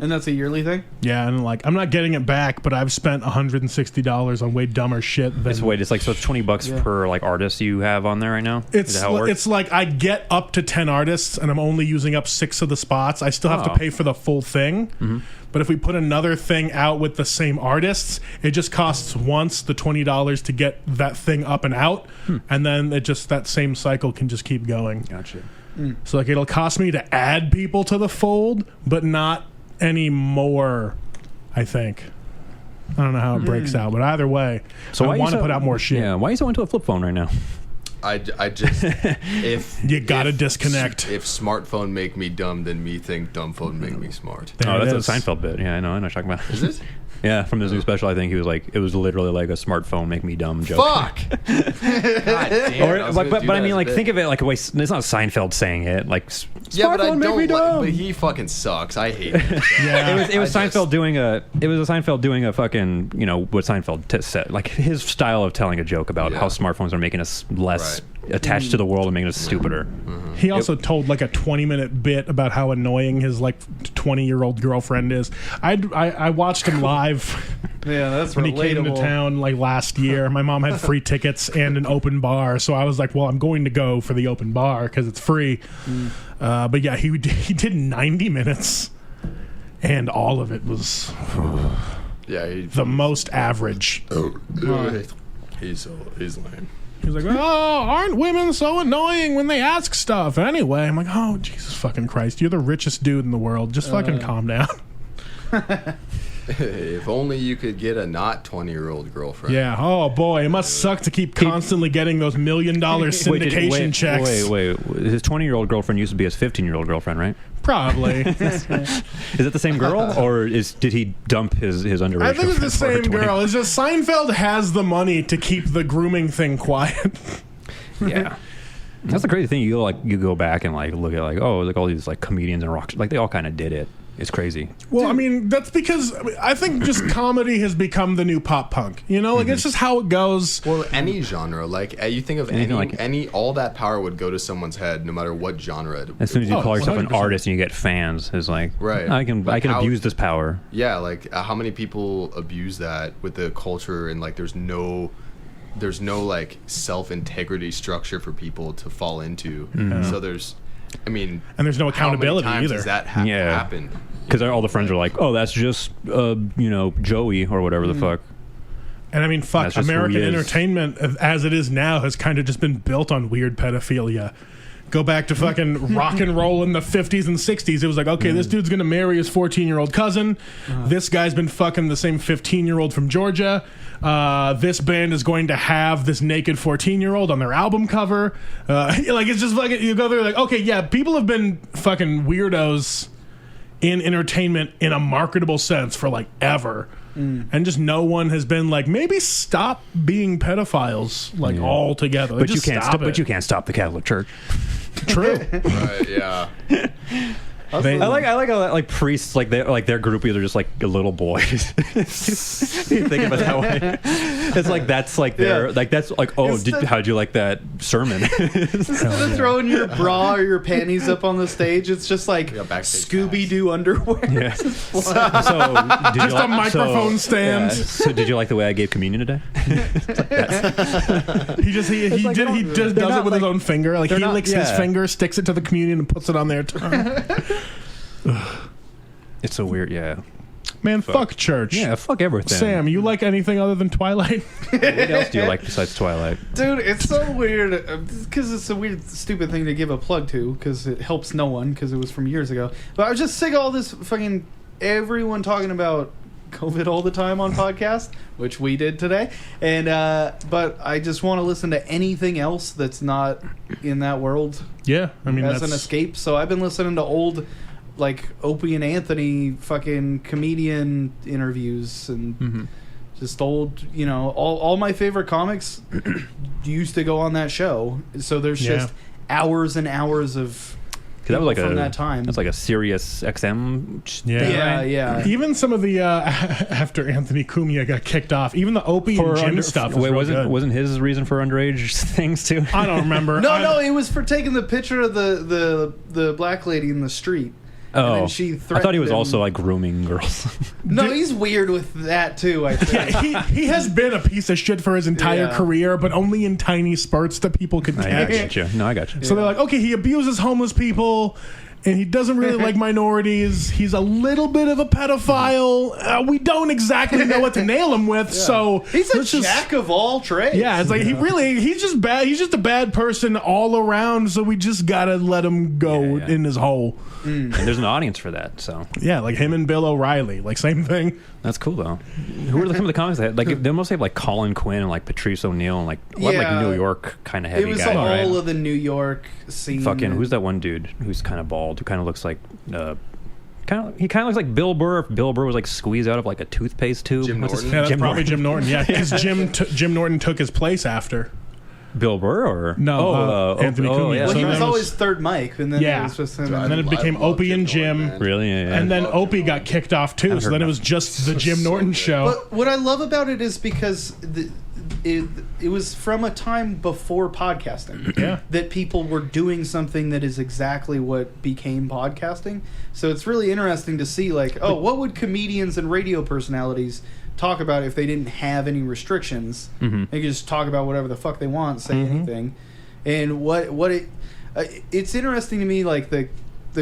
S3: And that's a yearly thing?
S1: Yeah, and like I'm not getting it back, but I've spent $160 on way dumber shit than.
S4: It's like so it's $20 per like artist you have on there right now. Is that how it works?
S1: It's like I get up to 10 artists, and I'm only using up 6 of the spots. I still have to pay for the full thing. But if we put another thing out with the same artists, it just costs once the $20 to get that thing up and out, and then that same cycle can just keep going.
S4: Gotcha.
S1: So like it'll cost me to add people to the fold, but not any more, I think. I don't know how it breaks out, but either way,
S4: so
S1: I want to put out more shit.
S4: Yeah, why are you so into a flip phone right now?
S2: I just if
S1: You gotta disconnect.
S2: If smartphone make me dumb, then me think dumb phone make me smart.
S1: There
S4: That's
S1: it
S4: a
S1: is.
S4: Seinfeld bit. Yeah, I know what you're talking about.
S2: Is it?
S4: Yeah, from his new special, I think he was like, it was literally like a smartphone make me dumb joke.
S2: Fuck. God damn,
S4: Or, but I mean, like, think of it like a way. It's not Seinfeld saying it. Like,
S2: yeah, but I
S4: smartphone make me
S2: don't.
S4: dumb.
S2: But he fucking sucks. I hate him.
S1: Yeah.
S4: It was
S2: I
S4: Seinfeld
S2: just-
S4: doing a. It was a Seinfeld doing a fucking. You know what Seinfeld said. Like his style of telling a joke about how smartphones are making us less attached to the world and making us stupider.
S1: He also told like a 20-minute bit about how annoying his like 20-year-old girlfriend is. I watched him live
S3: Yeah, that's
S1: when he came to
S3: relatable.
S1: town like last year. My mom had free tickets and an open bar, so I was like, well, I'm going to go for the open bar because it's free. But yeah, he did 90 minutes, and all of it was the most average.
S2: He's lame.
S1: He was like, oh, aren't women so annoying when they ask stuff? Anyway, I'm like, oh, Jesus fucking Christ. You're the richest dude in the world. Just fucking calm down.
S2: If only you could get a not 20-year-old girlfriend.
S1: Yeah. Oh, boy. It must suck to keep constantly getting those $1 million syndication checks.
S4: Wait. His 20-year-old girlfriend used to be his 15-year-old girlfriend, right?
S1: Probably.
S4: Is it the same girl, or did he dump his underage?
S1: I think it's the
S4: girlfriend for her
S1: same
S4: 20?
S1: girl. It's just Seinfeld has the money to keep the grooming thing quiet.
S4: Yeah. That's the crazy thing. You go back and like look at like all these like comedians and rock, like they all kind of did it. It's crazy.
S1: Well, I mean, that's because I think just comedy has become the new pop punk. You know, like it's just how it goes.
S2: Well, any genre, like you think of any, all that power would go to someone's head, no matter what genre.
S4: As soon as you call yourself an
S1: 100%.
S4: artist and you get fans, it's like,
S2: Right.
S4: I can
S2: How-
S4: abuse this power.
S2: Yeah, like how many people abuse that with the culture, and like there's no like self-integrity structure for people to fall into. So there's, I mean,
S1: And there's no accountability
S2: how many times
S1: either.
S2: Does that happen?
S4: Because all the friends are like, oh, that's just Joey or whatever the fuck.
S1: And I mean, fuck,
S4: That's just who
S1: American
S4: he is.
S1: entertainment as it is now has kind of just been built on weird pedophilia. Go back to fucking rock and roll in the 50s and 60s. It was like, okay, this dude's going to marry his 14-year-old cousin. This guy's been fucking the same 15-year-old from Georgia. This band is going to have this naked 14-year-old on their album cover. Like, it's just fucking, you go there like, okay, yeah, people have been fucking weirdos in entertainment in a marketable sense for like ever. And just no one has been like, maybe stop being pedophiles like altogether. Like,
S4: But you
S1: just
S4: can't
S1: stop
S4: stop.
S1: it.
S4: But you can't stop the Catholic Church.
S1: True.
S2: Right? Yeah.
S4: I like how like priests like their groupies are just like little boys. You think of it that way. It's like that's like their like that's like how'd you like that sermon?
S3: Instead of throwing your bra or your panties up on the stage, it's just like
S2: backstage
S3: Scooby-Doo underwear.
S4: Yeah. So did
S1: Just a microphone stand.
S4: So did you like the way I gave communion today?
S1: He just does it with his own finger. Like he licks his finger, sticks it to the communion, and puts it on their tongue.
S4: It's so weird. Yeah.
S1: Man, fuck church.
S4: Yeah. Fuck everything.
S1: Sam, you like anything other than Twilight?
S4: What else do you like besides Twilight?
S3: Dude, it's so weird because it's a weird, stupid thing to give a plug to because it helps no one because it was from years ago. But I was just sick of all this fucking everyone talking about COVID all the time on podcast, which we did today. And but I just want to listen to anything else that's not in that world
S1: Yeah, I mean
S3: as
S1: that's
S3: an escape. So I've been listening to old like Opie and Anthony fucking comedian interviews and just old, you know, all my favorite comics used to go on that show. So there's just hours and hours of
S4: That was like
S3: from that time.
S4: That's like a Sirius XM.
S3: Yeah.
S1: Even some of the after Anthony Cumia got kicked off, even the Opie and Jim stuff. Was real good.
S4: Wasn't his reason for underage things too?
S1: I don't remember.
S3: No, it was for taking the picture of the black lady in the street.
S4: Oh,
S3: and then she
S4: I thought he was
S3: threatened him.
S4: also like grooming girls.
S3: No, he's weird with that too. I think.
S1: Yeah, he has been a piece of shit for his entire career, but only in tiny spurts that people could
S4: I
S1: catch.
S4: got you. No, I got you.
S1: So they're like, okay, he abuses homeless people, and he doesn't really like minorities. He's a little bit of a pedophile. We don't exactly know what to nail him with, so
S3: he's a jack of all trades.
S1: Yeah, it's like he's just bad. He's just a bad person all around, so we just gotta let him go in his hole.
S4: And there's an audience for that, so
S1: yeah, like him and Bill O'Reilly, like same thing.
S4: That's cool though. Who are some of the comics that had, like they mostly have like Colin Quinn and like Patrice O'Neill and like a lot of like New York kind of heavy guys.
S3: It was all of the New York scene.
S4: Fucking who's that one dude who's kind of bald who kind of looks like he kind of looks like Bill Burr if Bill Burr was like squeezed out of like a toothpaste tube.
S2: Jim Norton.
S1: Yeah, that's probably Jim Norton. Yeah, because Jim Norton took his place after.
S4: Bill Burr or
S1: Anthony Cumia.
S4: Yeah.
S3: Well,
S1: So
S3: he
S1: then
S3: was always third mic, and then it was just him.
S1: And then it became Opie and Jim.
S4: Really? Yeah.
S1: And then Opie got kicked off too, so then it was just the Jim Norton show.
S3: But what I love about it is because it was from a time before podcasting that people were doing something that is exactly what became podcasting. So it's really interesting to see, like, what would comedians and radio personalities talk about if they didn't have any restrictions? They could just talk about whatever the fuck they want, say anything. And it's interesting to me, like the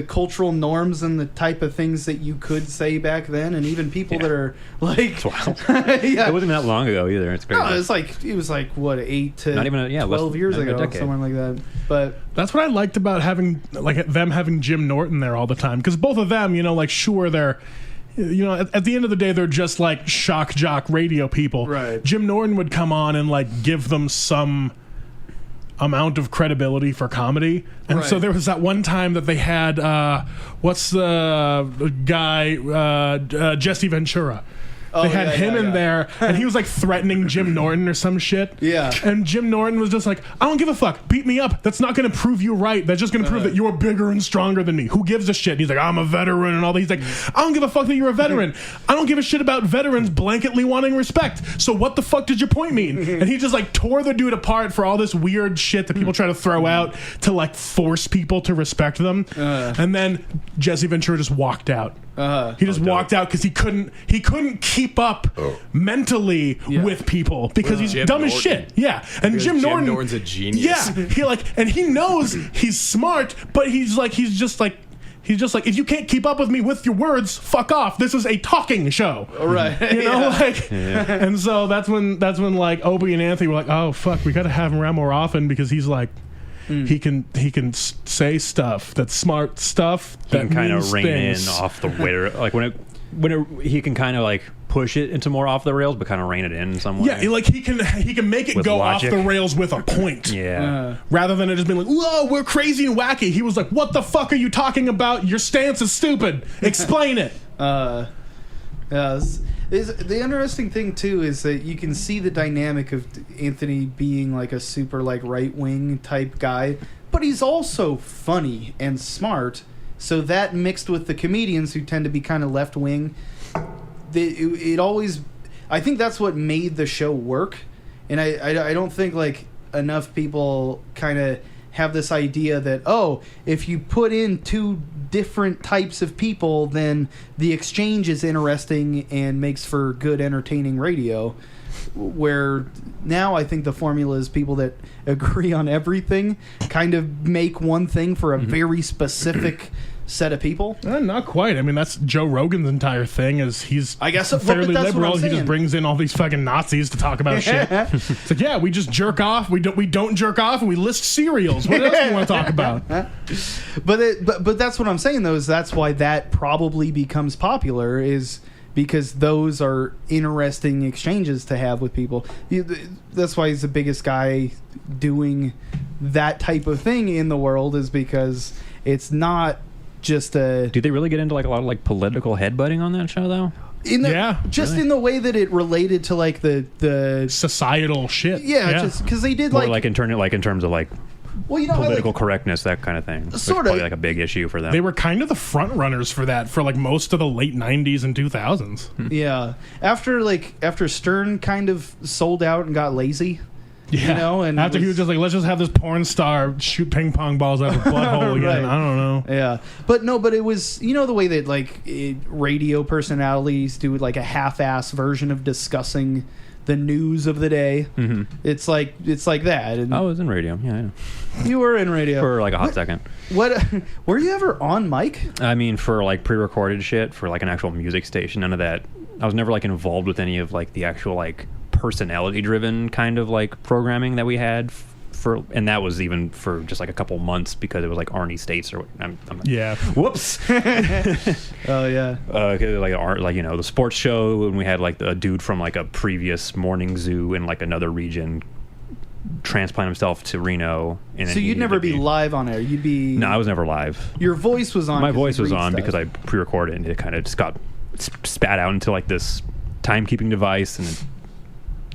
S3: cultural norms and the type of things that you could say back then, and even people that are like,
S4: it's wild. It wasn't that long ago either. It's crazy.
S3: No, it was like what 8 to
S4: not even
S3: 12 years ago, something like that. But
S1: that's what I liked about having Jim Norton there all the time, because both of them, like, sure, they're, at the end of the day, they're just like shock jock radio people.
S3: Right.
S1: Jim Norton would come on and like give them some amount of credibility for comedy, and so there was that one time that they had what's the guy Jesse Ventura. They had him in there, and he was like threatening Jim Norton or some shit.
S3: Yeah.
S1: And Jim Norton was just like, I don't give a fuck. Beat me up. That's not going to prove you right. That's just going to prove that you're bigger and stronger than me. Who gives a shit? And he's like, I'm a veteran and all that. He's like, I don't give a fuck that you're a veteran. I don't give a shit about veterans blanketly wanting respect. So what the fuck did your point mean? And he just like tore the dude apart for all this weird shit that people try to throw out to like force people to respect them. And then Jesse Ventura just walked out. He just walked out because he couldn't keep up mentally with people because he's
S2: Jim
S1: dumb as
S2: Norton.
S1: shit. Yeah, and
S2: Because
S1: Jim
S2: Norton's a genius.
S1: Yeah, and he knows he's smart, but he's just like if you can't keep up with me with your words, fuck off. This is a talking show,
S3: right?
S1: And so that's when like Opie and Anthony were like, oh fuck, we got to have him around more often because he's like. He can say stuff that's smart stuff.
S4: He can kind of rein in off the waiter, like he can kind of like push it into more off the rails, but kind of rein it in some way.
S1: Yeah, like he can make it
S4: with
S1: go
S4: logic.
S1: off the rails with a point. Rather than it just being like, whoa, we're crazy and wacky. He was like, what the fuck are you talking about? Your stance is stupid. Explain it.
S3: The interesting thing too is that you can see the dynamic of Anthony being like a super like right wing type guy, but he's also funny and smart. So that mixed with the comedians who tend to be kind of left wing, it always, I think that's what made the show work. And I don't think like enough people kind of have this idea that, if you put in two different types of people, then the exchange is interesting and makes for good, entertaining radio. Where now I think the formula is people that agree on everything kind of make one thing for a very specific set of people.
S1: Not quite. I mean, that's Joe Rogan's entire thing. Is he's
S3: I guess
S1: fairly
S3: but
S1: liberal. He just brings in all these fucking Nazis to talk about shit. It's like, we just jerk off. We don't jerk off, and we list cereals. What else do you want to talk about?
S3: But that's what I'm saying though. Is that's why that probably becomes popular is because those are interesting exchanges to have with people. That's why he's the biggest guy doing that type of thing in the world is because it's not just a...
S4: Do they really get into like a lot of like political headbutting on that show though?
S3: In the way that it related to like the
S1: societal shit.
S3: Just because they did like
S4: in terms of like political correctness, that kind of thing. Sort of probably like a big issue for them.
S1: They were kind of the front runners for that for like most of the late 90s and 2000s.
S3: Yeah, after Stern kind of sold out and got lazy.
S1: Yeah, and after he was just like, let's just have this porn star shoot ping pong balls out of a blood hole again. I don't know.
S3: Yeah, but it was the way that radio personalities do like a half-ass version of discussing the news of the day.
S4: Mm-hmm.
S3: It's like that. And
S4: I was in radio. Yeah, I know.
S3: you were in radio
S4: For like a hot second.
S3: What were you ever on mic?
S4: I mean, for like pre-recorded shit, for like an actual music station, none of that. I was never like involved with any of like the actual like personality-driven kind of like programming that we had and that was even for just like a couple months because it was like Arnie States or I'm whoops.
S3: Oh yeah.
S4: Like you know the sports show, and we had like a dude from like a previous morning zoo in like another region transplant himself to Reno. And
S3: so you'd never be live on air. You'd be
S4: No, I was never live.
S3: Your voice was on.
S4: My voice was on
S3: stuff.
S4: because I pre-recorded it, and it kind of just got spat out into like this timekeeping device, and it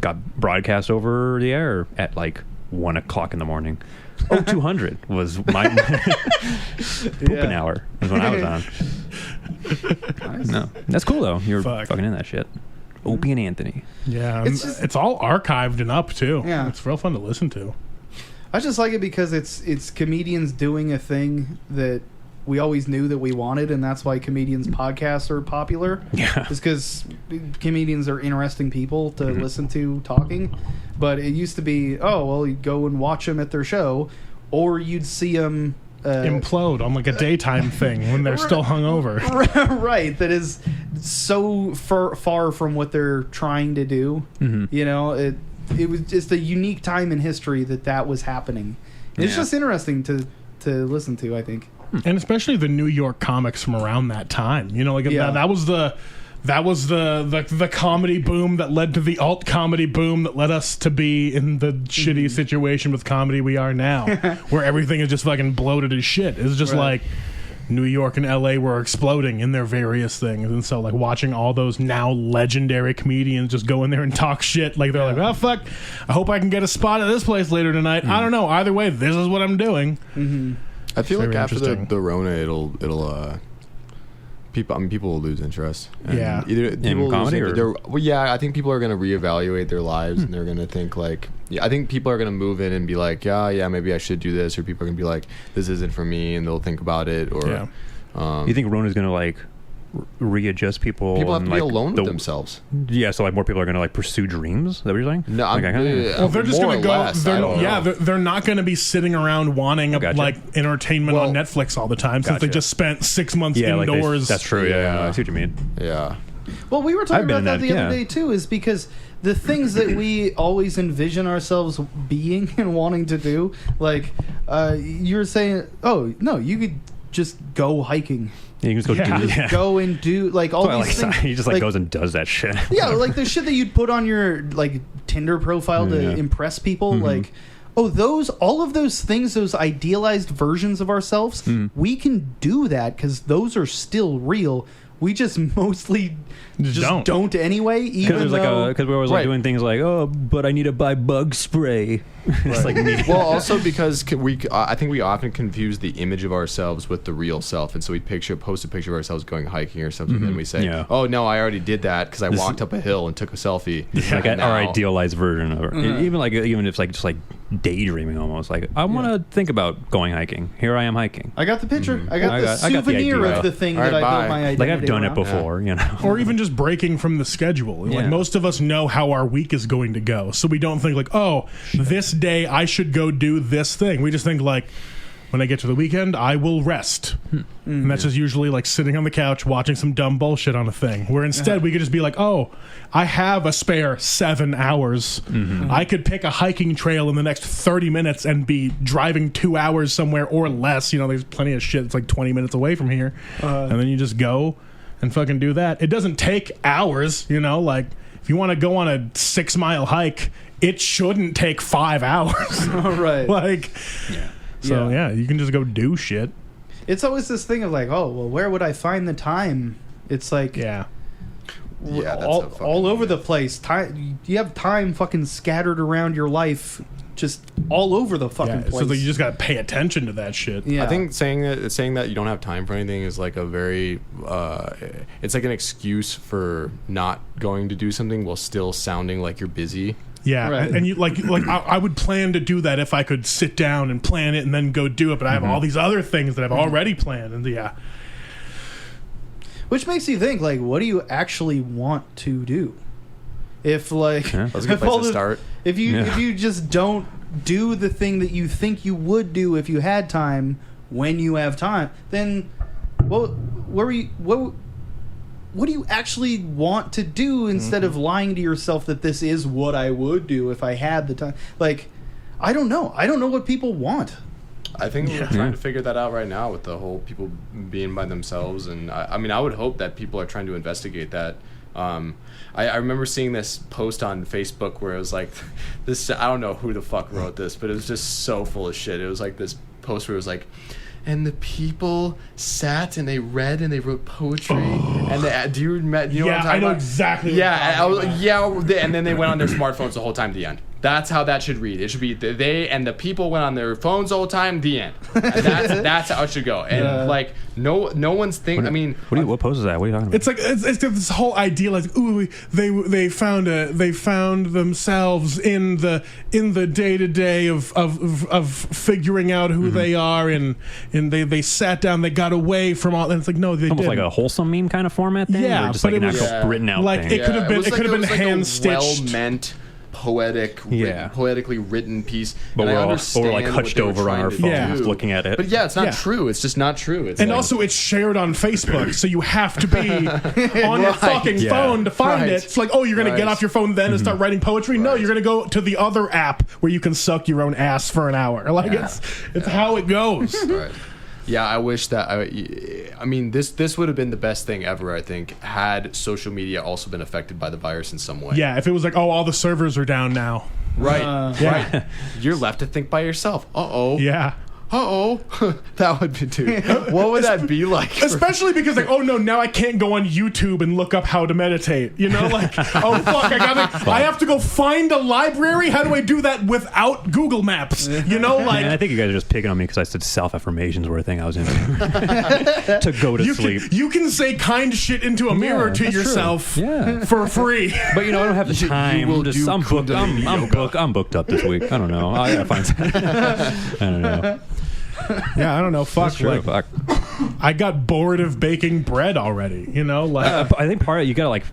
S4: got broadcast over the air at like 1 o'clock in the morning. 200 was my pooping hour is when I was on.
S3: Nice.
S4: No, that's cool though. You're fucking in that shit. Opie and Anthony.
S1: Yeah, it's all archived and up too.
S3: Yeah,
S1: it's real fun to listen to.
S3: I just like it because it's comedians doing a thing that we always knew that we wanted, and that's why comedians podcasts are popular.
S4: Yeah,
S3: it's because comedians are interesting people to listen to talking. But it used to be, you'd go and watch them at their show, or you'd see them
S1: implode on like a daytime thing when they're still hungover.
S3: Right, that is so far from what they're trying to do. Mm-hmm. You know, it was just a unique time in history that was happening. It's just interesting to listen to, I think.
S1: And especially the New York comics from around that time. You know, like that was the comedy boom that led to the alt comedy boom that led us to be in the shitty situation with comedy we are now, where everything is just fucking bloated as shit. It's just like New York and LA were exploding in their various things, and so like watching all those now legendary comedians just go in there and talk shit, like they're like, oh fuck, I hope I can get a spot at this place later tonight. I don't know. Either way, this is what I'm doing.
S3: Mm-hmm.
S2: I feel like after the Rona, it'll people will lose interest. And either people
S4: in comedy
S2: I think people are going to reevaluate their lives, and they're going to think like, I think people are going to move in and be like, yeah, maybe I should do this, or people are going to be like, this isn't for me, and they'll think about it. Or
S4: you think Rona's going to like readjust people?
S2: People have
S4: and,
S2: to be
S4: like,
S2: alone with themselves.
S4: Yeah, so like more people are going to like pursue dreams. Is that what you're saying?
S2: No,
S1: they're just going to go. They're not going to be sitting around wanting like entertainment on Netflix all the time since they just spent 6 months indoors.
S4: That's true. Yeah, I see what you mean.
S2: Yeah.
S3: Well, we were talking about that the other day too, is because the things that we always envision ourselves being and wanting to do, like you were saying, you could just go hiking.
S4: Yeah, you can just go
S3: go and do like all these things.
S4: He just like goes and does that shit.
S3: Yeah, like the shit that you'd put on your like Tinder profile to impress people. Like, all of those things, those idealized versions of ourselves, we can do that because those are still real. We just mostly just don't anyway. Because
S4: we're always like doing things like, but I need to buy bug spray. It's like me.
S2: Well, also because I think we often confuse the image of ourselves with the real self, and so we post a picture of ourselves going hiking or something, and then we say, "Oh no, I already did that because I walked up a hill and took a selfie."
S4: This is like our idealized version of it. Even if it's like just like daydreaming almost. Like I want to think about going hiking. Here I am hiking.
S3: I got the picture. I got the souvenir of the thing that I built my identity.
S4: Like I've done it before, you know.
S1: Or even just breaking from the schedule. Like most of us know how our week is going to go, so we don't think like, this day I should go do this thing. We just think like, when I get to the weekend, I will rest. And that's just usually like sitting on the couch watching some dumb bullshit on a thing. Where instead we could just be like, I have a spare 7 hours. I could pick a hiking trail in the next 30 minutes and be driving 2 hours somewhere or less. You know, there's plenty of shit that's like 20 minutes away from here. And then you just go and fucking do that. It doesn't take hours, you know, like if you want to go on a 6-mile hike, it shouldn't take 5 hours.
S3: Right.
S1: Like, so you can just go do shit.
S3: It's always this thing of like, where would I find the time? It's like, all over the place. Time, you have time fucking scattered around your life, just all over the fucking place.
S1: So you just gotta pay attention to that shit.
S2: I think saying that you don't have time for anything is like a very it's like an excuse for not going to do something while still sounding like you're busy.
S1: Yeah, right. And you like I would plan to do that if I could sit down and plan it and then go do it. But I have all these other things that I've already planned, and
S3: which makes you think like, what do you actually want to do? If like
S2: That's a good place to start.
S3: if you just don't do the thing that you think you would do if you had time when you have time, then what do you actually want to do instead of lying to yourself that this is what I would do if I had the time? Like, I don't know what people want.
S2: I think we're trying to figure that out right now with the whole people being by themselves, and I mean, I would hope that people are trying to investigate that. I remember seeing this post on Facebook where it was like, this, I don't know who the fuck wrote this, but it was just so full of shit. It was like this post where it was like, and the people sat and they read and they wrote poetry and they, do you know what I'm talking about?
S1: I know exactly.
S2: And then they went on their smartphones the whole time. The end. That's how that should read. It should be they and the people went on their phones the whole time. The end. And that's how it should go. And like no one's thinking. I mean,
S4: what post is that? What are you talking about?
S1: It's like it's this whole idea like, ooh, they found themselves in the day-to-day of figuring out who they are, and they sat down, they got away from all. And it's like, no, they
S4: almost
S1: didn't.
S4: like a wholesome meme kind of format thing.
S1: Yeah,
S4: or just
S1: but
S4: like
S1: it
S4: an
S1: was
S4: actual written out
S1: like
S4: thing.
S1: it could have been hand stitched,
S2: well-meant, poetically written piece.
S4: But
S2: and
S4: we're
S2: I
S4: all like hunched over on our phones looking at it.
S2: But yeah, it's not true. It's just not true. It's
S1: and
S2: like,
S1: also it's shared on Facebook, so you have to be on your fucking phone to find it. It's like, oh, you're gonna get off your phone then and start writing poetry? No, you're gonna go to the other app where you can suck your own ass for an hour. Like it's how it goes.
S2: Right. Yeah, I wish that. I mean, this would have been the best thing ever. I think had social media also been affected by the virus in some way.
S1: Yeah, if it was like, oh, all the servers are down now.
S2: Right. Right. You're left to think by yourself.
S1: Yeah.
S2: That would be, dude. What would that be like?
S1: Especially because like, oh no, now I can't go on YouTube and look up how to meditate. You know, like, oh fuck, I have to go find a library. How do I do that without Google Maps? You know, like.
S4: I think you guys are just picking on me because I said self-affirmations were a thing I was into. To go to sleep.
S1: You can say kind shit into a mirror to yourself for free.
S4: But you know, I don't have the time. I'm booked up this week. I don't know. I gotta find something. I don't know.
S1: Yeah, I don't know. Fuck.
S4: True,
S1: like, I got bored of baking bread already. You know, like
S4: I think part of you gotta like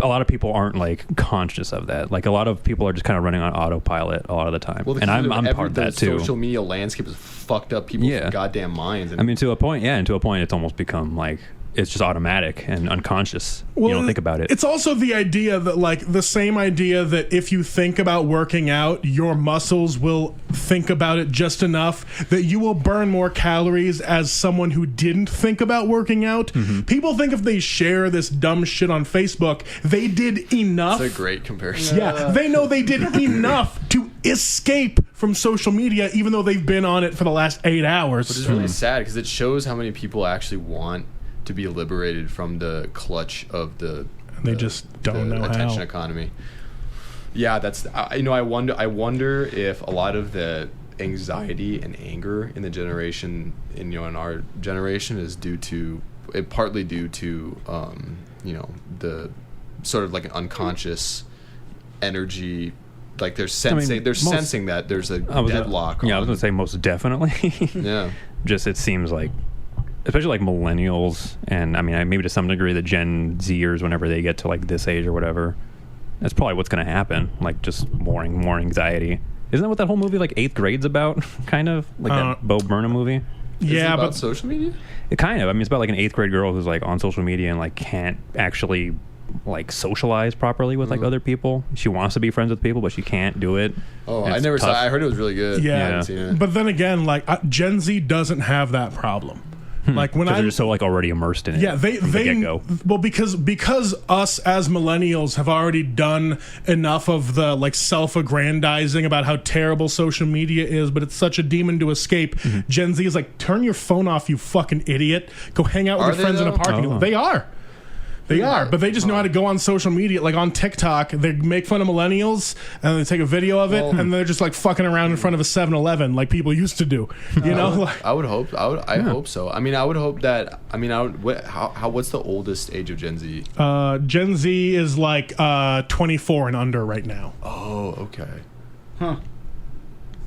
S4: a lot of people aren't like conscious of that. Like a lot of people are just kind of running on autopilot a lot of the time.
S2: Well,
S4: and I'm part of that too.
S2: Social media landscape has fucked up people's goddamn minds. And
S4: I mean, to a point, it's almost become like. It's just automatic and unconscious. You don't think about it.
S1: It's also the idea that, like, the same idea that if you think about working out, your muscles will think about it just enough that you will burn more calories as someone who didn't think about working out. Mm-hmm. People think if they share this dumb shit on Facebook, they did enough.
S2: That's a great comparison.
S1: Yeah, they know they did enough to escape from social media, even though they've been on it for the last 8 hours.
S2: Which is really sad because it shows how many people actually want to be liberated from the clutch of the
S1: just don't know
S2: attention
S1: how.
S2: economy. Yeah, that's I wonder if a lot of the anxiety and anger in the generation in our generation is partly due to the sort of like an unconscious energy. Like they're sensing that there's a deadlock.
S4: I was gonna say most definitely.
S2: Yeah.
S4: Just it seems like. Especially like millennials, and I mean, maybe to some degree the Gen Zers, whenever they get to like this age or whatever, that's probably what's going to happen. Like just more anxiety. Isn't that what that whole movie like 8th Grade's about? Kind of like that Bo Burnham movie.
S2: Yeah, but social media.
S4: It kind of. I mean, it's about like an 8th grade girl who's like on social media and like can't actually like socialize properly with like other people. She wants to be friends with people, but she can't do it.
S2: Oh, I never saw it. I heard it was really good.
S1: Yeah,
S2: I haven't seen it.
S1: But then again, like Gen Z doesn't have that problem. Like when
S4: they're just so like already immersed in it.
S1: Yeah, they
S4: get-go.
S1: Well, because us as millennials have already done enough of the like self-aggrandizing about how terrible social media is, but it's such a demon to escape. Mm-hmm. Gen Z is like, turn your phone off, you fucking idiot. Go hang out with your friends in a park. They are. They are, but they just know how to go on social media, like on TikTok. They make fun of millennials, and they take a video of it, and they're just like fucking around in front of a 7-Eleven like people used to do. You know,
S2: I would hope. I hope so. I mean, I would hope that. I mean, what's the oldest age of Gen Z?
S1: Gen Z is like 24 and under right now.
S2: Oh, okay.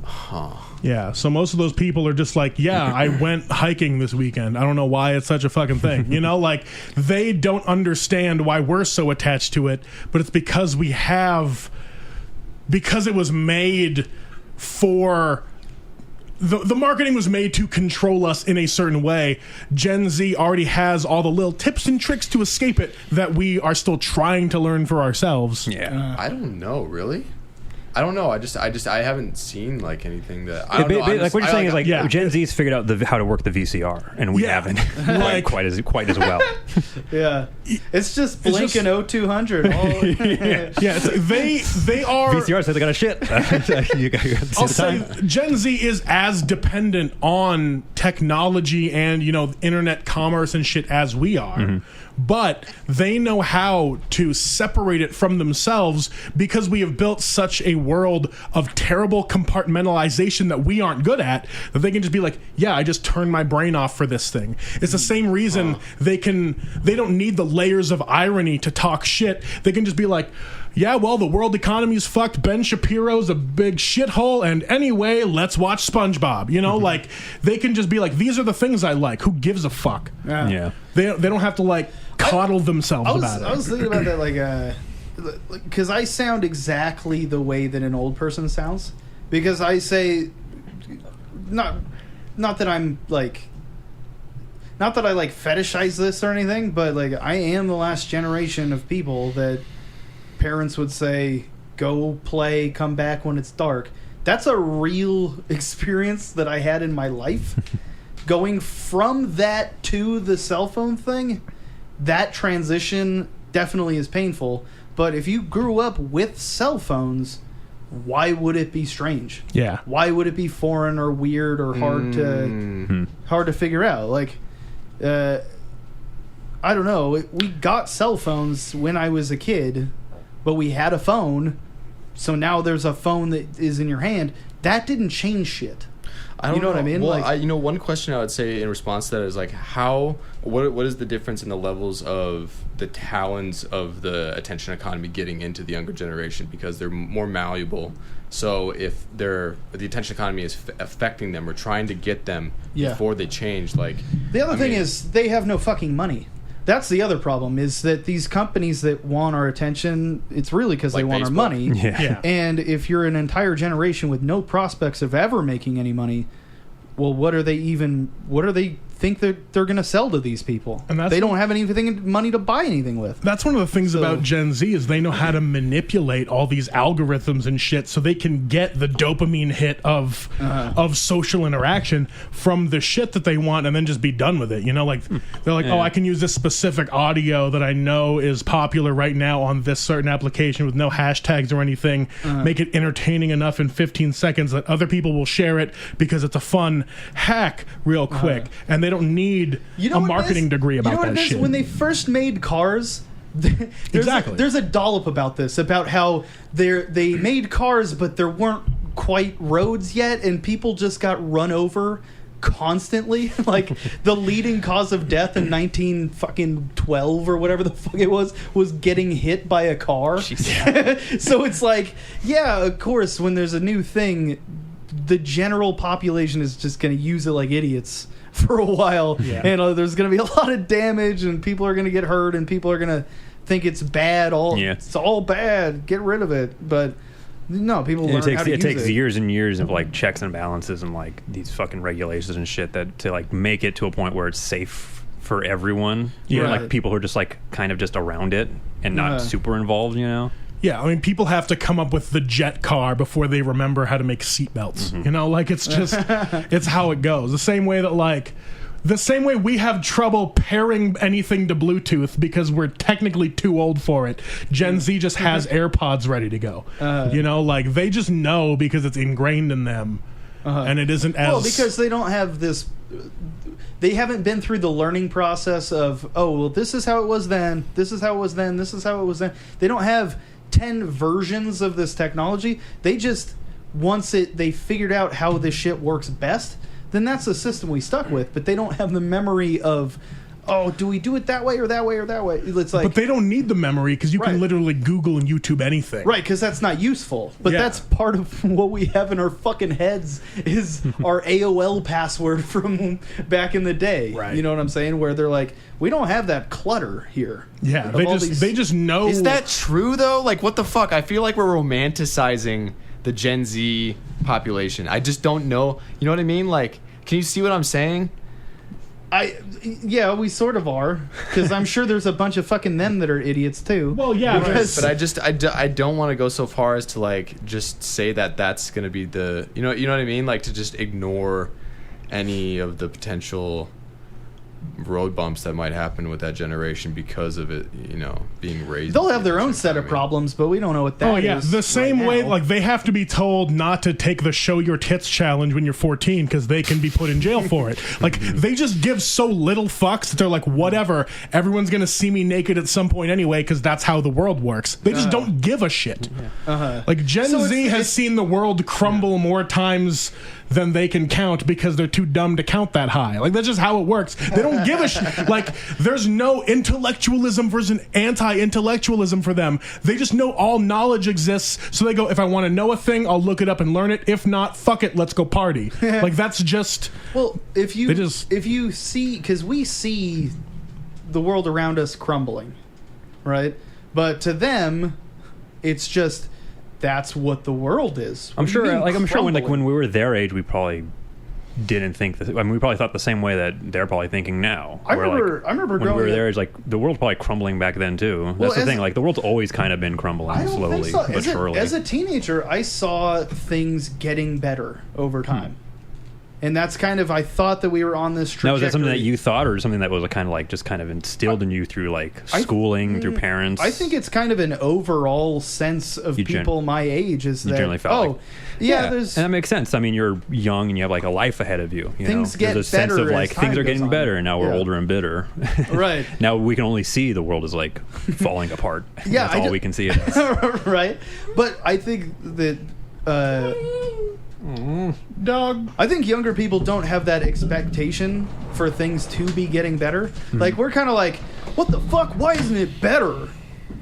S2: Huh.
S1: Yeah, so most of those people are just like, yeah, I went hiking this weekend. I don't know why it's such a fucking thing. You know, like, they don't understand why we're so attached to it, but it's because because it was made for... The marketing was made to control us in a certain way. Gen Z already has all the little tips and tricks to escape it that we are still trying to learn for ourselves.
S4: Yeah.
S2: I don't know, really. I don't know. I haven't seen like anything that I don't know.
S4: Like what you're saying is like Gen Z's figured out how to work the VCR, and we haven't quite as well.
S3: Yeah, it's just blinking 0200.
S1: Yeah, they are.
S4: VCR says they got a shit. You gotta see
S1: I'll
S4: the
S1: say
S4: time.
S1: Gen Z is as dependent on technology and internet commerce and shit as we are. But they know how to separate it from themselves because we have built such a world of terrible compartmentalization that we aren't good at, that they can just be like, yeah, I just turned my brain off for this thing. It's the same reason they don't need the layers of irony to talk shit. They can just be like, yeah, well, the world economy is fucked. Ben Shapiro's a big shithole. And anyway, let's watch SpongeBob. Like, they can just be like, these are the things I like. Who gives a fuck?
S4: Yeah.
S1: They don't have to, like, coddle themselves about it.
S3: I was thinking about that, like, because I sound exactly the way that an old person sounds. Because I say, not that I'm, like... Not that I, like, fetishize this or anything, but, like, I am the last generation of people that... parents would say, go play, come back when it's dark. That's a real experience that I had in my life. Going from that to the cell phone thing, that transition definitely is painful. But if you grew up with cell phones, why would it be strange?
S1: Yeah.
S3: Why would it be foreign or weird or hard to figure out? Like, I don't know. We got cell phones when I was a kid, but we had a phone, so now there's a phone that is in your hand. That didn't change shit.
S2: I don't know
S3: what I mean?
S2: Well,
S3: Like,
S2: one question I would say in response to that is like, what is the difference in the levels of the talents of the attention economy getting into the younger generation, because they're more malleable. So if the attention economy is affecting them or trying to get them before they change, like
S3: the other thing is they have no fucking money. That's the other problem, is that these companies that want our attention, it's really because they want our money.
S1: Yeah.
S3: And if you're an entire generation with no prospects of ever making any money, well, what do they think that they're going to sell to these people?
S1: And
S3: they don't have anything money to buy anything with.
S1: That's one of the things about Gen Z is they know how to manipulate all these algorithms and shit so they can get the dopamine hit of social interaction from the shit that they want and then just be done with it. Like they're like, oh, I can use this specific audio that I know is popular right now on this certain application with no hashtags or anything. Make it entertaining enough in 15 seconds that other people will share it because it's a fun hack real quick. And they don't need a marketing degree about that shit.
S3: When they first made cars, there's a dollop about this, about how they made cars, but there weren't quite roads yet, and people just got run over constantly. Like, the leading cause of death in 1912 or whatever the fuck it was getting hit by a car. So it's like, yeah, of course, when there's a new thing, the general population is just going to use it like idiots for a while, and there's going to be a lot of damage, and people are going to get hurt, and people are going to think it's bad. It's all bad. Get rid of it. But no, people learn how to use it.
S4: It takes years and years of like checks and balances and like these fucking regulations and shit to like make it to a point where it's safe for everyone.
S1: Yeah,
S4: like people who are just like kind of just around it and not super involved.
S1: Yeah, I mean, people have to come up with the jet car before they remember how to make seatbelts. Like, it's just, it's how it goes. The same way we have trouble pairing anything to Bluetooth because we're technically too old for it. Gen Z just has AirPods ready to go. Like, they just know because it's ingrained in them. And it isn't as...
S3: Well, because they don't have this... They haven't been through the learning process of, this is how it was then, this is how it was then, this is how it was then. They don't have 10 versions of this technology. They just, once they figured out how this shit works best, then that's the system we stuck with. But they don't have the memory of oh, do we do it that way or that way or that way? It's like,
S1: but they don't need the memory because you can
S3: Right.
S1: literally Google and YouTube anything.
S3: right, because that's not useful. But
S1: Yeah.
S3: that's part of what we have in our fucking heads is our AOL password from back in the day.
S1: Right.
S3: You know what I'm saying? Where they're like, we don't have that clutter here.
S1: Yeah,
S3: Of all these-
S1: they just know.
S2: Is that true though? Like, what the fuck? I feel like we're romanticizing the Gen Z population. I just don't know. You know what I mean? Like, can you see what I'm saying?
S3: Yeah, we sort of are, because I'm sure there's a bunch of fucking them that are idiots too.
S1: Well, yeah,
S3: Because-
S2: But I don't want to go so far as to like just say that that's going to be the you know what I mean, like to just ignore any of the potential road bumps that might happen with that generation because of it, you know, being raised.
S3: They'll have their
S2: in a
S3: own
S2: certain
S3: set of
S2: time.
S3: problems, but we don't know what that is.
S1: Oh yeah, the same
S3: right
S1: way
S3: now.
S1: like they have to be told not to take the show your tits challenge when you're 14 because they can be put in jail for it. Like they just give so little fucks that they're like, whatever, everyone's gonna see me naked at some point anyway because that's how the world works. They just don't give a shit. Like Gen
S3: So
S1: Z
S3: it's-
S1: has seen the world crumble more times than they can count because they're too dumb to count that high. Like that's just how it works. They don't give a shit. Like there's no intellectualism versus anti-intellectualism for them. They just know all knowledge exists. So they go, if I want to know a thing, I'll look it up and learn it. If not, fuck it, let's go party. Like that's just
S3: Well, if you
S1: They just-
S3: if you see, because we see the world around us crumbling, right? But to them, it's just that's what the world is.
S4: I'm
S3: What do you
S4: sure.
S3: mean
S4: Like I'm sure when
S3: crumbling?
S4: we were their age, we probably didn't think this. I mean, we probably thought the same way that they're probably thinking now.
S3: I
S4: Where,
S3: remember
S4: when we
S3: growing
S4: were
S3: up-
S4: their age, like the world's probably crumbling back then too.
S3: Well,
S4: That's the
S3: as-
S4: thing. Like the world's always kind of been crumbling
S3: I don't
S4: slowly
S3: think so.
S4: but surely.
S3: As a teenager, I saw things getting better over time. And that's kind of, I thought that we were on this trajectory.
S4: Now, was that something that you thought, or something that was kind of like just kind of instilled in you through like schooling, through parents?
S3: I think it's kind of an overall sense of
S4: You gen-
S3: people my age is that,
S4: generally felt like-
S3: yeah, there's...
S4: and that makes sense. I mean, you're young and you have like a life ahead of you. You
S3: Things
S4: know?
S3: get
S4: There's a sense
S3: better
S4: of like
S3: as
S4: things
S3: time
S4: are
S3: goes
S4: getting
S3: on.
S4: better, and now we're
S3: Yeah.
S4: older and bitter.
S3: Right.
S4: Now we can only see the world is like falling apart.
S3: Yeah,
S4: That's
S3: I
S4: all
S3: ju-
S4: we can see it as.
S3: right? But I think that...
S1: dog.
S3: I think younger people don't have that expectation for things to be getting better. Like, we're kind of like, what the fuck? Why isn't it better?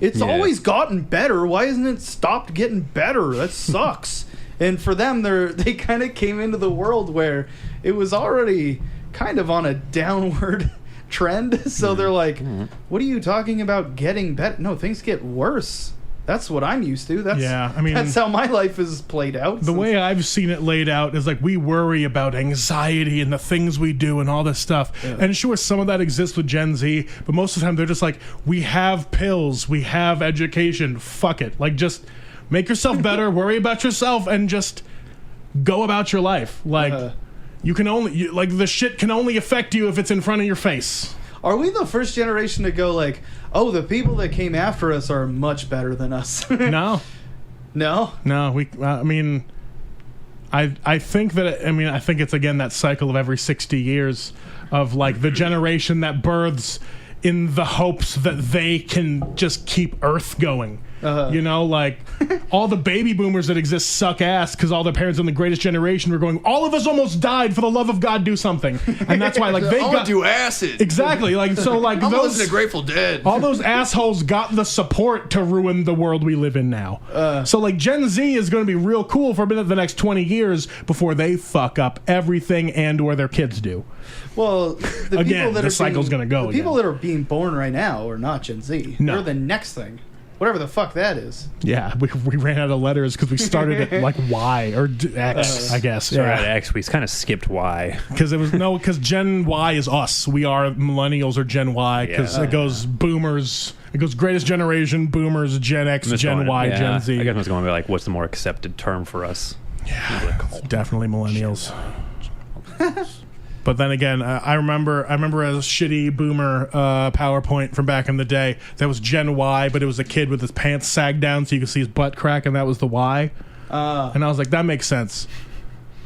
S3: It's
S4: Yeah.
S3: always gotten better. Why isn't it stopped getting better? That sucks. And for them, they kind of came into the world where it was already kind of on a downward trend. So they're like, what are you talking about getting better? No, things get worse. That's what I'm used to. That's,
S1: Yeah, I mean-
S3: that's how my life is played out.
S1: The way I've seen it laid out is like we worry about anxiety and the things we do and all this stuff. And sure, some of that exists with Gen Z, but most of the time they're just like, we have pills, we have education, fuck it. Like just make yourself better, worry about yourself, and just go about your life. Like you can only, like the shit can only affect you if it's in front of your face.
S3: Are we the first generation to go like, oh, the people that came after us are much better than us?
S1: No.
S3: No?
S1: No, I mean, I think that I think it's again that cycle of every 60 years of like the generation that births in the hopes that they can just keep Earth going. You know, like all the baby boomers that exist suck ass because all their parents in the Greatest Generation were going, all of us almost died, for the love of God, do something. And that's why like they
S2: I
S1: got
S2: do acid.
S1: exactly like so like
S2: I'm
S1: those
S2: listening to Grateful Dead.
S1: all those assholes got the support to ruin the world we live in now. So like Gen Z is going to be real cool for the next 20 years before they fuck up everything and or their kids do.
S3: Well, the
S1: Again,
S3: people that
S1: the
S3: are
S1: cycle's
S3: being,
S1: gonna go
S3: The people
S1: again.
S3: that are being born right now are not Gen Z.
S1: No.
S3: They're the next thing. Whatever the fuck that is.
S1: Yeah, we ran out of letters because we started at like Y or X, I guess.
S4: Sorry,
S1: Yeah,
S4: X. We kind of skipped Y.
S1: because Gen Y is us. We are millennials or Gen Y because
S4: Yeah.
S1: it goes boomers. It goes Greatest Generation, boomers, Gen X,
S4: I'm just
S1: Gen
S4: going-
S1: Y,
S4: yeah,
S1: Gen Z.
S4: I guess I was going to be like, what's the more accepted term for us?
S1: Definitely millennials. But then again, I remember a shitty boomer PowerPoint from back in the day that was Gen Y, but it was a kid with his pants sagged down so you could see his butt crack, and that was the Y. And I was like, that makes sense.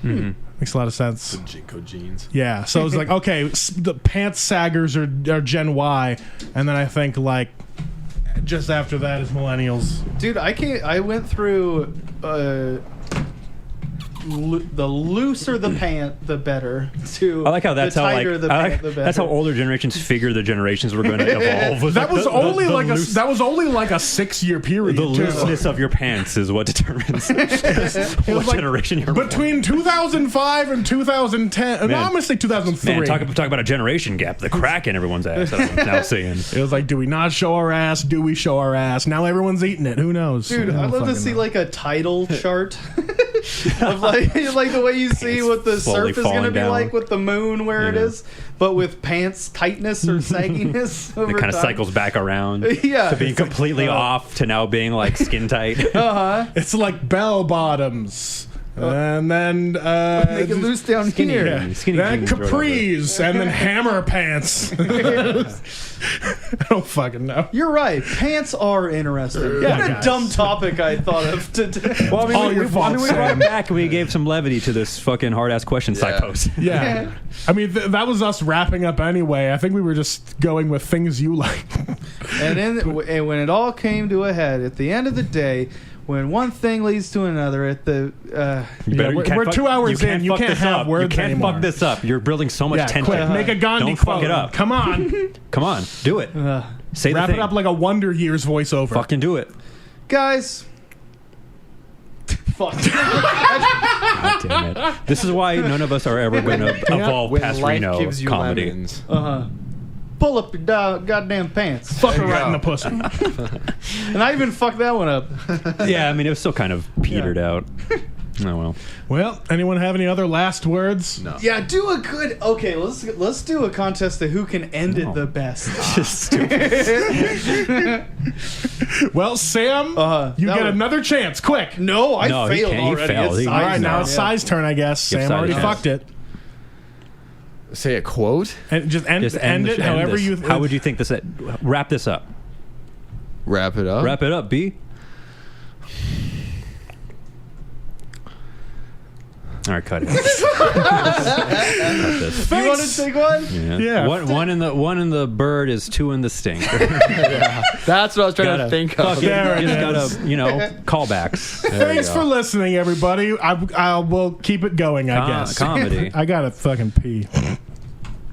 S1: Makes a lot of sense.
S2: Jinko jeans.
S1: Yeah, so I was like, okay, the pants saggers are Gen Y, and then I think like just after that is millennials.
S3: Dude, I went through the looser the pant, the better. To
S4: I like how that's
S3: the
S4: how like
S3: tighter the
S4: I
S3: pant,
S4: like,
S3: the better.
S4: that's how older generations figure the generations were going to evolve.
S1: That was only like
S4: loose-
S1: that was only like a 6-year period.
S4: the
S1: too.
S4: looseness of your pants is what determines what
S1: like
S4: generation you're born.
S1: Between 2005 and 2010, no, I'm gonna say 2003.
S4: Man, talk about a generation gap. The crack in everyone's ass that I'm now seeing.
S1: It was like, do we not show our ass? Do we show our ass? Now everyone's eating it. Who knows?
S3: Dude,
S1: I
S3: I'd
S1: don't
S3: love to
S1: fucking
S3: see
S1: know.
S3: like a title chart of like the way you see what the
S4: slowly
S3: surf is going to
S4: falling
S3: be
S4: down.
S3: like with the moon where it
S4: Yeah.
S3: is, but with pants tightness or sagginess over
S4: It kind of
S3: time.
S4: cycles back around
S3: Yeah.
S4: to being completely off to now being like skin tight.
S1: It's like bell bottoms. And then
S3: Make it loose down here.
S1: yeah.
S4: Skinny
S1: Then
S4: jeans or whatever.
S1: capris and then hammer pants. I don't fucking know.
S3: You're right. Pants are interesting.
S1: Yeah,
S3: What a
S1: guys.
S3: dumb topic I thought of today.
S4: Well, I mean,
S1: All your fault,
S4: we brought
S1: Sam.
S4: it back and we gave some levity to this fucking hard ass question I posed.
S1: Yeah. I mean, that was us wrapping up anyway. I think we were just going with things you like.
S3: And when it all came to a head, at the end of the day, when one thing leads to another, at the
S1: we're 2 hours in. You
S4: fuck
S1: can't
S4: this
S1: have
S4: up.
S1: words
S4: You can't
S1: anymore.
S4: fuck this up. You're building so much
S1: Yeah,
S4: tension.
S1: quick, make a Gandhi
S4: Don't
S1: quote.
S4: fuck it up.
S1: Come on.
S4: Come on, do it. Say
S1: Wrap
S4: the
S1: it
S4: thing.
S1: up like a Wonder Years voiceover.
S4: Fucking do it.
S3: guys. Fuck.
S4: God damn it. This is why none of us are ever going to evolve
S2: When
S4: past
S2: life
S4: Reno
S2: gives you
S4: comedy.
S2: lemons.
S3: Pull up your goddamn pants.
S1: Fuck her
S2: There you
S1: right in
S2: go.
S1: the pussy.
S3: And I even fucked that one up.
S4: Yeah, I mean, it was still kind of petered out. Oh, well.
S1: Well, anyone have any other last words?
S2: No.
S3: Yeah, do a good. Okay, let's do a contest of who can end it the best.
S4: Just stupid.
S1: Well, Sam, you
S3: that
S1: get
S3: would-
S1: another chance. Quick.
S3: No, I
S4: No, he
S3: failed
S4: can't. He
S3: already.
S4: failed.
S3: It's
S4: He-
S1: All right,
S3: size
S1: now
S3: now.
S1: it's Sai's turn, I guess.
S4: Give
S1: Sam
S4: Sai
S1: already
S4: the
S1: fucked it.
S2: Say a quote.
S1: And just end it however
S4: this.
S1: you.
S4: How would you think this? Wrap this up.
S2: Wrap it up.
S4: Wrap it up, B. All right, cut it. Cut this.
S3: You want to take one?
S1: Yeah.
S4: One in the bird is two in the stink.
S2: That's what I was trying to think of.
S4: Fucking,
S1: There it
S4: just
S1: is.
S4: gotta, callbacks.
S1: Thanks for listening, everybody. I will keep it going, I guess.
S4: Comedy.
S1: I gotta fucking pee.